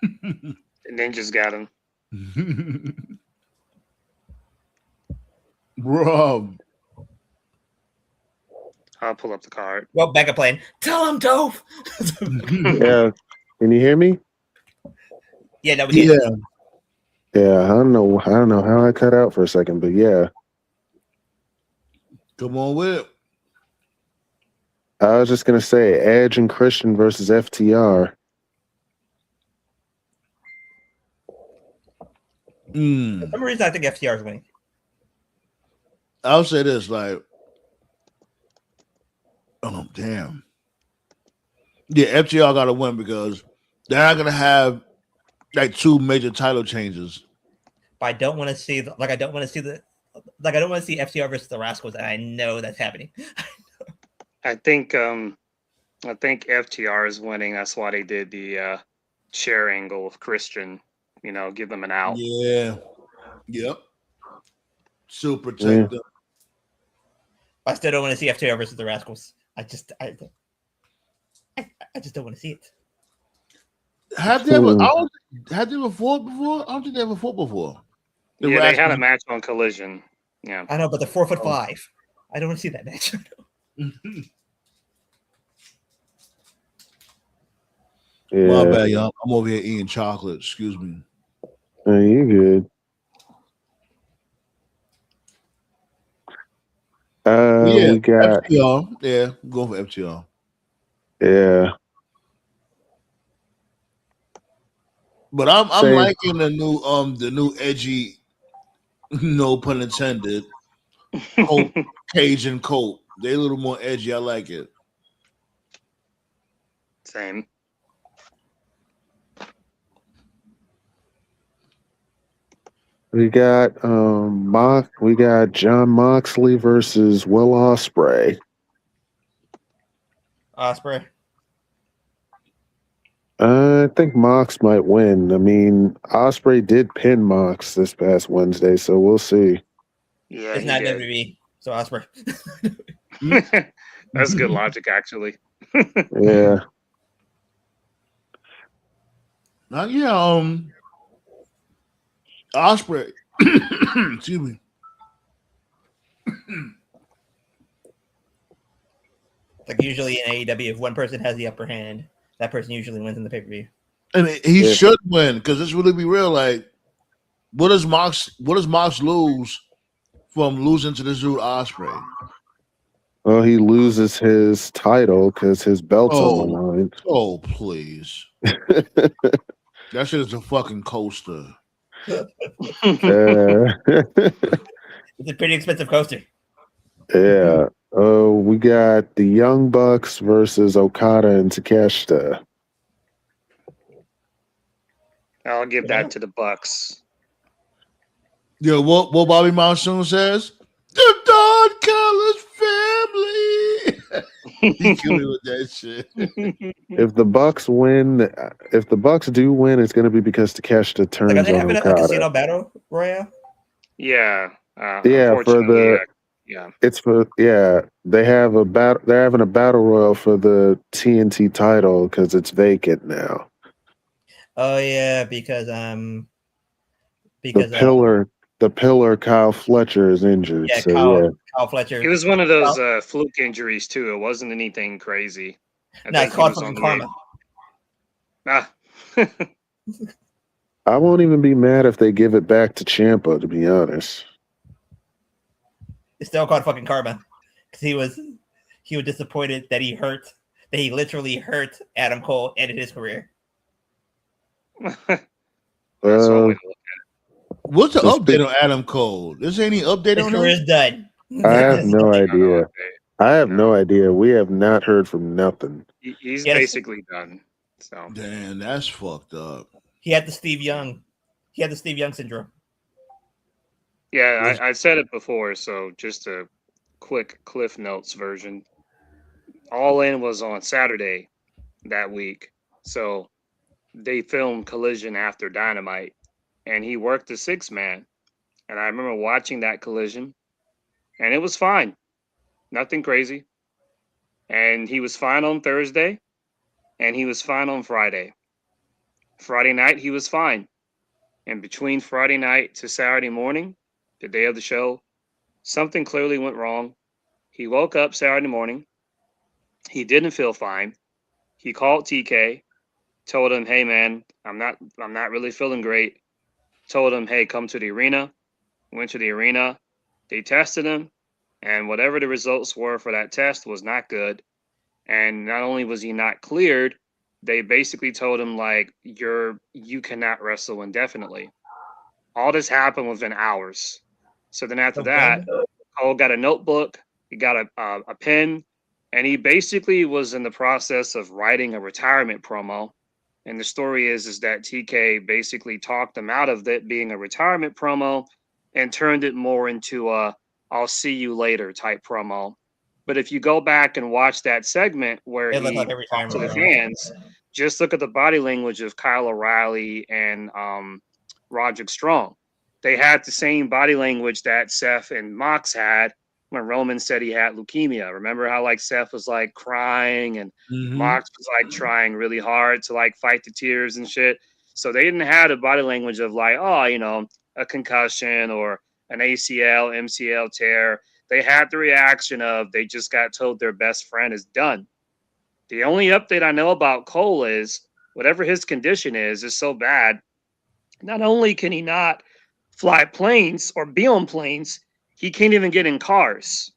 The Ninjas got him. Rob. I'll pull up the card. Well, backup playing. Tell him, Dove. Yeah. Can you hear me? Yeah, no, we can. Yeah. Yeah, I don't know how I cut out for a second, but yeah. Come on with it. I was just gonna say Edge and Christian versus FTR. For some reason, I think FTR is winning. I'll say this, like, oh damn. Yeah, FTR got to win because they're not gonna have like two major title changes. But I don't want to see I don't want to see FTR versus the Rascals, and I know that's happening. I think FTR is winning. That's why they did the chair angle of Christian. You know, give them an out. Yeah. Yep. Still protect them. I still don't want to see FTR versus the Rascals. I just don't want to see it. Have they ever fought before? I don't think they ever fought before. They had a match on Collision. Yeah. I know, but they're 4'5". I don't want to see that match. Yeah. My bad, y'all. I'm over here eating chocolate. Excuse me. Oh, you good. We got FTR. Yeah, go for FTR. Yeah. But I'm liking the new edgy, no pun intended, Cajun coat. They're a little more edgy. I like it. Same. We got John Moxley versus Will Ospreay. Ospreay. I think Mox might win. I mean, Ospreay did pin Mox this past Wednesday, so we'll see. Yeah, It's not WWE, so Ospreay. That's good logic, actually. Yeah. Ospreay. Excuse me. Like usually in AEW, if one person has the upper hand, that person usually wins in the pay-per-view. And he should win because let's really be real. Like, what does Mox lose from losing to this dude Ospreay? Well, he loses his title because his belt's on the line. Oh, please. That shit is a fucking coaster. It's a pretty expensive coaster. Yeah. We got the Young Bucks versus Okada and Takeshita. I'll give that to the Bucks. Yeah, what Bobby Monsoon says? The Don Callis family. He killed me with that shit. If the Bucks win, if the Bucks do win, it's going to be because Takeshita Like, are turns they on having a Okada. casino battle royale? Yeah. Yeah, for Unfortunately, the yeah. it's for they have a battle. They're having a battle royal for the TNT title because it's vacant now. Oh yeah, because The pillar Kyle Fletcher is injured. yeah, So Kyle Fletcher. It was one of those Kyle- fluke injuries too. It wasn't anything crazy. No, it's he called was fucking on the karma. Ah. I won't even be mad if they give it back to Ciampa. To be honest, It's still called fucking karma because he was disappointed that he literally hurt Adam Cole, ended his career. That's one way to look What's the Just update on Adam Cole? Is there any update His on career him? is done. I have no at it. idea. I have no idea. We have not heard from nothing. He's Yes. basically done. So Damn, that's fucked up. He had the Steve Young syndrome. yeah, I said it before. So just a quick Cliff Notes version. All In was on Saturday that week. So they filmed Collision after Dynamite, and he worked the 6-man. And I remember watching that Collision, and it was fine, nothing crazy. And he was fine on Thursday, and he was fine on Friday. Friday night, he was fine. And between Friday night to Saturday morning, the day of the show, something clearly went wrong. He woke up Saturday morning. He didn't feel fine. He called TK, told him, "Hey man, I'm not really feeling great." Told him, "Hey, come to the arena." Went to the arena. They tested him, and whatever the results were for that test was not good. And not only was he not cleared, they basically told him like you cannot wrestle indefinitely. All this happened within hours. So then after that, Cole got a notebook, he got a pen, and he basically was in the process of writing a retirement promo. And the story is that TK basically talked him out of it being a retirement promo and turned it more into a "I'll see you later" type promo. But if you go back and watch that segment where It looked he like a talked to the retirement. fans, just look at the body language of Kyle O'Reilly and Roderick Strong. They had the same body language that Seth and Mox had when Roman said he had leukemia. Remember how like Seth was like crying and Mox was like trying really hard to like fight the tears and shit. So they didn't have the body language of like, oh, a concussion or an ACL, MCL tear. They had the reaction of they just got told their best friend is done. The only update I know about Cole is whatever his condition is so bad. Not only can he not fly planes or be on planes, he can't even get in cars.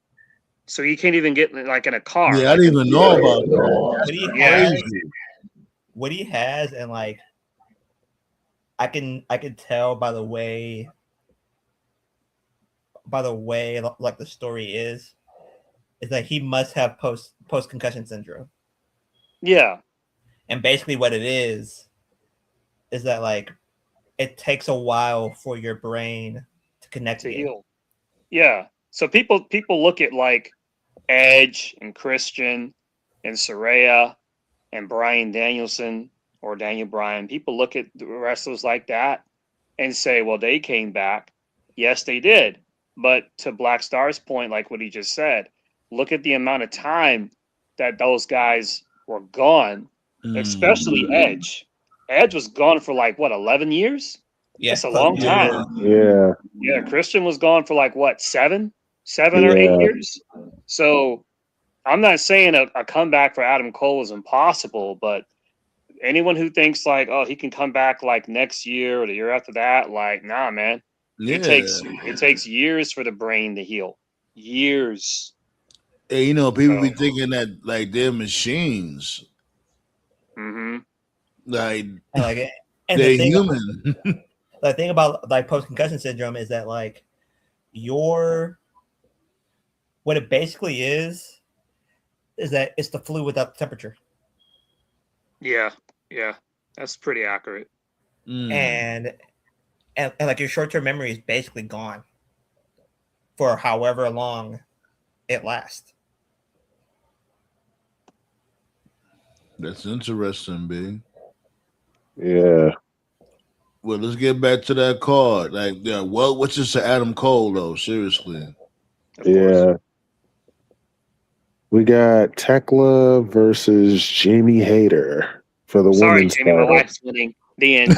So he can't even get like in a car. Yeah, I didn't even know about that. What he Yeah. has, what he has, and like I can tell by the way like the story is that he must have post concussion syndrome. Yeah. And basically what it is that like it takes a while for your brain to connect To again. heal. Yeah. So people look at like Edge and Christian and Saraya and Bryan Danielson or Daniel Bryan. People look at the wrestlers like that and say, well, they came back. Yes, they did. But to Black Star's point, like what he just said, look at the amount of time that those guys were gone, especially Edge. Edge was gone for like, what, 11 years? Yeah, That's a long time. Yeah. Yeah, Christian was gone for like, what, 7 or 8 years? So I'm not saying a comeback for Adam Cole is impossible, but anyone who thinks like, oh, he can come back like next year or the year after that, like, nah, man. Yeah. It takes years for the brain to heal. Years. Hey, people be thinking that like they're machines. Mm-hmm. Like and they're the thing, human. the thing about like post concussion syndrome is that like what it basically is that it's the flu without temperature. Yeah, that's pretty accurate. And like your short term memory is basically gone for however long it lasts. That's interesting, B. Yeah. Well, let's get back to that card. Like, yeah, what's this to Adam Cole though? Seriously. Of course. Yeah. We got Tekla versus Jamie Hayter for the Sorry, women's Jamie, my title. wife's winning. The end.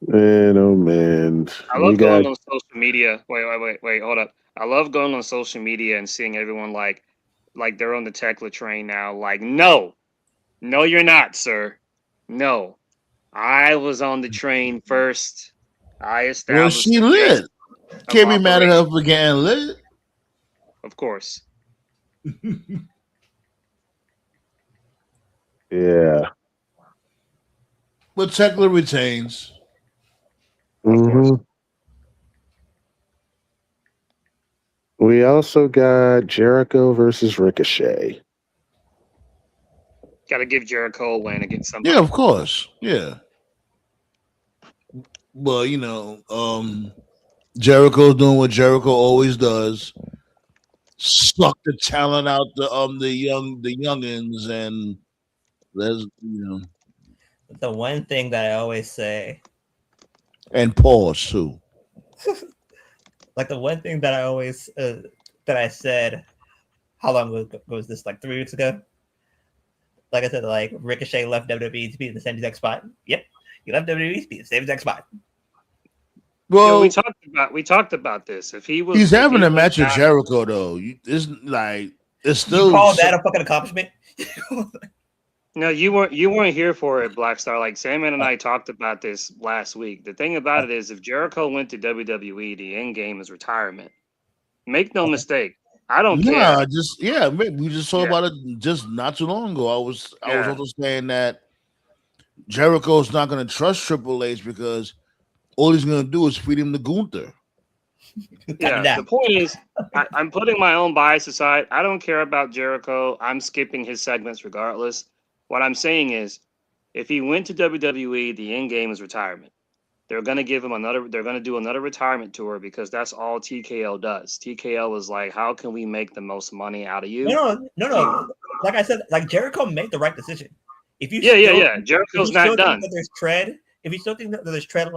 Man, oh man. I We love going got on social media. Wait, hold up. I love going on social media and seeing everyone like they're on the Tekla train now. Like, no, you're not, sir. No, I was on the train first. I Well, established she the base lit. of Can't be mad at operation. her for getting lit. Of course. yeah. But Tekla retains. Of course. hmm We also got Jericho versus Ricochet. Got to give Jericho a win against somebody. Yeah, of course. Yeah. Well, Jericho's doing what Jericho always does. Suck the talent out the youngins and let's The one thing that I always say, and pause too. like the one thing that I always that I said, how long ago was this? Like 3 weeks ago. Like I said, like Ricochet left WWE to be in the same exact spot. Yep, he left WWE to be in the same exact spot. Well, we talked about this. If he was, he's if having he a match with down, Jericho though. It's still You call that a fucking accomplishment? No, you weren't here for it, Black Star. Like Sandman and I talked about this last week. The thing about it is, if Jericho went to WWE, the end game is retirement. Make no mistake. I don't care. we just talked about it just not too long ago. I was also saying that Jericho's not going to trust Triple H because all he's going to do is feed him to Gunther. Yeah, the point is, I'm putting my own bias aside. I don't care about Jericho. I'm skipping his segments regardless. What I'm saying is, if he went to WWE, the end game is retirement. They're going to give him they're going to do another retirement tour because that's all TKO does. TKO is like, how can we make the most money out of you? No. Like I said, like Jericho made the right decision. If you Jericho's not done. If you still think that there's tread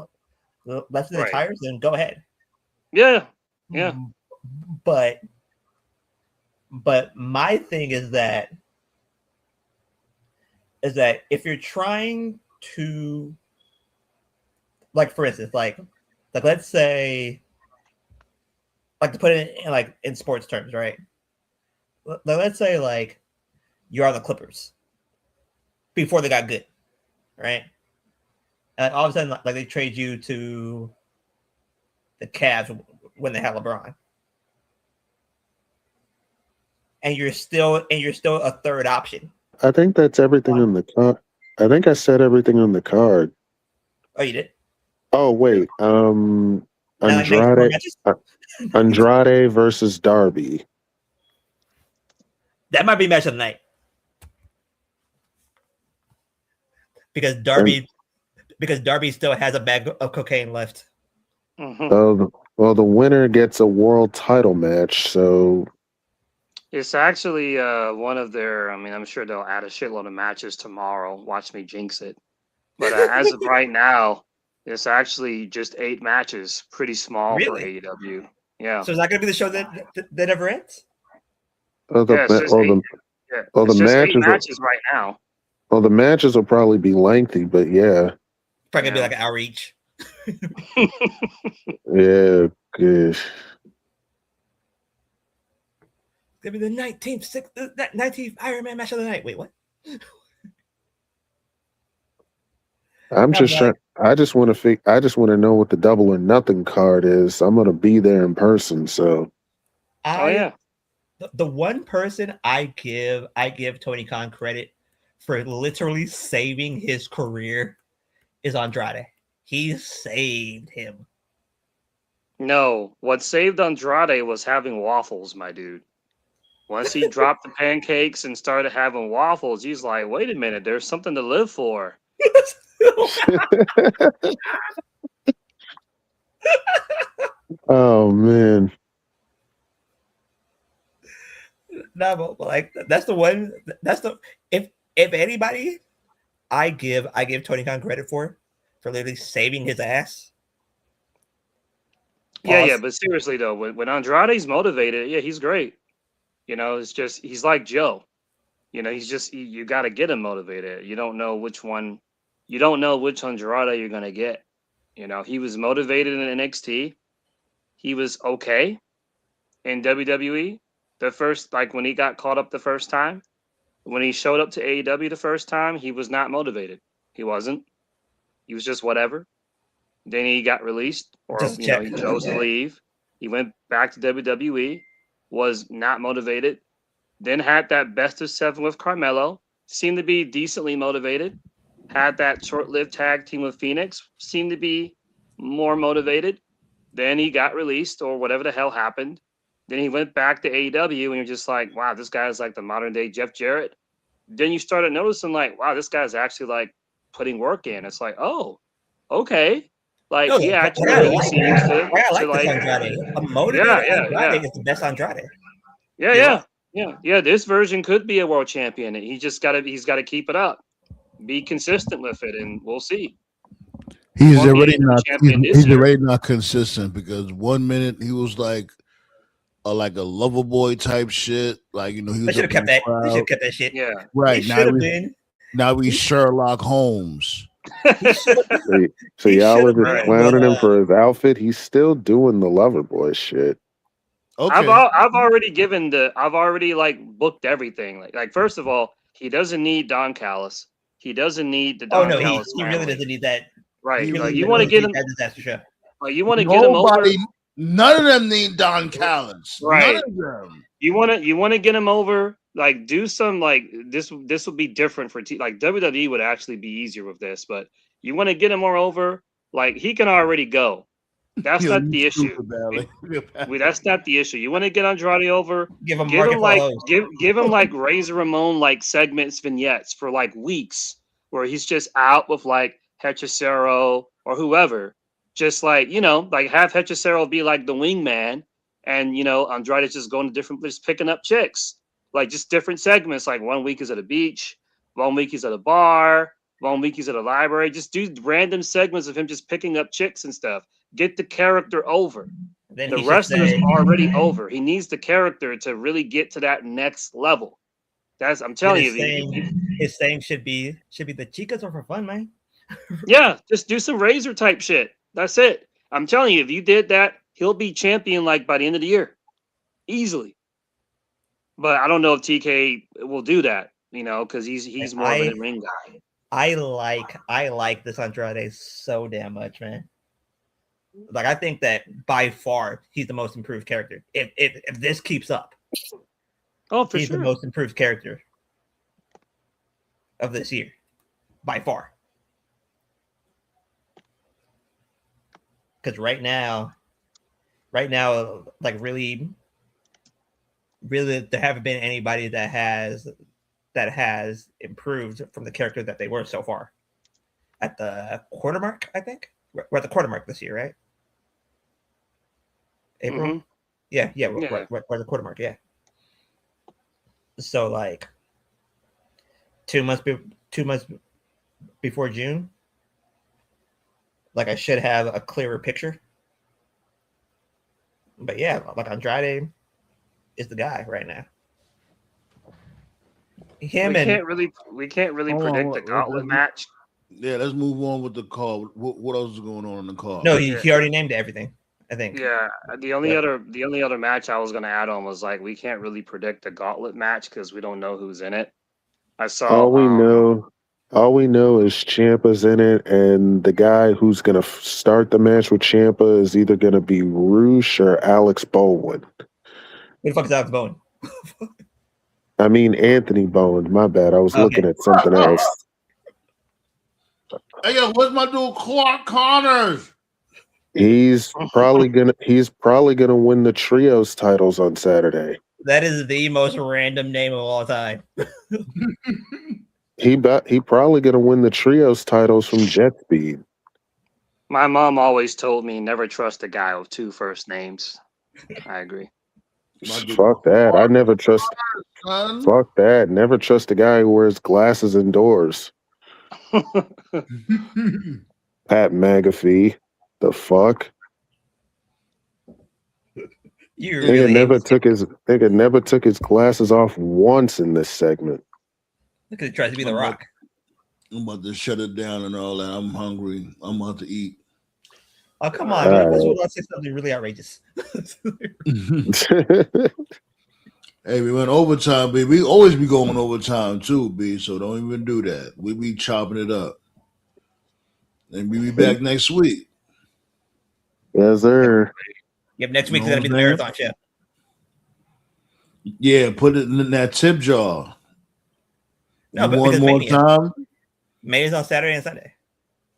left in the tires, then go ahead. Yeah. But my thing is that if you're trying to, like, for instance, like let's say, like, to put it in sports terms, right? Let's say like you're on the Clippers before they got good, right? And all of a sudden, like they trade you to the Cavs when they have LeBron, and you're still a third option. I think that's everything on the card. I think I said everything on the card. Oh, you did? Oh wait, Andrade versus Darby. That might be match of the night because Darby still has a bag of cocaine left. Mm-hmm. Well, the winner gets a world title match. So it's actually one of their. I mean, I'm sure they'll add a shitload of matches tomorrow. Watch me jinx it. But as of right now, it's actually just 8 matches. Pretty small for AEW. Yeah. So is that going to be the show that never ends? The matches right now. Well, the matches will probably be lengthy, but yeah. Probably going to be like an hour each. Yeah, good. It's going to be the 19th Iron Man match of the night. Wait, what? I just want to know what the Double or Nothing card is. I'm going to be there in person, so. The one person I give Tony Khan credit for literally saving his career is Andrade. He saved him. No, what saved Andrade was having waffles, my dude. Once he dropped the pancakes and started having waffles, he's like, wait a minute, there's something to live for. Oh, man. No, but like that's the one. That's the if anybody, I give Tony Khan credit for literally saving his ass. Yeah, Pause. but seriously though, when Andrade's motivated, yeah, he's great. You know, it's just he's like Joe. You know, he's just you got to get him motivated. You don't know which one, you don't know which Andrade you're gonna get. You know, he was motivated in NXT. He was okay in WWE. The first, like when he got caught up the first time, when he showed up to AEW the first time, he was not motivated. He wasn't. He was just whatever. Then he got released, or Just you know, check. he chose to leave. He went back to WWE, was not motivated. Then had that best of 7 with Carmelo, seemed to be decently motivated. Had that short-lived tag team with Phoenix, seemed to be more motivated. Then he got released, or whatever the hell happened. Then he went back to AEW, and you're just like, wow, this guy's like the modern day Jeff Jarrett. Then you started noticing, like, wow, this guy's actually like putting work in. It's like, oh, okay. Like No, he but actually I seems to like this like, Andrade. A motivated Andrade is the best Andrade. yeah. This version could be a world champion. He's got to keep it up, be consistent with it, and we'll see. He's Won't be already a not. champion this He's year. already not consistent because 1 minute he was like a lover boy type shit. Like he They was. should have kept that. They should have kept that shit. Yeah, right He now. should have been. Now he's Sherlock Holmes. He should have. So He y'all were should've just been clowning with, him for his outfit. He's still doing the lover boy shit. Okay. I've already like booked everything. Like first of all, he doesn't need Don Callis. He doesn't need the Don Callis he really family. doesn't need that. Right. He Like really you want to doesn't get need him. that disaster show. Like you want to get him over. None of them need Don Callis. Right. None of them. You want to get him over. Like do some like this. This would be different for like WWE would actually be easier with this, but you want to get him more over. Like he can already go. That's Yo, not you the issue. stupid, Valley. That's not the issue. You want to get Andrade over. Give him Give him like Market give him like Razor Ramon like segments, vignettes for like weeks where he's just out with like Hechicero or whoever. Just like, you know, like have Hechicero be like the wingman and you know, Andrade's just going to different places picking up chicks. Like just different segments. Like 1 week is at a beach, 1 week he's at a bar, 1 week he's at a library. Just do random segments of him just picking up chicks and stuff. Get the character over. Then The wrestler's already over. He needs the character to really get to that next level. I'm telling you. His saying should be the chicas are for fun, man. Yeah, just do some Razor type shit. That's it. I'm telling you, if you did that, he'll be champion like by the end of the year, easily. But I don't know if TK will do that, you know, because he's more of an in-ring guy. I like this Andrade so damn much, man. Like I think that by far he's the most improved character. If this keeps up, he's the most improved character of this year, by far. Because right now, like really, there haven't been anybody that has improved from the character that they were so far. At the quarter mark, I think we're at the quarter mark this year, right? April. Mm-hmm. Yeah. We're at the quarter mark. Yeah. So like 2 months before June, like I should have a clearer picture. But yeah, like Andrade is the guy right now. We can't really predict the gauntlet match. Yeah, let's move on with the call. What else is going on in the call? No, he already named everything, I think. Yeah, the only other match I was gonna add on was like we can't really predict the gauntlet match because we don't know who's in it. I saw all we know is Ciampa's in it, and the guy who's gonna start the match with Ciampa is either gonna be Roosh or Alex Bowen. Who the fuck is Alex Bowen? I mean Anthony Bowen. My bad. I was looking at something else. Hey, yo, where's my dude Clark Connors? He's probably gonna win the trios titles on Saturday. That is the most random name of all time. He probably gonna win the trios titles from Jet Speed. My mom always told me never trust a guy with 2 first names. I agree. Fuck that. I never trust. Son. Fuck that. Never trust a guy who wears glasses indoors. Pat McAfee. The fuck? You Nigga really never took his glasses off once in this segment. look at it tries to be the Rock. I'm about to shut it down and all that. I'm hungry. I'm about to eat. Oh, come on, man. Let's say something really outrageous. Hey, we went overtime, B. We always be going overtime too, B. So don't even do that. We be chopping it up. And we be back next week. Yes, sir. Yep, next week's You know gonna be the what I'm marathon show. Yeah, put it in that tip jar. No, And but one because more Mania. time. Mania's on Saturday and Sunday.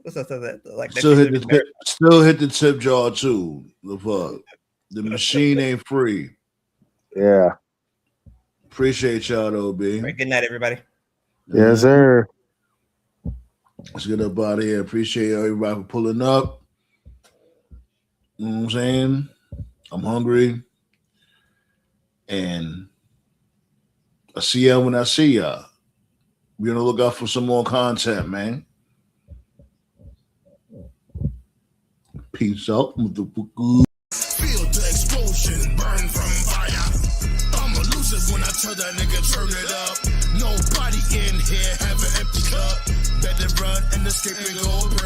So that, like, Still hit the tip jar too. The fuck. The machine ain't free. Yeah. Appreciate y'all though, B. Right, good night, everybody. Yes, sir. Let's get up out of here. Appreciate everybody for pulling up. You know what I'm saying? I'm hungry. And I see y'all when I see y'all. We're gonna look out for some more content, man. Peace out. Feel the explosion, burn from fire. I'm elusive when I tell that nigga turn it up. Nobody in here have an empty cup. Better run and escape and go.